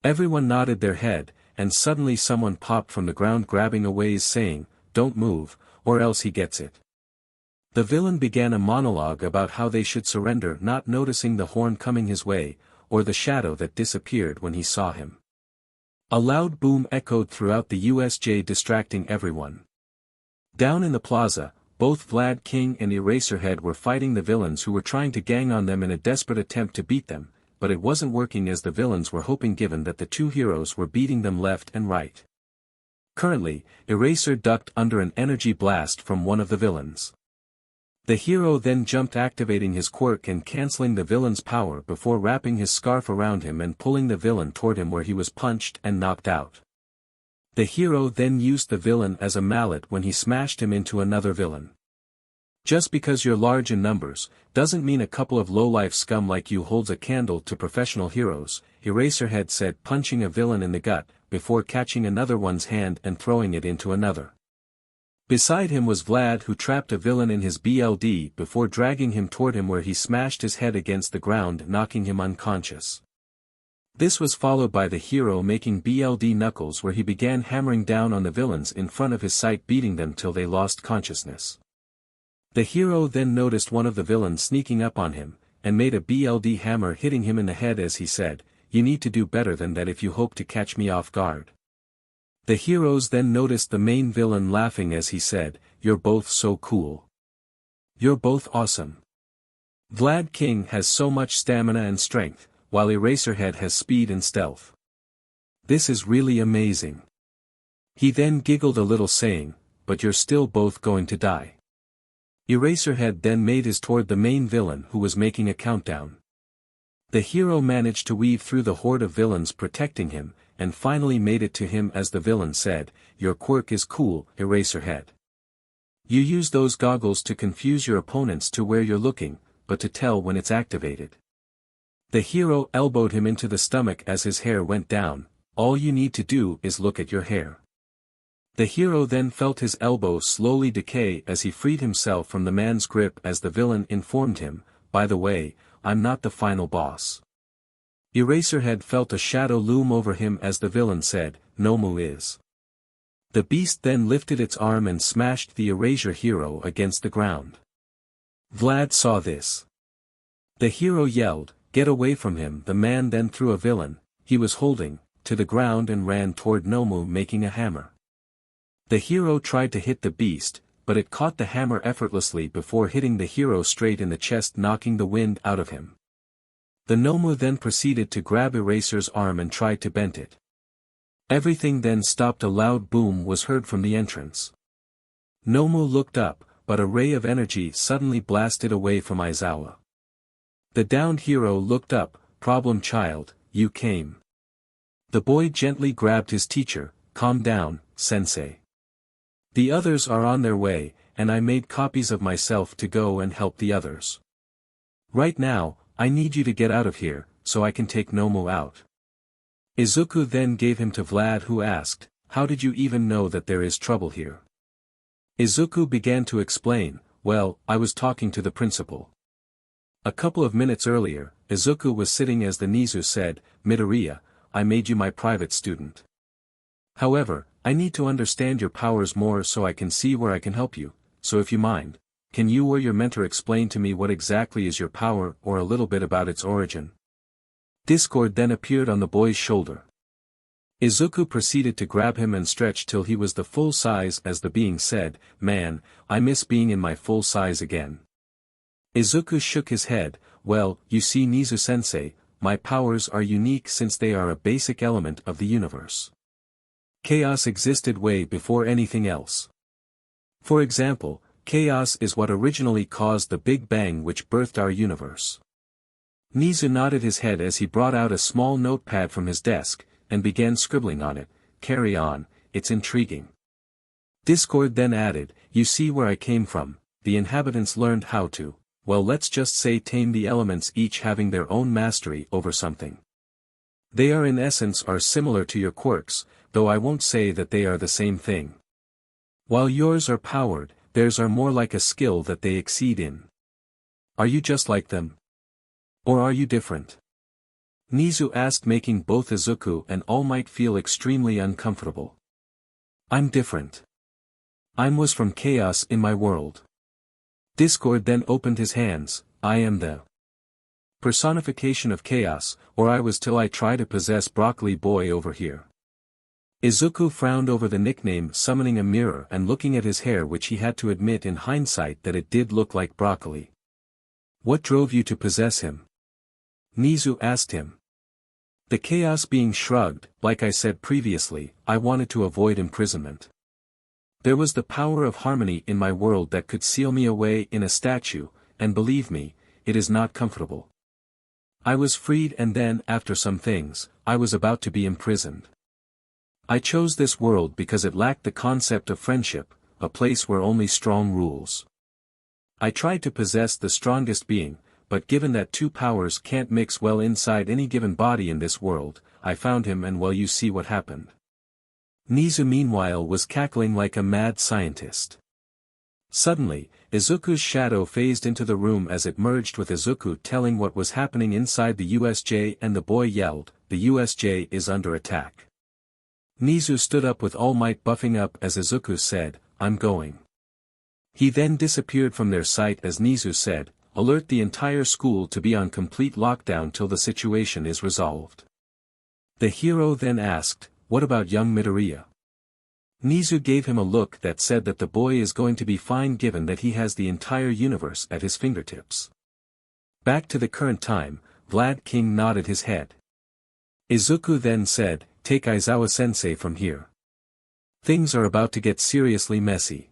Everyone nodded their head, and suddenly someone popped from the ground, grabbing Aways, saying, "Don't move, or else he gets it." The villain began a monologue about how they should surrender, not noticing the horn coming his way, or the shadow that disappeared when he saw him. A loud boom echoed throughout the USJ, distracting everyone. Down in the plaza, both Vlad King and Eraserhead were fighting the villains who were trying to gang on them in a desperate attempt to beat them, but it wasn't working as the villains were hoping, given that the two heroes were beating them left and right. Currently, Eraser ducked under an energy blast from one of the villains. The hero then jumped, activating his quirk and cancelling the villain's power before wrapping his scarf around him and pulling the villain toward him, where he was punched and knocked out. The hero then used the villain as a mallet when he smashed him into another villain. "Just because you're large in numbers, doesn't mean a couple of low-life scum like you holds a candle to professional heroes," Eraserhead said, punching a villain in the gut, before catching another one's hand and throwing it into another. Beside him was Vlad, who trapped a villain in his BLD before dragging him toward him, where he smashed his head against the ground, knocking him unconscious. This was followed by the hero making BLD knuckles, where he began hammering down on the villains in front of his sight, beating them till they lost consciousness. The hero then noticed one of the villains sneaking up on him, and made a BLD hammer, hitting him in the head as he said, "You need to do better than that if you hope to catch me off guard." The heroes then noticed the main villain laughing as he said, "You're both so cool. You're both awesome. Vlad King has so much stamina and strength, while Eraserhead has speed and stealth. This is really amazing." He then giggled a little, saying, "But you're still both going to die." Eraserhead then made his toward the main villain, who was making a countdown. The hero managed to weave through the horde of villains protecting him, and finally made it to him as the villain said, "Your quirk is cool, Eraserhead. You use those goggles to confuse your opponents to where you're looking, but to tell when it's activated." The hero elbowed him into the stomach as his hair went down. "All you need to do is look at your hair." The hero then felt his elbow slowly decay as he freed himself from the man's grip as the villain informed him, "By the way, I'm not the final boss." Eraserhead felt a shadow loom over him as the villain said, "Nomu is." The beast then lifted its arm and smashed the Erasure hero against the ground. Vlad saw this. The hero yelled, "Get away from him!" The man then threw a villain he was holding to the ground and ran toward Nomu making a hammer. The hero tried to hit the beast, but it caught the hammer effortlessly before hitting the hero straight in the chest, knocking the wind out of him. The Nomu then proceeded to grab Eraser's arm and tried to bend it. Everything then stopped. A loud boom was heard from the entrance. Nomu looked up, but a ray of energy suddenly blasted away from Aizawa. The downed hero looked up. "Problem child, you came." The boy gently grabbed his teacher. "Calm down, sensei. The others are on their way, and I made copies of myself to go and help the others. Right now, I need you to get out of here, so I can take Nomu out." Izuku then gave him to Vlad, who asked, "How did you even know that there is trouble here?" Izuku began to explain, "Well, I was talking to the principal. A couple of minutes earlier, Izuku was sitting as the Nizu said, 'Midoriya, I made you my private student. However, I need to understand your powers more so I can see where I can help you, so if you mind, can you or your mentor explain to me what exactly is your power or a little bit about its origin?" Discord then appeared on the boy's shoulder. Izuku proceeded to grab him and stretch till he was the full size as the being said, "Man, I miss being in my full size again." Izuku shook his head, "Well, you see Nizu-sensei, my powers are unique since they are a basic element of the universe. Chaos existed way before anything else. For example, chaos is what originally caused the Big Bang which birthed our universe." Nizu nodded his head as he brought out a small notepad from his desk, and began scribbling on it. "Carry on, it's intriguing." Discord then added, "You see where I came from, the inhabitants learned how to, well, let's just say tame the elements, each having their own mastery over something. They are in essence are similar to your quirks, though I won't say that they are the same thing. While yours are powered, theirs are more like a skill that they exceed in. Are you just like them? Or are you different?" Nizu asked, making both Izuku and All Might feel extremely uncomfortable. "I'm different. I was from chaos in my world." Discord then opened his hands, "I am the personification of chaos, or I was till I try to possess Broccoli Boy over here." Izuku frowned over the nickname, summoning a mirror and looking at his hair, which he had to admit in hindsight that it did look like broccoli. "What drove you to possess him?" Nizu asked him. The chaos being shrugged, "Like I said previously, I wanted to avoid imprisonment. There was the power of harmony in my world that could seal me away in a statue, and believe me, it is not comfortable. I was freed and then, after some things, I was about to be imprisoned. I chose this world because it lacked the concept of friendship, a place where only strong rules. I tried to possess the strongest being, but given that two powers can't mix well inside any given body in this world, I found him, and well, you see what happened." Nizu meanwhile was cackling like a mad scientist. Suddenly, Izuku's shadow phased into the room as it merged with Izuku telling what was happening inside the USJ, and the boy yelled, "The USJ is under attack." Nizu stood up with All Might buffing up as Izuku said, "I'm going." He then disappeared from their sight as Nizu said, "Alert the entire school to be on complete lockdown till the situation is resolved." The hero then asked, "What about young Midoriya?" Nizu gave him a look that said that the boy is going to be fine given that he has the entire universe at his fingertips. Back to the current time, Vlad King nodded his head. Izuku then said, "Take Aizawa-sensei from here. Things are about to get seriously messy."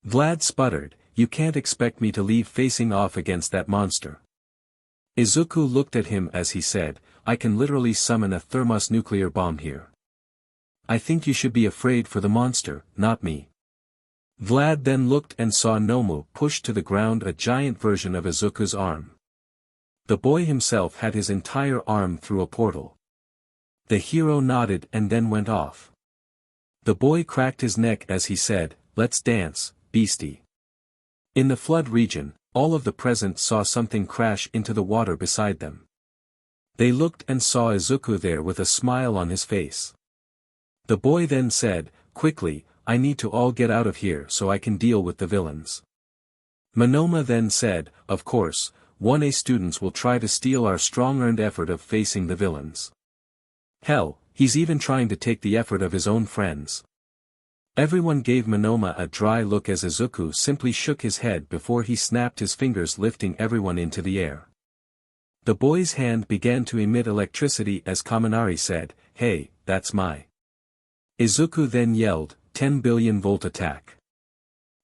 Vlad sputtered, "You can't expect me to leave facing off against that monster." Izuku looked at him as he said, "I can literally summon a thermonuclear bomb here. I think you should be afraid for the monster, not me." Vlad then looked and saw Nomu push to the ground a giant version of Izuku's arm. The boy himself had his entire arm through a portal. The hero nodded and then went off. The boy cracked his neck as he said, "Let's dance, beastie." In the flood region, all of the present saw something crash into the water beside them. They looked and saw Izuku there with a smile on his face. The boy then said, "Quickly, I need to all get out of here so I can deal with the villains." Monoma then said, "Of course, 1A students will try to steal our strong-earned effort of facing the villains. Hell, he's even trying to take the effort of his own friends. Everyone gave Monoma a dry look as Izuku simply shook his head before he snapped his fingers, lifting everyone into the air. The boy's hand began to emit electricity as Kaminari said, "Hey, that's my." Izuku then yelled, 10 billion volt attack.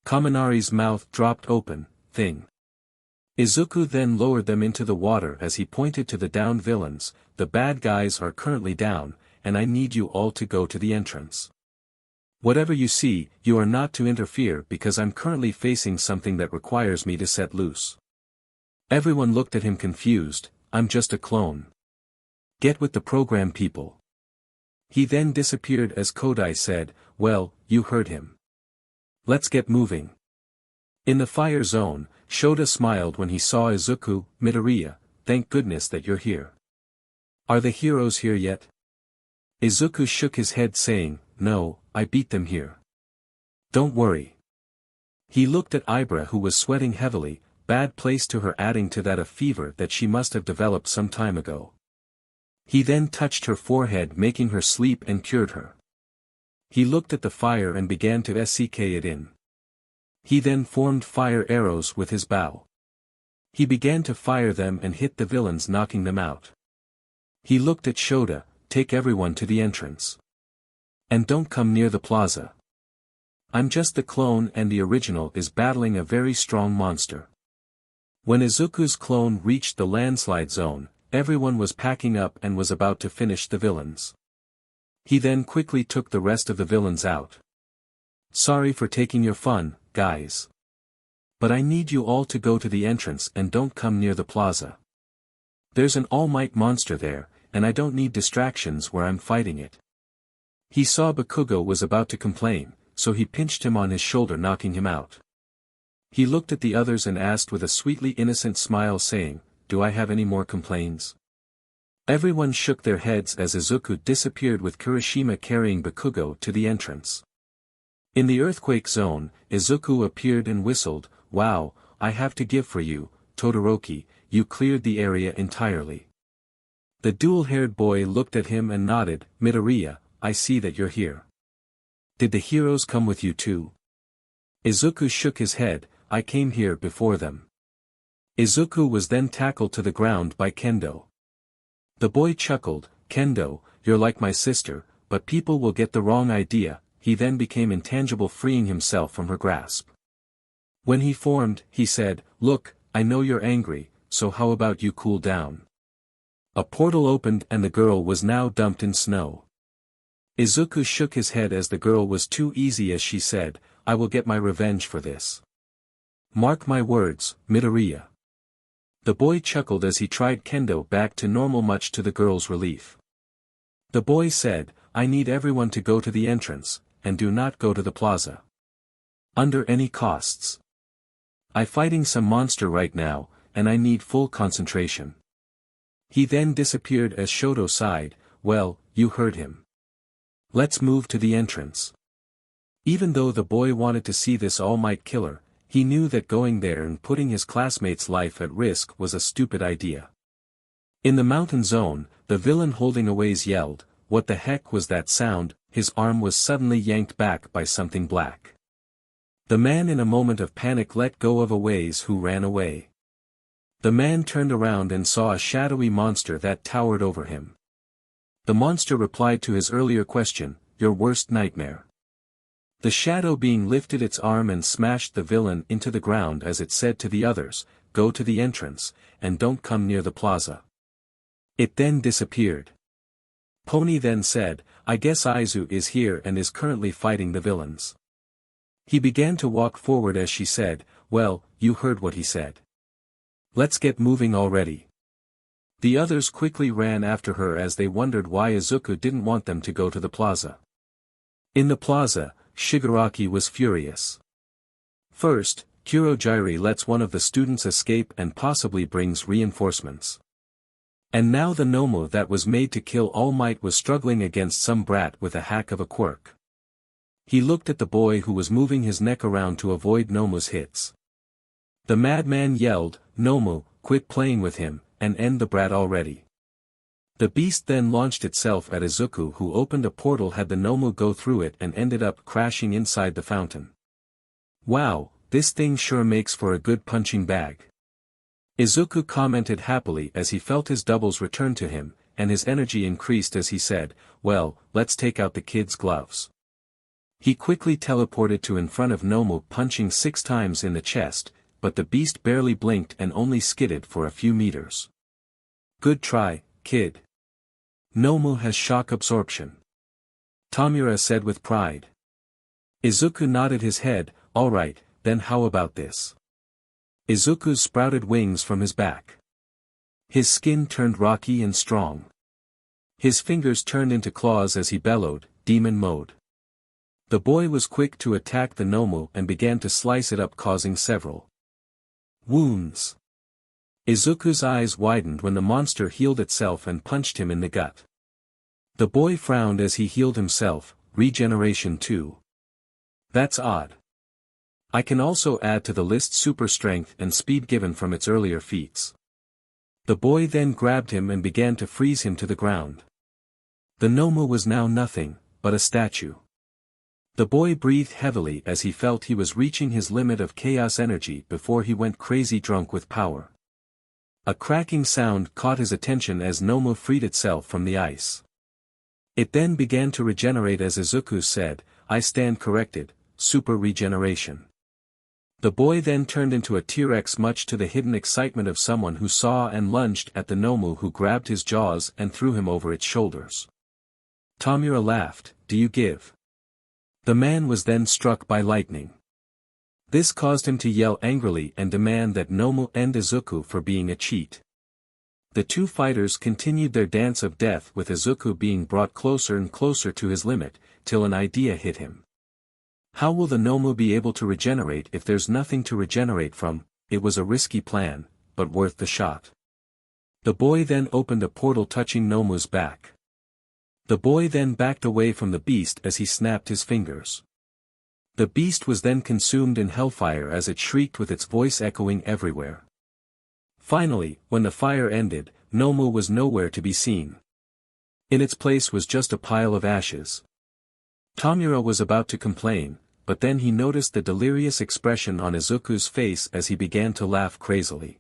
Kaminari's mouth dropped open, thing. Izuku then lowered them into the water as he pointed to the downed villains. The bad guys are currently down, and I need you all to go to the entrance. Whatever you see, you are not to interfere because I'm currently facing something that requires me to set loose. Everyone looked at him confused. I'm just a clone. Get with the program, people. He then disappeared as Kodai said, well, you heard him. Let's get moving. In the fire zone, Shota smiled when he saw Izuku. Midoriya, thank goodness that you're here. Are the heroes here yet? Izuku shook his head saying, no, I beat them here. Don't worry. He looked at Ibra, who was sweating heavily, bad place to her, adding to that a fever that she must have developed some time ago. He then touched her forehead, making her sleep, and cured her. He looked at the fire and began to seek it in. He then formed fire arrows with his bow. He began to fire them and hit the villains, knocking them out. He looked at Shota, take everyone to the entrance. And don't come near the plaza. I'm just the clone and the original is battling a very strong monster. When Izuku's clone reached the landslide zone, everyone was packing up and was about to finish the villains. He then quickly took the rest of the villains out. Sorry for taking your fun, guys. But I need you all to go to the entrance and don't come near the plaza. There's an all-might monster there, and I don't need distractions where I'm fighting it. He saw Bakugo was about to complain, so he pinched him on his shoulder, knocking him out. He looked at the others and asked with a sweetly innocent smile, saying, do I have any more complaints? Everyone shook their heads as Izuku disappeared with Kirishima carrying Bakugo to the entrance. In the earthquake zone, Izuku appeared and whistled, wow, I have to give for you, Todoroki, you cleared the area entirely. The dual-haired boy looked at him and nodded, Midoriya, I see that you're here. Did the heroes come with you too? Izuku shook his head, I came here before them. Izuku was then tackled to the ground by Kendo. The boy chuckled, Kendo, you're like my sister, but people will get the wrong idea. He then became intangible, freeing himself from her grasp. When he formed, he said, look, I know you're angry, so how about you cool down? A portal opened and the girl was now dumped in snow. Izuku shook his head as the girl was too easy as she said, I will get my revenge for this. Mark my words, Midoriya. The boy chuckled as he tried Kendo back to normal, much to the girl's relief. The boy said, I need everyone to go to the entrance, and do not go to the plaza. Under any costs. I'm fighting some monster right now, and I need full concentration. He then disappeared as Shoto sighed, well, you heard him. Let's move to the entrance. Even though the boy wanted to see this all-might killer, he knew that going there and putting his classmates' life at risk was a stupid idea. In the mountain zone, the villain holding Aways yelled, what the heck was that sound? His arm was suddenly yanked back by something black. The man in a moment of panic let go of Aways, who ran away. The man turned around and saw a shadowy monster that towered over him. The monster replied to his earlier question, your worst nightmare. The shadow being lifted its arm and smashed the villain into the ground as it said to the others, go to the entrance, and don't come near the plaza. It then disappeared. Pony then said, I guess Izu is here and is currently fighting the villains. He began to walk forward as she said, well, you heard what he said. Let's get moving already. The others quickly ran after her as they wondered why Izuku didn't want them to go to the plaza. In the plaza, Shigaraki was furious. First, Kurojiri lets one of the students escape and possibly brings reinforcements. And now the Nomu that was made to kill All Might was struggling against some brat with a hack of a quirk. He looked at the boy who was moving his neck around to avoid Nomu's hits. The madman yelled, Nomu, quit playing with him, and end the brat already. The beast then launched itself at Izuku, who opened a portal, had the Nomu go through it, and ended up crashing inside the fountain. Wow, this thing sure makes for a good punching bag. Izuku commented happily as he felt his doubles return to him, and his energy increased as he said, well, let's take out the kid's gloves. He quickly teleported to in front of Nomu, punching 6 times in the chest, but the beast barely blinked and only skidded for a few meters. Good try, kid. Nomu has shock absorption, Tamura said with pride. Izuku nodded his head, alright, then how about this? Izuku sprouted wings from his back. His skin turned rocky and strong. His fingers turned into claws as he bellowed, demon mode. The boy was quick to attack the Nomu and began to slice it up, causing several wounds. Izuku's eyes widened when the monster healed itself and punched him in the gut. The boy frowned as he healed himself, regeneration 2. That's odd. I can also add to the list super strength and speed given from its earlier feats. The boy then grabbed him and began to freeze him to the ground. The Nomu was now nothing but a statue. The boy breathed heavily as he felt he was reaching his limit of chaos energy before he went crazy drunk with power. A cracking sound caught his attention as Nomu freed itself from the ice. It then began to regenerate as Izuku said, I stand corrected, super regeneration. The boy then turned into a T-Rex, much to the hidden excitement of someone who saw, and lunged at the Nomu, who grabbed his jaws and threw him over its shoulders. Tamura laughed, do you give? The man was then struck by lightning. This caused him to yell angrily and demand that Nomu end Izuku for being a cheat. The two fighters continued their dance of death, with Izuku being brought closer and closer to his limit, till an idea hit him. How will the Nomu be able to regenerate if there's nothing to regenerate from? It was a risky plan, but worth the shot. The boy then opened a portal touching Nomu's back. The boy then backed away from the beast as he snapped his fingers. The beast was then consumed in hellfire as it shrieked with its voice echoing everywhere. Finally, when the fire ended, Nomu was nowhere to be seen. In its place was just a pile of ashes. Tamura was about to complain, but then he noticed the delirious expression on Izuku's face as he began to laugh crazily.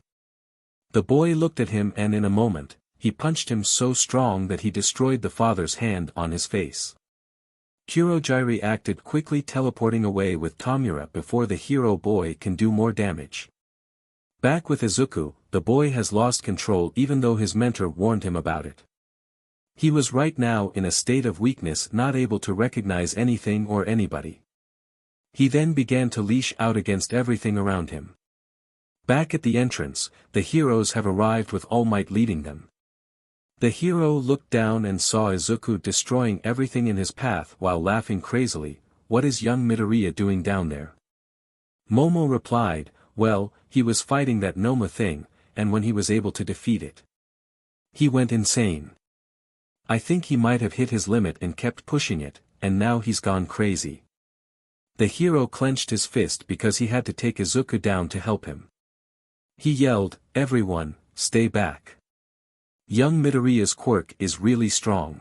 The boy looked at him, and in a moment, he punched him so strong that he destroyed the father's hand on his face. Kuroji acted quickly, teleporting away with Tamura before the hero boy can do more damage. Back with Izuku, the boy has lost control even though his mentor warned him about it. He was right now in a state of weakness, not able to recognize anything or anybody. He then began to lash out against everything around him. Back at the entrance, the heroes have arrived with All Might leading them. The hero looked down and saw Izuku destroying everything in his path while laughing crazily. What is young Midoriya doing down there? Momo replied, well, he was fighting that Noma thing, and when he was able to defeat it, he went insane. I think he might have hit his limit and kept pushing it, and now he's gone crazy. The hero clenched his fist because he had to take Izuku down to help him. He yelled, everyone, stay back. Young Midoriya's quirk is really strong.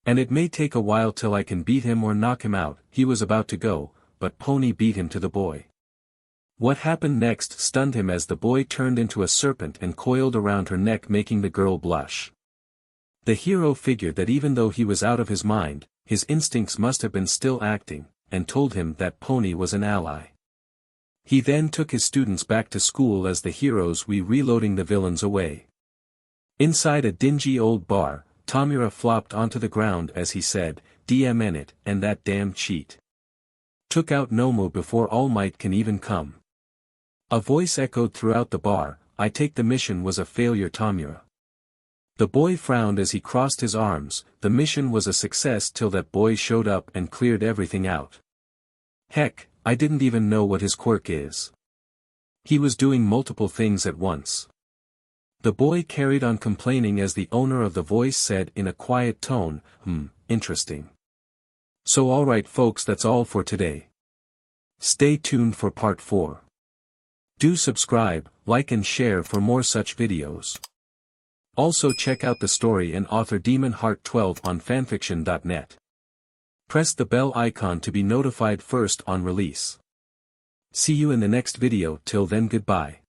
And it may take a while till I can beat him or knock him out. He was about to go, but Pony beat him to the boy. What happened next stunned him as the boy turned into a serpent and coiled around her neck, making the girl blush. The hero figured that even though he was out of his mind, his instincts must have been still acting, and told him that Pony was an ally. He then took his students back to school as the heroes were reloading the villains away. Inside a dingy old bar, Tamura flopped onto the ground as he said, DMN it, and that damn cheat. Took out Nomu before All Might can even come. A voice echoed throughout the bar, I take the mission was a failure, Tamura. The boy frowned as he crossed his arms. The mission was a success till that boy showed up and cleared everything out. Heck, I didn't even know what his quirk is. He was doing multiple things at once. The boy carried on complaining as the owner of the voice said in a quiet tone, interesting. So alright folks, that's all for today. Stay tuned for part 4. Do subscribe, like and share for more such videos. Also check out the story and author Demon Heart 12 on fanfiction.net. Press the bell icon to be notified first on release. See you in the next video. Till then, goodbye.